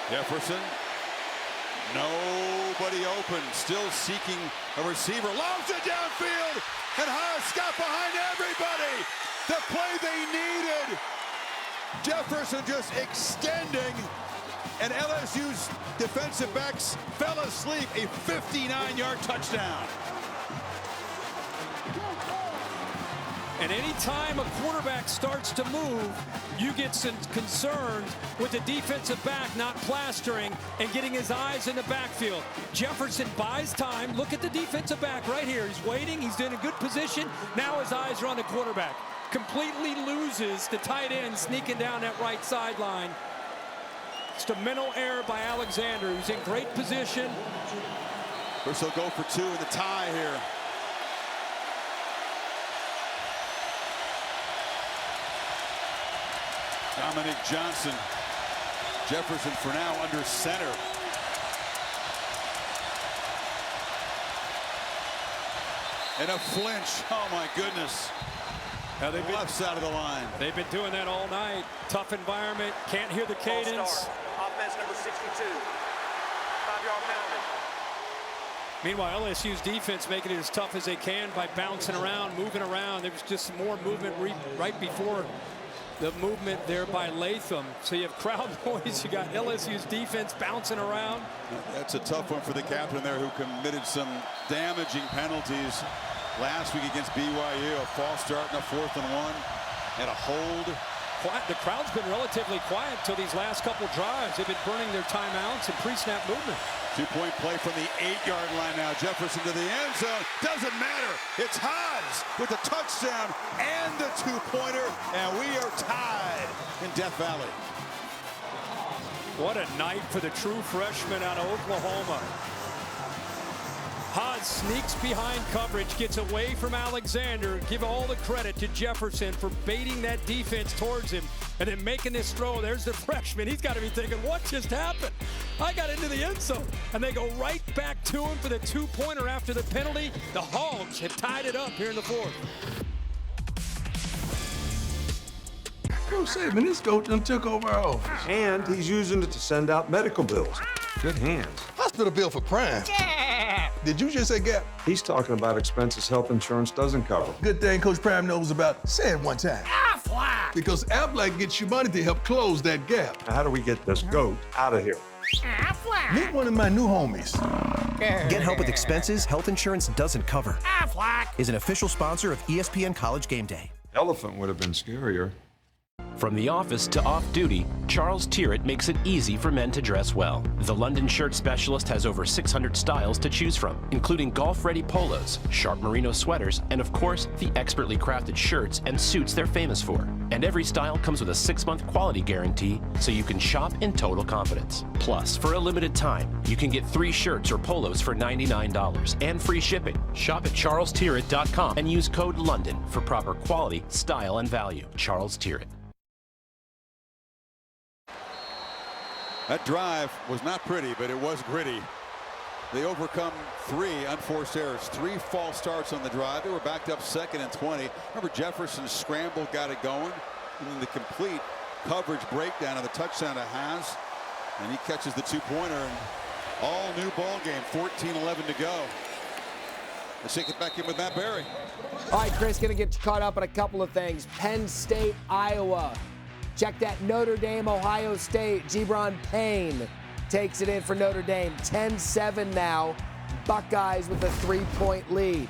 Jefferson, nobody open, still seeking a receiver, lobs it downfield, and Haas got behind everybody. The play they needed. Jefferson just extending, and LSU's defensive backs fell asleep. A 59-yard touchdown. And anytime a quarterback starts to move, you get some concerned with the defensive back not plastering and getting his eyes in the backfield. Jefferson buys time. Look at the defensive back right here. He's waiting. He's in a good position. Now his eyes are on the quarterback. Completely loses the tight end sneaking down that right sideline. Just a mental error by Alexander, who's in great position. First they'll go for 2 in the tie here. Dominic Johnson. Jefferson for now under center. And a flinch. Oh my goodness. Now they've been left side of the line. They've been doing that all night. Tough environment. Can't hear the cadence. Offense number 62. 5-yard penalty. Meanwhile, LSU's defense making it as tough as they can by bouncing around, moving around. There was just more movement right before the movement there by Latham. So you have crowd noise. You got LSU's defense bouncing around. That's a tough one for the captain there, who committed some damaging penalties last week against BYU. A false start and a 4th and 1 and a hold. The crowd's been relatively quiet until these last couple drives. They've been burning their timeouts and pre-snap movement. 2-point play from the 8-yard line now. Jefferson to the end zone. Doesn't matter. It's Hodge with the touchdown and the 2-pointer, and we are tied in Death Valley. What a night for the true freshman out of Oklahoma. Hodge sneaks behind coverage, gets away from Alexander. Give all the credit to Jefferson for baiting that defense towards him and then making this throw. There's the freshman. He's got to be thinking, what just happened? I got into the end zone. And they go right back to him for the 2-pointer after the penalty. The Hogs have tied it up here in the 4th. Coach said, man, this coach done took over our office. And he's using it to send out medical bills. Good hands. Hospital bill for Prime. Did you just say Gap? He's talking about expenses health insurance doesn't cover. Good thing Coach Prime knows about. Say it one time. Aflac. Because Aflac gets you money to help close that gap. Now, how do we get this goat out of here? Aflac. Meet one of my new homies. Get help with expenses health insurance doesn't cover. Aflac Is an official sponsor of ESPN College Game Day. Elephant would have been scarier. From the office to off-duty, Charles Tyrrett makes it easy for men to dress well. The London shirt specialist has over 600 styles to choose from, including golf-ready polos, sharp merino sweaters, and of course, the expertly crafted shirts and suits they're famous for. And every style comes with a 6-month quality guarantee, so you can shop in total confidence. Plus, for a limited time, you can get 3 shirts or polos for $99 and free shipping. Shop at charlestyrrett.com and use code LONDON for proper quality, style, and value. Charles Tyrrett. That drive was not pretty, but it was gritty. They overcome 3 unforced errors, 3 false starts on the drive. They were backed up 2nd and 20. Remember, Jefferson's scramble got it going, and then the complete coverage breakdown of the touchdown to Haas, and he catches the 2-pointer, and all new ball game, 14-11 to go. Let's take it back in with Matt Barry. All right, Chris, going to get you caught up on a couple of things. Penn State, Iowa. Check that. Notre Dame, Ohio State. Gibran Payne takes it in for Notre Dame. 10-7 now. Buckeyes with a 3-point lead.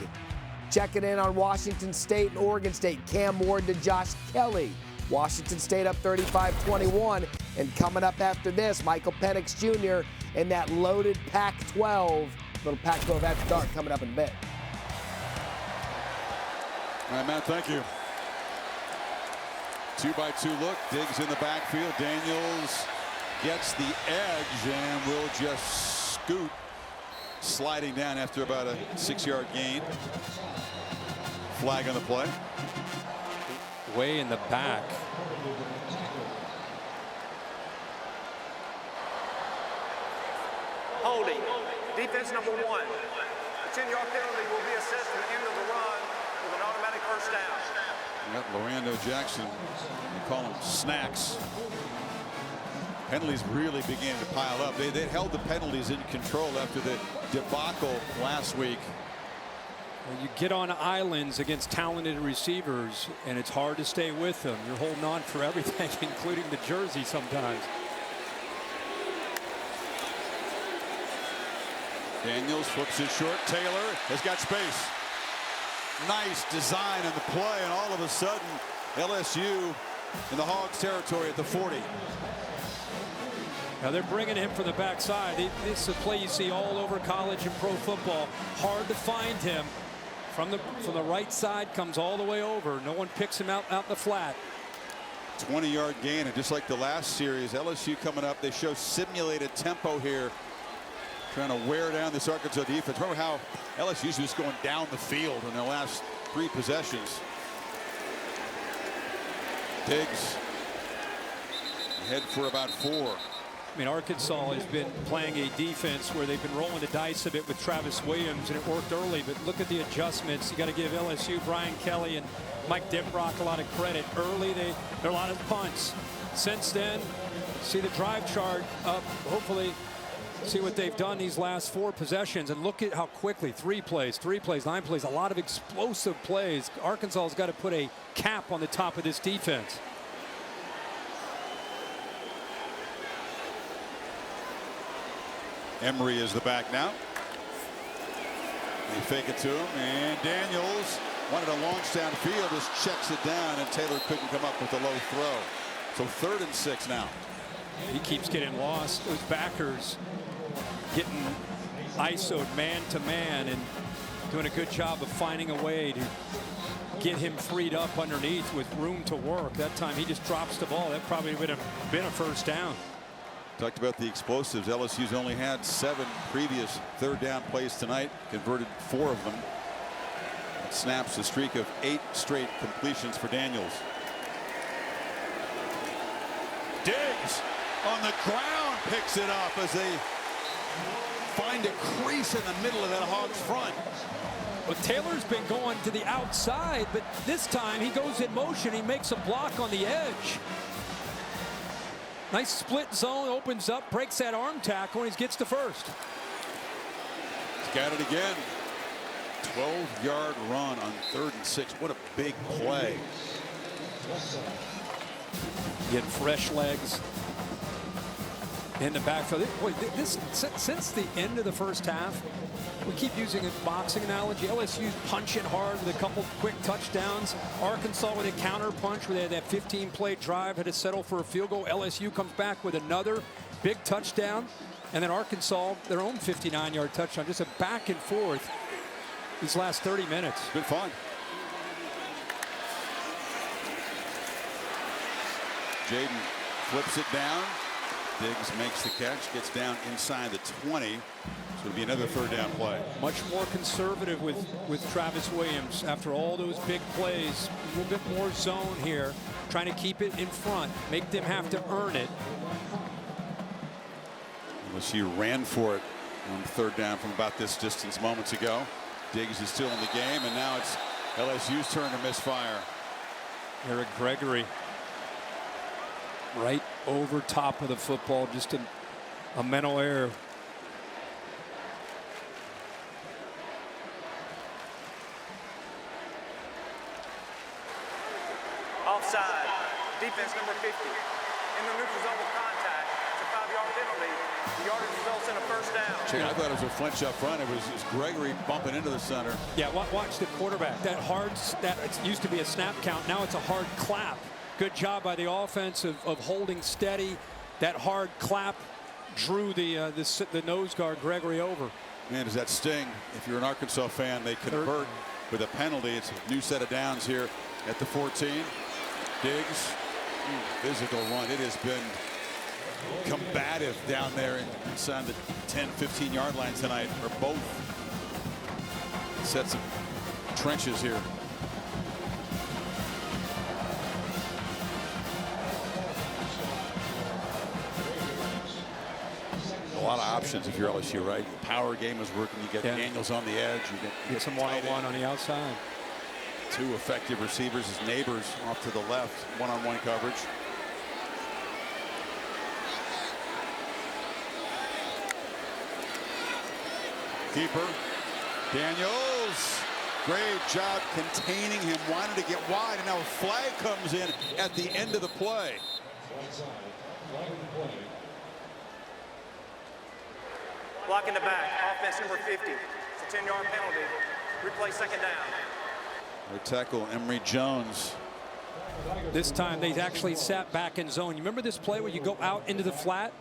Checking in on Washington State and Oregon State. Cam Ward to Josh Kelly. Washington State up 35-21. And coming up after this, Michael Penix Jr. in that loaded Pac-12. Little Pac-12 after dark coming up in a bit. All right, Matt, thank you. 2-by-2 look. Diggs in the backfield. Daniels gets the edge and will just scoot, sliding down after about a 6-yard gain. Flag on the play. Way in the back. Holding. Defense number 1. The 10-yard penalty will be assessed at the end of the run with an automatic first down. Got Lorando Jackson. They call him Snacks. Penalties really began to pile up. They held the penalties in control after the debacle last week. Well, you get on islands against talented receivers, and it's hard to stay with them. You're holding on for everything, including the jersey sometimes. Daniels flips it short. Taylor has got space. Nice design in the play, and all of a sudden, LSU in the Hogs territory at the 40. Now they're bringing him from the backside. This is a play you see all over college and pro football. Hard to find him. From the right side, comes all the way over. No one picks him out the flat. 20-yard gain, and just like the last series, LSU coming up, they show simulated tempo here, trying to wear down this Arkansas defense. Remember how LSU's just going down the field in their last 3 possessions. Diggs head for about 4. I mean, Arkansas has been playing a defense where they've been rolling the dice a bit with Travis Williams, and it worked early, but look at the adjustments. You got to give LSU, Brian Kelly and Mike Denbrock a lot of credit. Early, there are a lot of punts. Since then, see the drive chart up, hopefully see what they've done these last 4 possessions, and look at how quickly 3 plays, 9 plays, a lot of explosive plays. Arkansas has got to put a cap on the top of this defense. Emery is the back now. They fake it to him, and Daniels wanted a launch downfield, just checks it down, and Taylor couldn't come up with a low throw. So 3rd and 6 now. He keeps getting lost. Those backers getting ISO'd man to man and doing a good job of finding a way to get him freed up underneath with room to work. That time he just drops the ball. That probably would have been a first down. Talked about the explosives. LSU's only had 7 previous 3rd down plays tonight, converted 4 of them. It snaps the streak of 8 straight completions for Daniels. Diggs on the ground picks it up as they find a crease in the middle of that Hogs front. Well, Taylor's been going to the outside, but this time he goes in motion. He makes a block on the edge. Nice split zone, opens up, breaks that arm tackle, and he gets to first. He's got it again. 12-yard run on 3rd and 6. What a big play. Getting fresh legs in the backfield. Boy, since the end of the first half, we keep using a boxing analogy. LSU's punching hard with a couple quick touchdowns. Arkansas with a counter punch where they had that 15-play drive, had to settle for a field goal. LSU comes back with another big touchdown. And then Arkansas, their own 59-yard touchdown. Just a back and forth these last 30 minutes. Good fun. Jaden flips it down. Diggs makes the catch, gets down inside the 20. So it'll be another 3rd down play. Much more conservative with Travis Williams after all those big plays. A little bit more zone here, trying to keep it in front, make them have to earn it. LSU ran for it on 3rd down from about this distance moments ago. Diggs is still in the game, and now it's LSU's turn to misfire. Eric Gregory right over top of the football, just a mental error. Offside. Defense number 50. In the neutral zone with contact. It's a 5-yard penalty. The yardage results in a 1st down. I thought it was a flinch up front. It was Gregory bumping into the center. Yeah, watch the quarterback. That it used to be a snap count. Now it's a hard clap. Good job by the offense of holding steady. That hard clap drew the nose guard Gregory over. Man, does that sting? If you're an Arkansas fan, they convert with a penalty. It's a new set of downs here at the 14. Diggs, physical run. It has been combative down there inside the 10-15 yard line tonight, or both sets of trenches here. A lot of options if you're LSU, right? The power game is working. You get Daniels on the edge. You get some one-on-one on the outside. 2 effective receivers. His neighbors off to the left. One-on-one coverage. Keeper. Daniels. Great job containing him. Wanted to get wide, and now a flag comes in at the end of the play. Blocking the back. Offense number 50. It's a 10-yard penalty. Replay 2nd down. Their tackle, Emory Jones. This time they actually sat back in zone. You remember this play where you go out into the flat?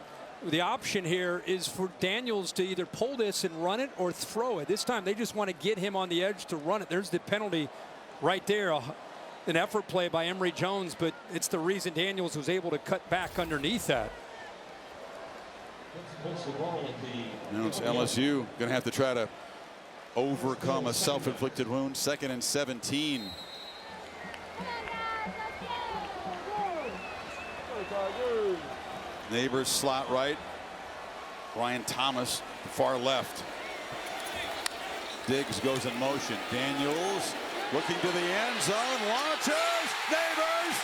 The option here is for Daniels to either pull this and run it or throw it. This time they just want to get him on the edge to run it. There's the penalty right there. An effort play by Emory Jones, but it's the reason Daniels was able to cut back underneath that. Now it's LSU going to have to try to overcome a self-inflicted wound. 2nd and 17. Neighbors slot right. Ryan Thomas far left. Diggs goes in motion. Daniels looking to the end zone. Launches. Neighbors.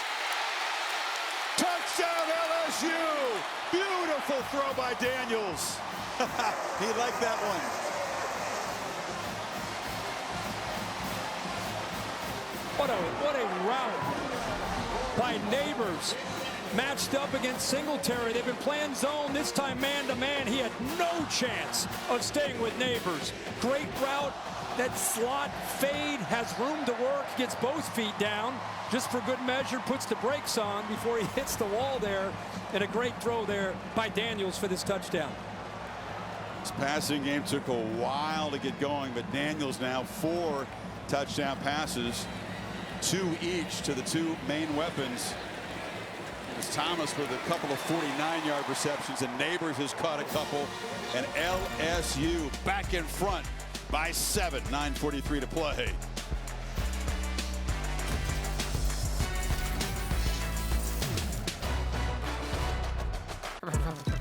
Touchdown LSU. Beautiful throw by Daniels. He liked that one. What a route by Neighbors. Matched up against Singletary. They've been playing zone, this time man-to-man. He had no chance of staying with Neighbors. Great route. That slot fade, has room to work, gets both feet down. Just for good measure, puts the brakes on before he hits the wall there. And a great throw there by Daniels for this touchdown. This passing game took a while to get going, but Daniels now 4 touchdown passes, 2 each to the 2 main weapons. It's Thomas with a couple of 49-yard receptions, and Neighbors has caught a couple. And LSU back in front by 7. 9:43 to play.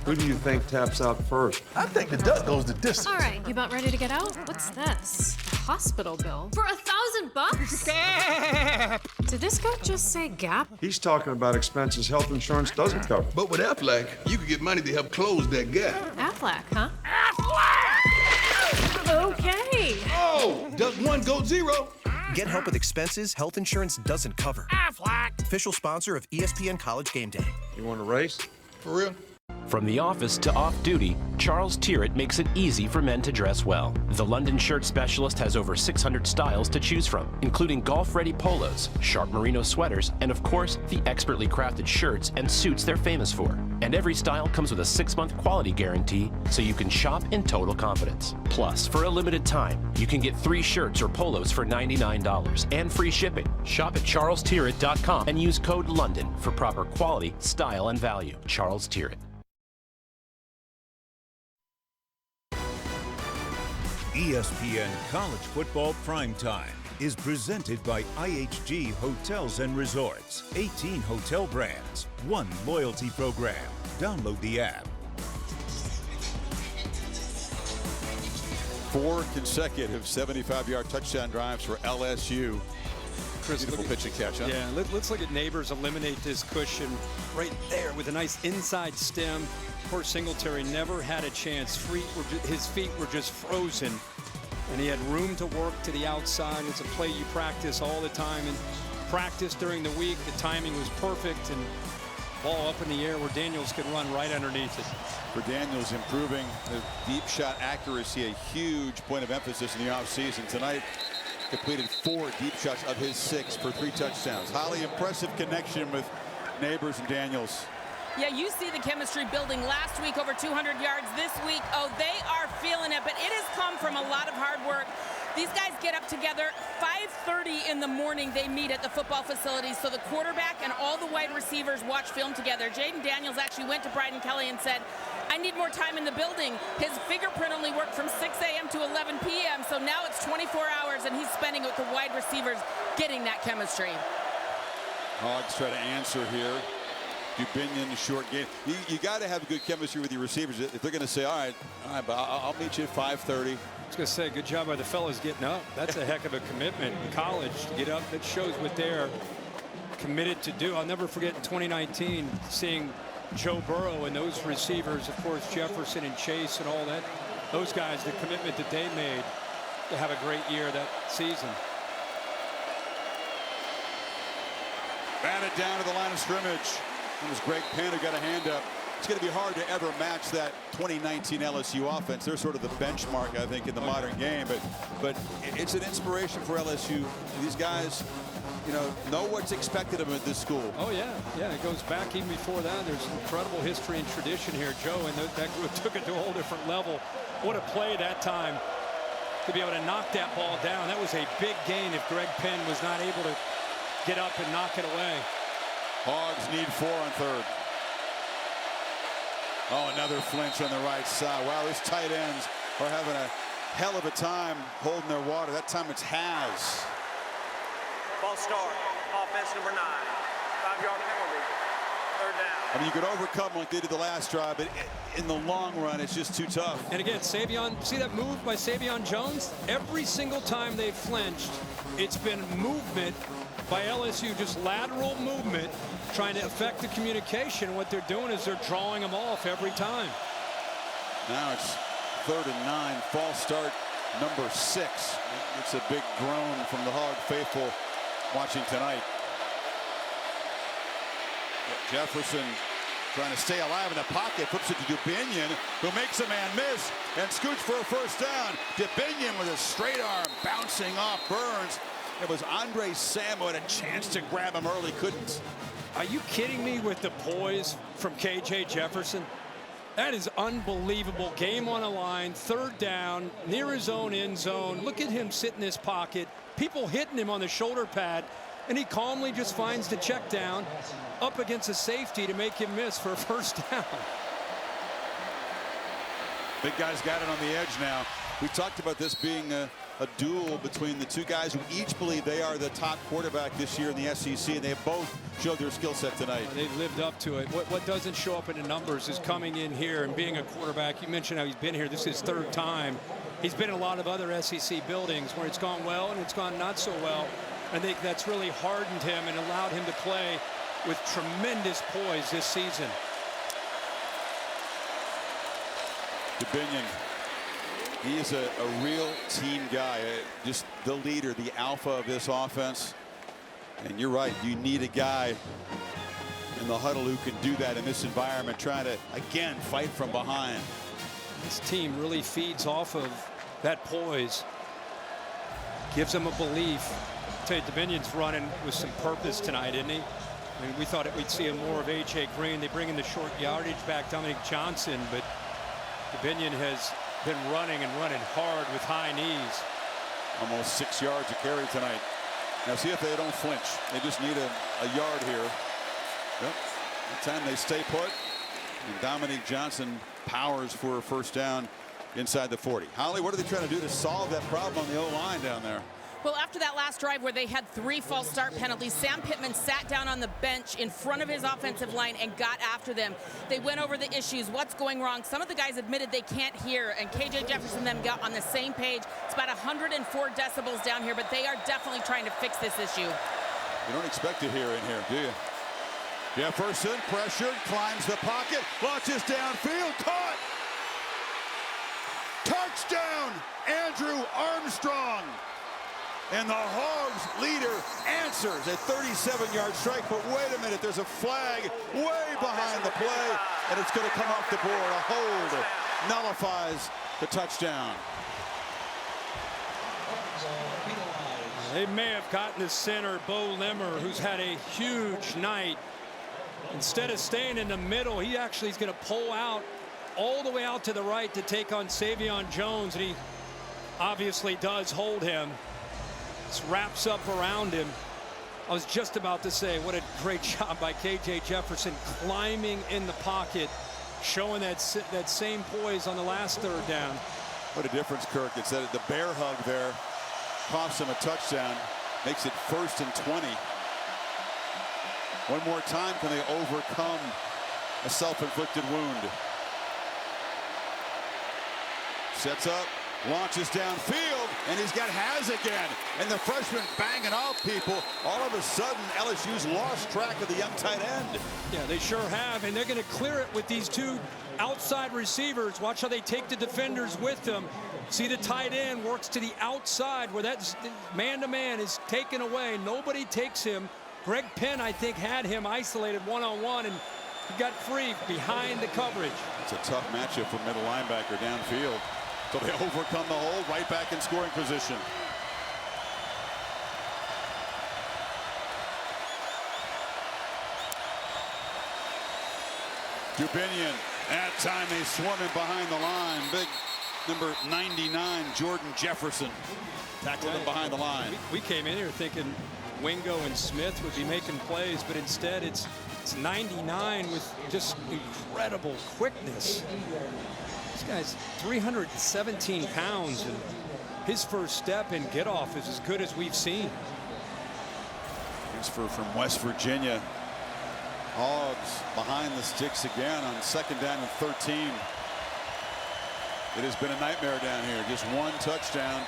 Who do you think taps out first? I think the duck goes the distance. All right, you about ready to get out? What's this? A hospital bill for $1,000? Did this guy just say Gap? He's talking about expenses health insurance doesn't cover. But with Aflac, you could get money to help close that gap. Aflac, huh? Okay. Oh, does one go zero? Get help with expenses health insurance doesn't cover. Aflac. Official sponsor of ESPN College Game Day. You want to race? For real? From the office to off-duty, Charles Tyrrett makes it easy for men to dress well. The London shirt specialist has over 600 styles to choose from, including golf-ready polos, sharp merino sweaters, and of course, the expertly crafted shirts and suits they're famous for. And every style comes with a 6-month quality guarantee, so you can shop in total confidence. Plus, for a limited time, you can get 3 shirts or polos for $99 and free shipping. Shop at charlestyrrett.com and use code LONDON for proper quality, style, and value. Charles Tyrrett. ESPN College Football Primetime is presented by IHG Hotels and Resorts. 18 hotel brands, 1 loyalty program. Download the app. 4 consecutive 75-yard touchdown drives for LSU. Chris, beautiful pitch and catch, huh? Yeah, let's look at Neighbors eliminate this cushion right there with a nice inside stem. Poor Singletary never had a chance. His feet were just frozen, and he had room to work to the outside. It's a play you practice all the time, and practice during the week. The timing was perfect, and ball up in the air where Daniels could run right underneath it. For Daniels, improving the deep shot accuracy, a huge point of emphasis in the offseason. Tonight, completed 4 deep shots of his 6 for 3 touchdowns. Highly impressive connection with Neighbors and Daniels. Yeah, you see the chemistry building last week, over 200 yards this week. Oh, they are feeling it, but it has come from a lot of hard work. These guys get up together 5:30 in the morning. They meet at the football facility, so the quarterback and all the wide receivers watch film together. Jaden Daniels actually went to Bryden Kelly and said, I need more time in the building. His fingerprint only worked from 6 a.m. to 11 p.m., so now it's 24 hours, and he's spending with the wide receivers getting that chemistry. Hogs try to answer here. Dubinion, short game. You got to have good chemistry with your receivers. If they're going to say, all right, but I'll meet you at 5:30. I was going to say, good job by the fellas getting up. That's a heck of a commitment in college to get up. That shows what they're committed to do. I'll never forget in 2019 seeing Joe Burrow and those receivers, of course, Jefferson and Chase and all that. Those guys, the commitment that they made to have a great year that season. Batted down to the line of scrimmage. It was Greg Penn who got a hand up. It's going to be hard to ever match that 2019 LSU offense. They're sort of the benchmark, I think, in the modern game. But it's an inspiration for LSU. These guys, know what's expected of them at this school. Oh, yeah. Yeah, it goes back even before that. There's incredible history and tradition here, Joe, and that group took it to a whole different level. What a play that time to be able to knock that ball down. That was a big gain if Greg Penn was not able to get up and knock it away. Hogs need 4 on 3rd. Oh, another flinch on the right side. Wow, these tight ends are having a hell of a time holding their water. That time it's Has. Ball start. Offense number 9. 5-yard penalty. 3rd down. I mean, you could overcome like they did the last drive, but in the long run, it's just too tough. And again, Savion, see that move by Savion Jones? Every single time they've flinched, it's been movement by LSU, just lateral movement, trying to affect the communication. What they're doing is they're drawing them off every time. Now it's 3rd and 9. False start number 6. It's a big groan from the Hog faithful watching tonight. Jefferson trying to stay alive in the pocket, flips it to Dubinion, who makes a man miss and scoots for a 1st down. Dubinion with a straight arm bouncing off Burns. It was Andre Sam who had a chance to grab him early, couldn't. Are you kidding me with the poise from KJ Jefferson? That is unbelievable. Game on the line, 3rd down, near his own end zone. Look at him sit in this pocket. People hitting him on the shoulder pad, and he calmly just finds the check down up against a safety to make him miss for a 1st down. Big guy's got it on the edge now. We talked about this being a duel between the 2 guys who each believe they are the top quarterback this year in the SEC, and they have both showed their skill set tonight. They've lived up to it. What doesn't show up in the numbers is coming in here and being a quarterback. You mentioned how he's been here. This is his 3rd time. He's been in a lot of other SEC buildings where it's gone well and it's gone not so well. I think that's really hardened him and allowed him to play with tremendous poise this season. DeBinion, he is a real team guy, just the leader, the alpha of this offense. And you're right, you need a guy in the huddle who can do that in this environment, trying to, again, fight from behind. This team really feeds off of that poise. Gives them a belief. I tell you, DeBinion's running with some purpose tonight, isn't he? I mean, we thought we'd see more of A.J. Green. They bring in the short yardage back, Dominic Johnson, but DeBinion has been running and running hard with high knees. Almost 6 yards of carry tonight. Now see if they don't flinch. They just need a yard here. Yep. The time they stay put. And Dominic Johnson powers for a first down inside the 40. Holly, what are they trying to do to solve that problem on the O-line down there? Well, after that last drive where they had 3 false start penalties, Sam Pittman sat down on the bench in front of his offensive line and got after them. They went over the issues, what's going wrong. Some of the guys admitted they can't hear, and KJ Jefferson and them got on the same page. It's about 104 decibels down here, but they are definitely trying to fix this issue. You don't expect to hear in here, do you? Jefferson pressured, climbs the pocket, launches downfield, caught! Touchdown, Andrew Armstrong! And the Hogs leader answers a 37-yard strike, but wait a minute, there's a flag way behind the play, and it's going to come off the board. A hold nullifies the touchdown. They may have gotten the center, Bo Limmer, who's had a huge night. Instead of staying in the middle, he actually is going to pull out all the way out to the right to take on Savion Jones, and he obviously does hold him. This wraps up around him. I was just about to say, what a great job by KJ Jefferson climbing in the pocket, showing that same poise on the last third down. What a difference, Kirk. It's that the bear hug there costs him a touchdown, makes it 1st and 20. One more time, can they overcome a self-inflicted wound? Sets up, launches downfield, and he's got Has again. And the freshman banging off people. All of a sudden, LSU's lost track of the young tight end. Yeah, they sure have, and they're going to clear it with these 2 outside receivers. Watch how they take the defenders with them. See the tight end works to the outside where that man-to-man is taken away. Nobody takes him. Greg Penn, I think, had him isolated one-on-one, and he got free behind the coverage. It's a tough matchup for middle linebacker downfield. So they overcome the hold, right back in scoring position. DeBinion, that time they swarm him behind the line. Big number 99, Jordan Jefferson, tackling him behind the line. We came in here thinking Wingo and Smith would be making plays, but instead it's 99 with just incredible quickness. This guy's 317 pounds, and his first step in get off is as good as we've seen. Transfer from West Virginia. Hogs behind the sticks again on 2nd down and 13. It has been a nightmare down here. Just 1 touchdown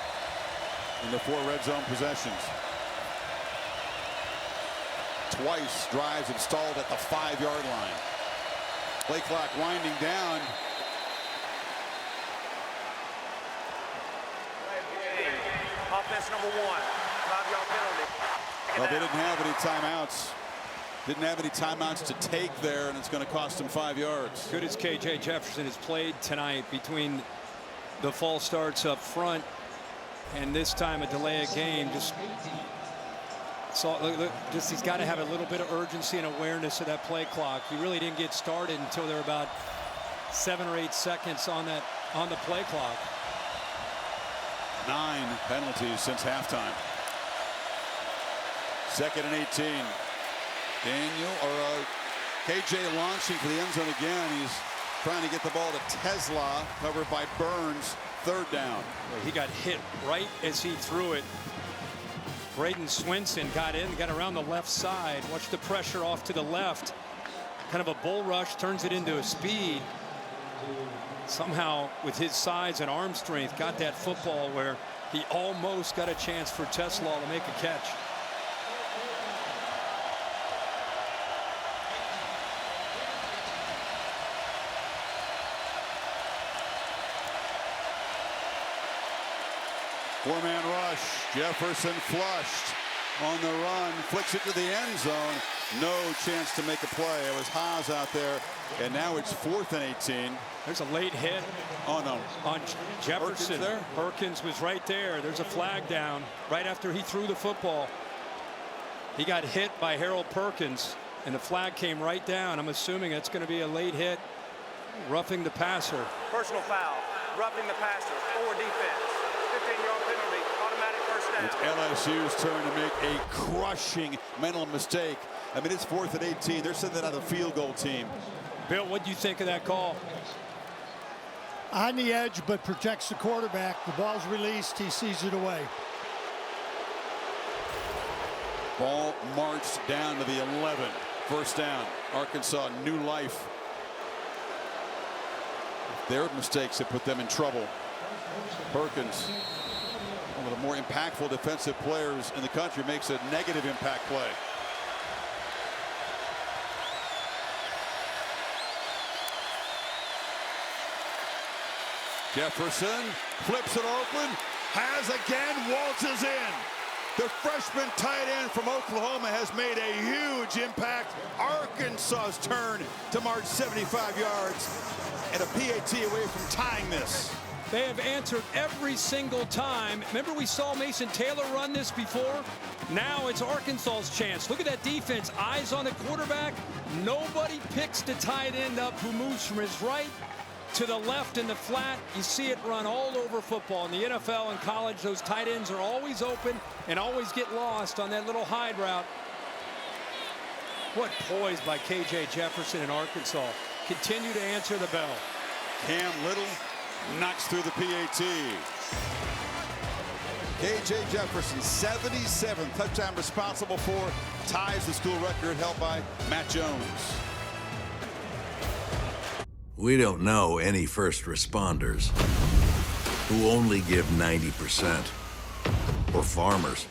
in the 4 red zone possessions. Twice drives installed at the 5-yard line. Play clock winding down. Offense number 1, 5-yard penalty. Well, they didn't have any timeouts. Didn't have any timeouts to take there, and it's going to cost them 5 yards. Good as KJ Jefferson has played tonight between the false starts up front and this time a delay of game. Just he's got to have a little bit of urgency and awareness of that play clock. He really didn't get started until there were about 7 or 8 seconds on the play clock. 9 penalties since halftime. 2nd and 18. KJ launching for the end zone again. He's trying to get the ball to Tesla, covered by Burns. 3rd down. He got hit right as he threw it. Braden Swinson got around the left side. Watch the pressure off to the left. Kind of a bull rush, turns it into a speed. somehow with his size and arm strength got that football where he almost got a chance for Teslaw to make a catch. Four-man rush. Jefferson flushed on the run, flicks it to the end zone. No chance to make a play. It was Haas out there, and now it's 4th and 18. There's a late hit. Oh, no. On Jefferson. Perkins was right there. There's a flag down right after he threw the football. He got hit by Harold Perkins, and the flag came right down. I'm assuming it's going to be a late hit, roughing the passer. Personal foul, roughing the passer, forward defense. 15-yard penalty, automatic first down. It's LSU's turn to make a crushing mental mistake. I mean, it's 4th and 18. They're sending out a field goal team. Bill, what do you think of that call? On the edge, but protects the quarterback. The ball's released. He sees it away. Ball marched down to the 11. First down. Arkansas, new life. Their mistakes have put them in trouble. Perkins, one of the more impactful defensive players in the country, makes a negative impact play. Jefferson flips it open, has again, waltzes in. The freshman tight end from Oklahoma has made a huge impact. Arkansas's turn to march 75 yards and a PAT away from tying this. They have answered every single time. Remember, we saw Mason Taylor run this before? Now it's Arkansas's chance. Look at that defense. Eyes on the quarterback. Nobody picks the tight end up who moves from his right to the left in the flat. You see it run all over football. In the NFL and college, those tight ends are always open and always get lost on that little hide route. What poise by K.J. Jefferson in Arkansas. Continue to answer the bell. Cam Little knocks through the PAT. K.J. Jefferson, 77th touchdown responsible for, ties the school record held by Matt Jones. We don't know any first responders who only give 90%. Or farmers,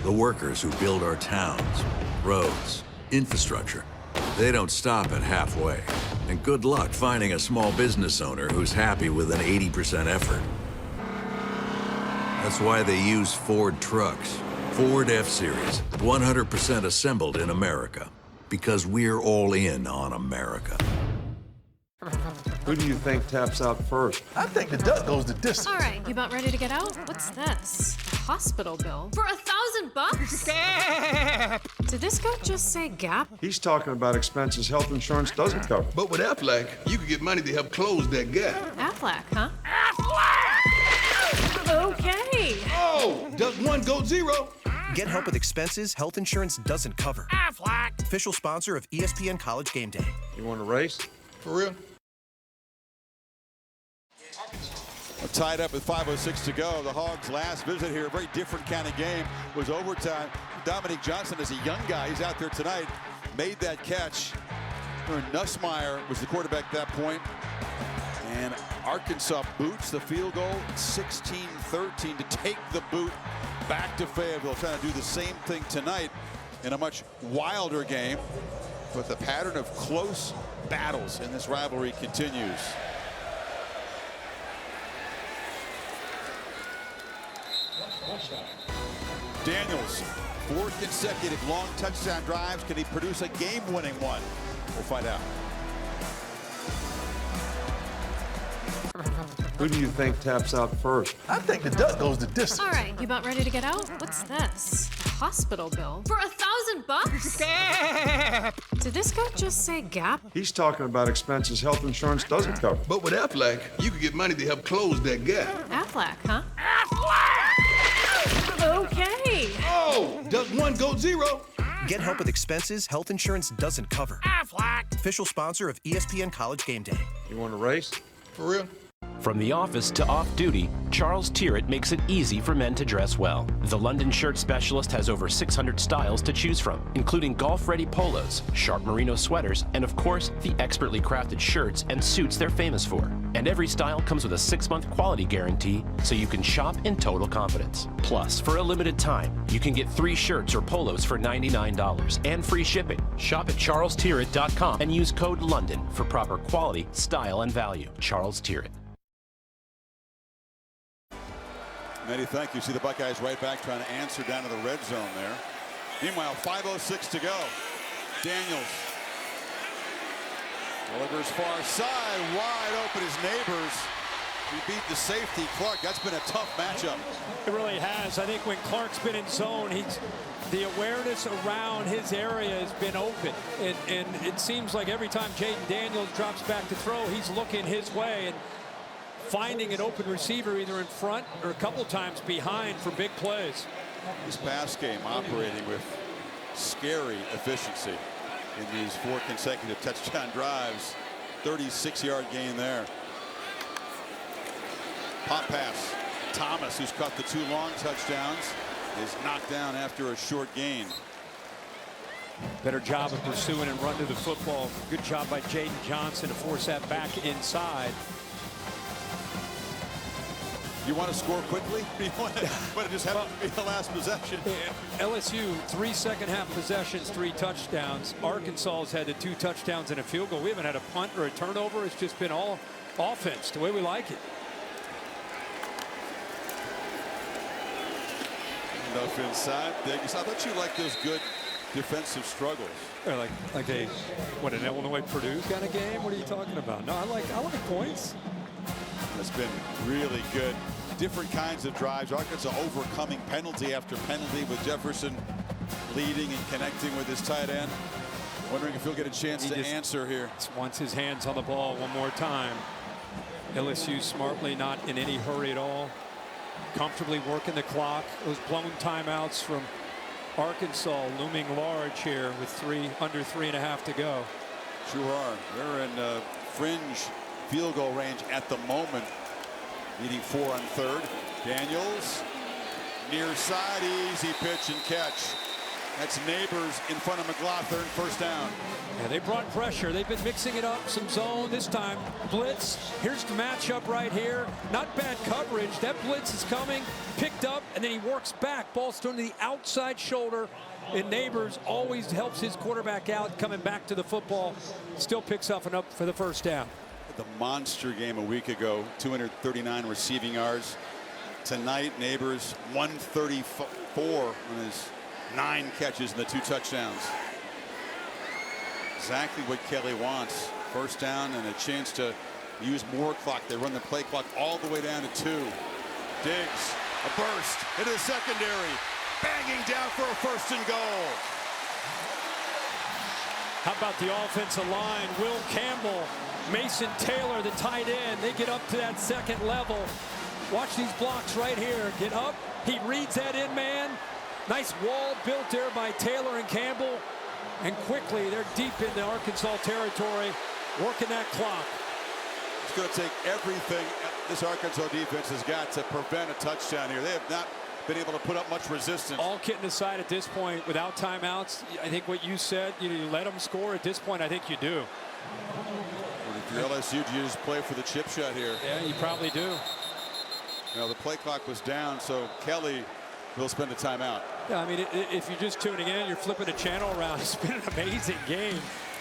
the workers who build our towns, roads, infrastructure. They don't stop at halfway. And good luck finding a small business owner who's happy with an 80% effort. That's why they use Ford trucks. Ford F-Series, 100% assembled in America. Because we're all in on America. Who do you think taps out first? I think the duck goes the distance. All right, you about ready to get out? What's this? A hospital bill? For $1,000? Did this guy just say Gap? He's talking about expenses health insurance doesn't cover. But with Aflac, you could get money to help close that gap. Aflac, huh? Aflac! Okay. Oh, does one go zero? Get help with expenses health insurance doesn't cover. Aflac! Official sponsor of ESPN College Game Day. You want to race? For real? Tied up with 5:06 to go. The Hogs' last visit here, a very different kind of game, was overtime. Dominique Johnson is a young guy. He's out there tonight. Made that catch. Nussmeier was the quarterback at that point. And Arkansas boots the field goal, 16-13 to take the boot back to Fayetteville. Trying to do the same thing tonight in a much wilder game. But the pattern of close battles in this rivalry continues. Daniels, 4th consecutive long touchdown drives. Can he produce a game-winning one? We'll find out. Who do you think taps out first? I think the duck goes the distance. All right, you about ready to get out? What's this? A hospital bill? For $1,000? Did this guy just say Gap? He's talking about expenses health insurance doesn't cover. But with Aflac, you could get money to help close that gap. Aflac, huh? Aflac! Okay. Oh, does one go zero? Get help with expenses health insurance doesn't cover. Aflac! Official sponsor of ESPN College Game Day. You want to race? For real? From the office to off-duty, Charles Tyrrett makes it easy for men to dress well. The London shirt specialist has over 600 styles to choose from, including golf-ready polos, sharp merino sweaters, and of course, the expertly crafted shirts and suits they're famous for. And every style comes with a 6-month quality guarantee, so you can shop in total confidence. Plus, for a limited time, you can get 3 shirts or polos for $99 and free shipping. Shop at charlestyrrett.com and use code LONDON for proper quality, style, and value. Charles Tyrrett. Many thank you. See the Buckeyes right back trying to answer down to the red zone there. Meanwhile, 5:06 to go. Daniels delivers far side, wide open his neighbors. He beat the safety, Clark. That's been a tough matchup. It really has. I think when Clark's been in zone, the awareness around his area has been open. And it seems like every time Jaden Daniels drops back to throw, he's looking his way and finding an open receiver either in front or a couple times behind for big plays. This pass game operating with scary efficiency in these 4 consecutive touchdown drives. 36-yard gain there. Pop pass. Thomas, who's caught the 2 long touchdowns, is knocked down after a short gain. Better job of pursuing and run to the football. Good job by Jaden Johnson to force that back inside. You want to score quickly? You want to just have it be the last possession? LSU, 3 second-half possessions, 3 touchdowns. Arkansas has had the 2 touchdowns and a field goal. We haven't had a punt or a turnover. It's just been all offense, the way we like it. Enough inside. I thought you liked those good defensive struggles. Yeah, like a what, an Illinois Purdue kind of game? What are you talking about? No, I like points. That's been really good. Different kinds of drives. Arkansas overcoming penalty after penalty with Jefferson leading and connecting with his tight end. Wondering if he'll get a chance to answer here. Just wants his hands on the ball one more time. LSU smartly not in any hurry at all. Comfortably working the clock. Those blown timeouts from Arkansas looming large here with under 3.5 to go. Sure are. They're in fringe field goal range at the moment. Needing 4 on 3rd. Daniels near side, easy pitch and catch. That's Neighbors in front of McLaughlin, 1st down. Yeah, they brought pressure. They've been mixing it up, some zone. This time blitz. Here's the matchup right here. Not bad coverage. That blitz is coming, picked up, and then he works back. Ball's thrown to the outside shoulder. And Neighbors always helps his quarterback out, coming back to the football. Still picks up and up for the 1st down. The monster game a week ago, 239 receiving yards. Tonight, Neighbors 134 on his 9 catches and the 2 touchdowns. Exactly what Kelly wants. 1st down and a chance to use more clock. They run the play clock all the way down to 2. Diggs, a burst into the secondary, banging down for a 1st and goal. How about the offensive line? Will Campbell, Mason Taylor, the tight end. They get up to that 2nd level. Watch these blocks right here. Get up. He reads that in man. Nice wall built there by Taylor and Campbell. And quickly, they're deep into Arkansas territory, working that clock. It's going to take everything this Arkansas defense has got to prevent a touchdown here. They have not been able to put up much resistance. All kidding aside at this point, without timeouts, I think what you said, you let them score. At this point, I think you do. If you're LSU, do you just play for the chip shot here? Yeah, you probably do. You know, the play clock was down, so Kelly will spend a timeout. Yeah, I mean, if you're just tuning in, you're flipping a channel around. It's been an amazing game.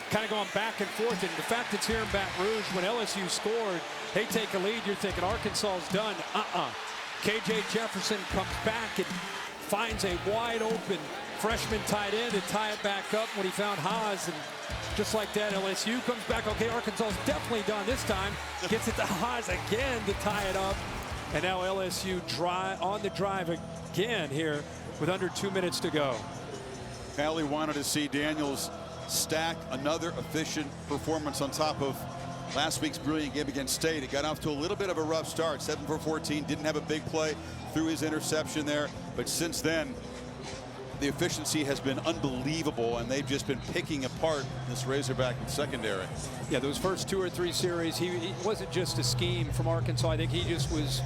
Kind of going back and forth. And the fact it's here in Baton Rouge, when LSU scored, they take a lead. You're thinking Arkansas's done. KJ Jefferson comes back and finds a wide open freshman tight end to tie it back up when he found Haas. And just like that, LSU comes back. Okay, Arkansas's definitely done this time. Gets it to Haas again to tie it up. And now LSU on the drive again here with under 2 minutes to go. Kelly wanted to see Daniels stack another efficient performance on top of last week's brilliant game against State. It got off to a little bit of a rough start. 7 for 14, didn't have a big play, threw his interception there. But since then, the efficiency has been unbelievable, and they've just been picking apart this Razorback secondary. Yeah, those first 2 or 3 series, he wasn't just a scheme from Arkansas. I think he just was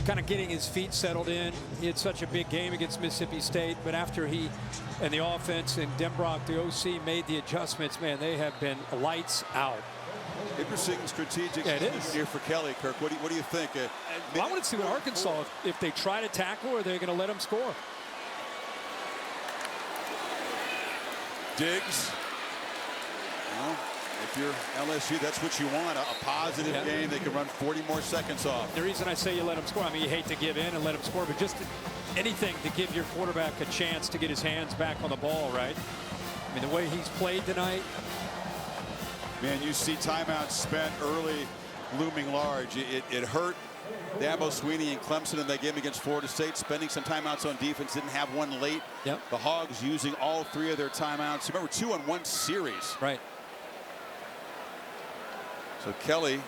kind of getting his feet settled in. He had such a big game against Mississippi State, but after he and the offense and Denbrock, the OC, made the adjustments, man, they have been lights out. Interesting strategic here for Kelly, Kirk. What do you think? I want to see what Arkansas, if they try to tackle, or they're going to let them score. Diggs. Well, if you're LSU, that's what you want, a positive game. They can run 40 more seconds off. The reason I say you let him score, I mean, you hate to give in and let him score, but just anything to give your quarterback a chance to get his hands back on the ball, right? I mean, the way he's played tonight. Man, you see timeouts spent early looming large. It hurt Dabo Swinney and Clemson in that game against Florida State, spending some timeouts on defense. Didn't have one late. Yep. The Hogs using all 3 of their timeouts. Remember, 2 on 1 series. Right. So Kelly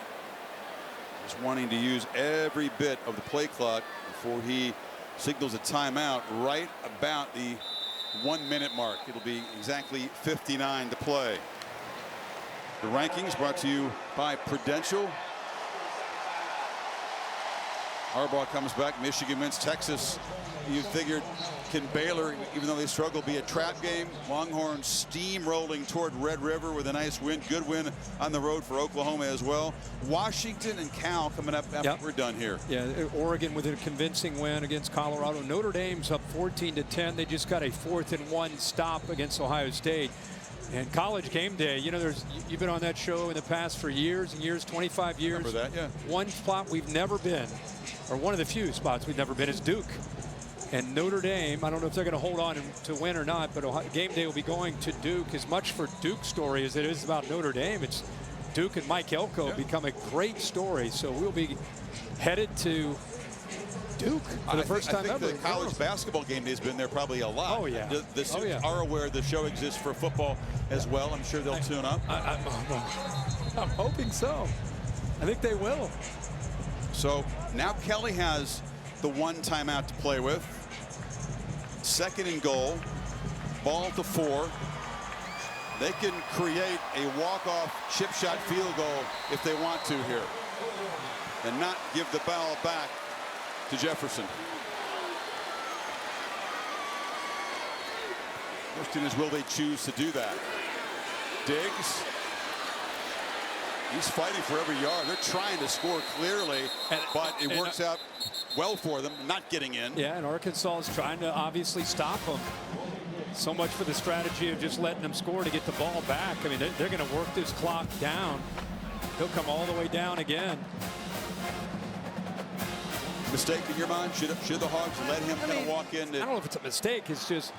is wanting to use every bit of the play clock before he signals a timeout right about the 1-minute mark. It'll be exactly 59 to play. The rankings brought to you by Prudential. Harbaugh comes back. Michigan wins. Texas, you figured, can Baylor, even though they struggle, be a trap game? Longhorns steamrolling toward Red River with a nice win. Good win on the road for Oklahoma as well. Washington and Cal coming up after we're done here. Yeah, Oregon with a convincing win against Colorado. Notre Dame's up 14-10. They just got a 4th-and-1 stop against Ohio State. And College Game Day, you know, you've been on that show in the past for years and years, 25 years. Remember that, yeah. One spot we've never been, or one of the few spots we've never been, is Duke. And Notre Dame, I don't know if they're going to hold on to win or not, but Ohio Game Day will be going to Duke. As much for Duke's story as it is about Notre Dame, it's Duke and Mike Elko become a great story. So we'll be headed to Duke for the first time ever. The college basketball game day has been there probably a lot. Oh, yeah. The students are aware the show exists for football as well. I'm sure they'll tune up. I'm hoping so. I think they will. So now Kelly has the 1 timeout to play with. 2nd and goal. Ball to 4. They can create a walk-off chip shot field goal if they want to here, and not give the ball back to Jefferson. Question is, will they choose to do that? Diggs. He's fighting for every yard. They're trying to score clearly, but it works out well for them, not getting in. Yeah, and Arkansas is trying to obviously stop them. So much for the strategy of just letting them score to get the ball back. I mean, they're going to work this clock down. He'll come all the way down again. Mistake in your mind? Should the Hogs let him kind of walk in? I don't know if it's a mistake. It's just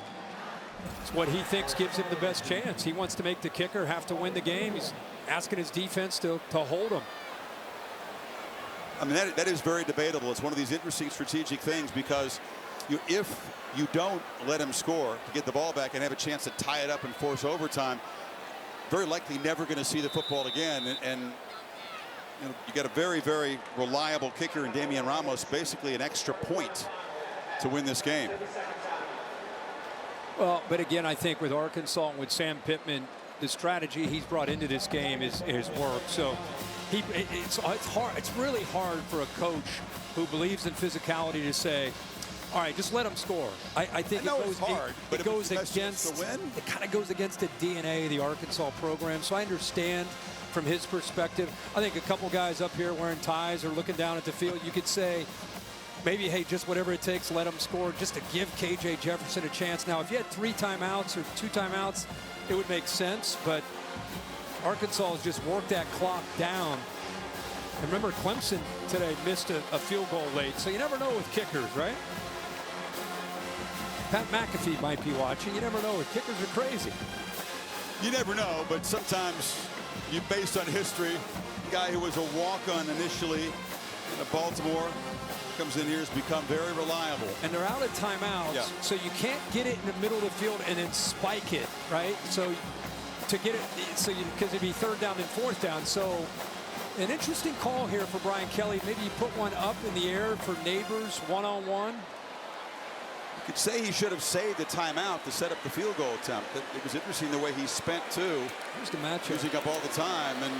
it's what he thinks gives him the best chance. He wants to make the kicker have to win the game. He's asking his defense to hold him. I mean, that is very debatable. It's one of these interesting strategic things, because if you don't let him score to get the ball back and have a chance to tie it up and force overtime, very likely never going to see the football again. And you know, you got a very, very reliable kicker in Damian Ramos, basically an extra point to win this game. Well, but again, I think with Arkansas and with Sam Pittman, the strategy he's brought into this game is worked. So it's hard. It's really hard for a coach who believes in physicality to say, all right, just let them score. I think it goes against the win. It kind of goes against the DNA of the Arkansas program. So I understand from his perspective. I think a couple guys up here wearing ties or looking down at the field, you could say maybe, hey, just whatever it takes, let them score just to give KJ Jefferson a chance. Now, if you had 3 timeouts or 2 timeouts, it would make sense, but Arkansas has just worked that clock down. And remember, Clemson today missed a field goal late, so you never know with kickers, right? Pat McAfee might be watching. You never know with kickers are crazy. You never know, but sometimes you, based on history, the guy who was a walk-on initially in Baltimore comes in here has become very reliable. And they're out of timeouts, so you can't get it in the middle of the field and then spike it, right? So to get it, because it'd be 3rd down and 4th down. So an interesting call here for Brian Kelly. Maybe you put one up in the air for Neighbors one-on-one. could say he should have saved the timeout to set up the field goal attempt. It was interesting the way he spent too. Here's the matchup. Using up all the time. And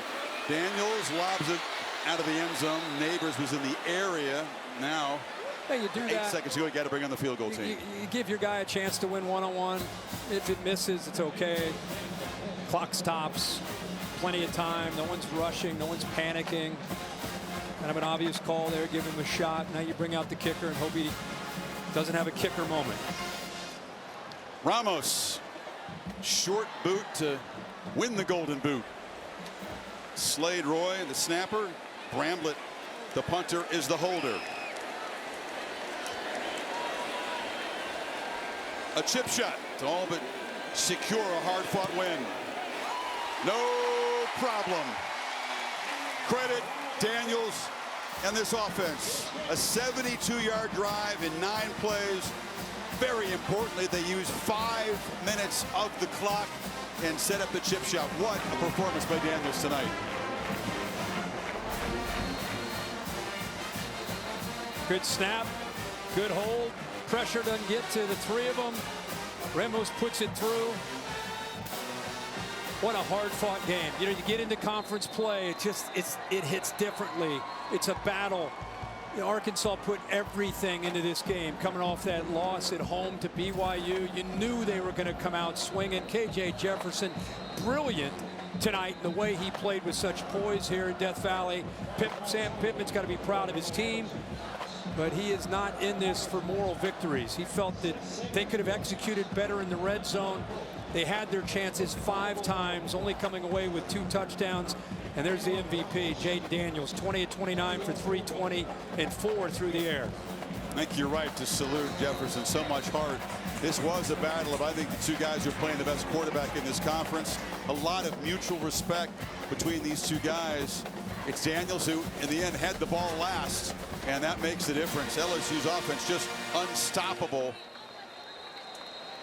Daniels lobs it out of the end zone. Neighbors was in the area. Now, hey, you do 8 that. seconds ago, you got to bring on the field goal team. You give your guy a chance to win one-on-one. If it misses, it's okay. Clock stops. Plenty of time. No one's rushing. No one's panicking. Kind of an obvious call there. Give him a shot. Now you bring out the kicker and hope he doesn't have a kicker moment. Ramos, short boot to win the golden boot. Slade Roy, the snapper. Bramblett, the punter, is the holder. A chip shot to all but secure a hard-fought win. No problem. Credit Daniels and this offense. A 72-yard drive in 9 plays. Very importantly, they used 5 minutes of the clock and set up the chip shot. What a performance by Daniels tonight. Good snap, good hold. Pressure doesn't get to the 3 of them. Ramos puts it through. What a hard-fought game. You know, you get into conference play, it hits differently. It's a battle. You know, Arkansas put everything into this game. Coming off that loss at home to BYU, you knew they were going to come out swinging. KJ Jefferson, brilliant tonight in the way he played with such poise here in Death Valley. Sam Pittman's got to be proud of his team, but he is not in this for moral victories. He felt that they could have executed better in the red zone. They had their chances 5 times, only coming away with 2 touchdowns. And there's the MVP, Jaden Daniels, 20 of 29 for 320 and 4 through the air. I think you're right to salute Jefferson. So much heart. This was a battle of, I think, the 2 guys who are playing the best quarterback in this conference. A lot of mutual respect between these 2 guys. It's Daniels who, in the end, had the ball last, and that makes the difference. LSU's offense just unstoppable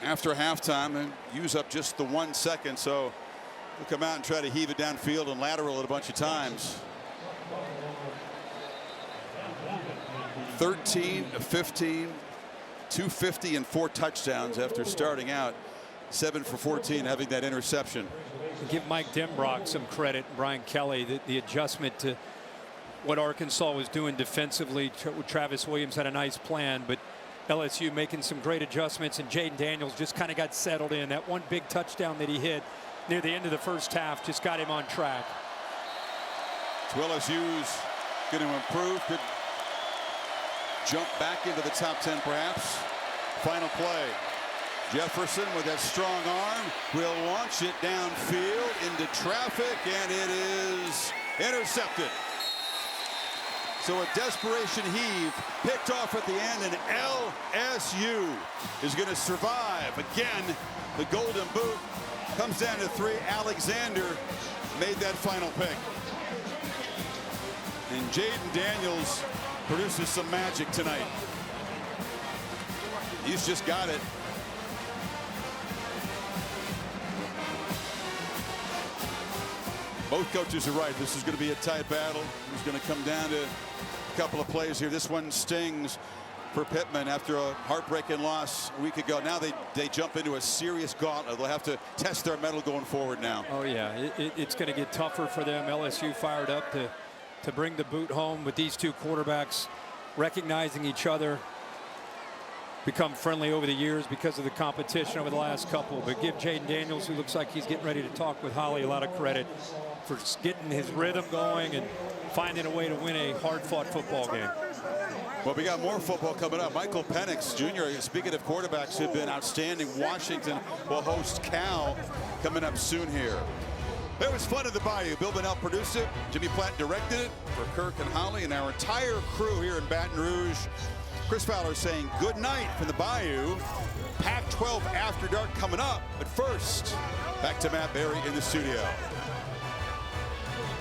after halftime and use up just the 1 second. So we'll come out and try to heave it downfield and lateral it a bunch of times. 13 of 15, 250 and 4 touchdowns after starting out 7 for 14, having that interception. Give Mike Denbrock some credit, Brian Kelly, the adjustment to what Arkansas was doing defensively. Travis Williams had a nice plan, but LSU making some great adjustments, and Jaden Daniels just kind of got settled in. That one big touchdown that he hit near the end of the first half just got him on track. So LSU's going to improve, could jump back into the top 10 perhaps. Final play. Jefferson with that strong arm will launch it downfield into traffic, and it is intercepted. So a desperation heave picked off at the end, and LSU is going to survive. Again, the golden boot comes down to 3. Alexander made that final pick. And Jaden Daniels produces some magic tonight. He's just got it. Both coaches are right. This is going to be a tight battle. It's going to come down to a couple of plays here. This one stings for Pittman after a heartbreaking loss a week ago. Now they jump into a serious gauntlet. They'll have to test their mettle going forward now. Oh yeah, it's going to get tougher for them. LSU fired up to bring the boot home with these 2 quarterbacks recognizing each other. Become friendly over the years because of the competition over the last couple. But give Jaden Daniels, who looks like he's getting ready to talk with Holly, a lot of credit for getting his rhythm going and finding a way to win a hard-fought football game. Well, we got more football coming up. Michael Penix Jr., speaking of quarterbacks who've been outstanding, Washington will host Cal coming up soon here. It was fun at the Bayou. Bill Bonnell produced it. Jimmy Platt directed it for Kirk and Holly and our entire crew here in Baton Rouge. Chris Fowler saying good night from the Bayou. Pac-12 After Dark coming up. But first, back to Matt Berry in the studio.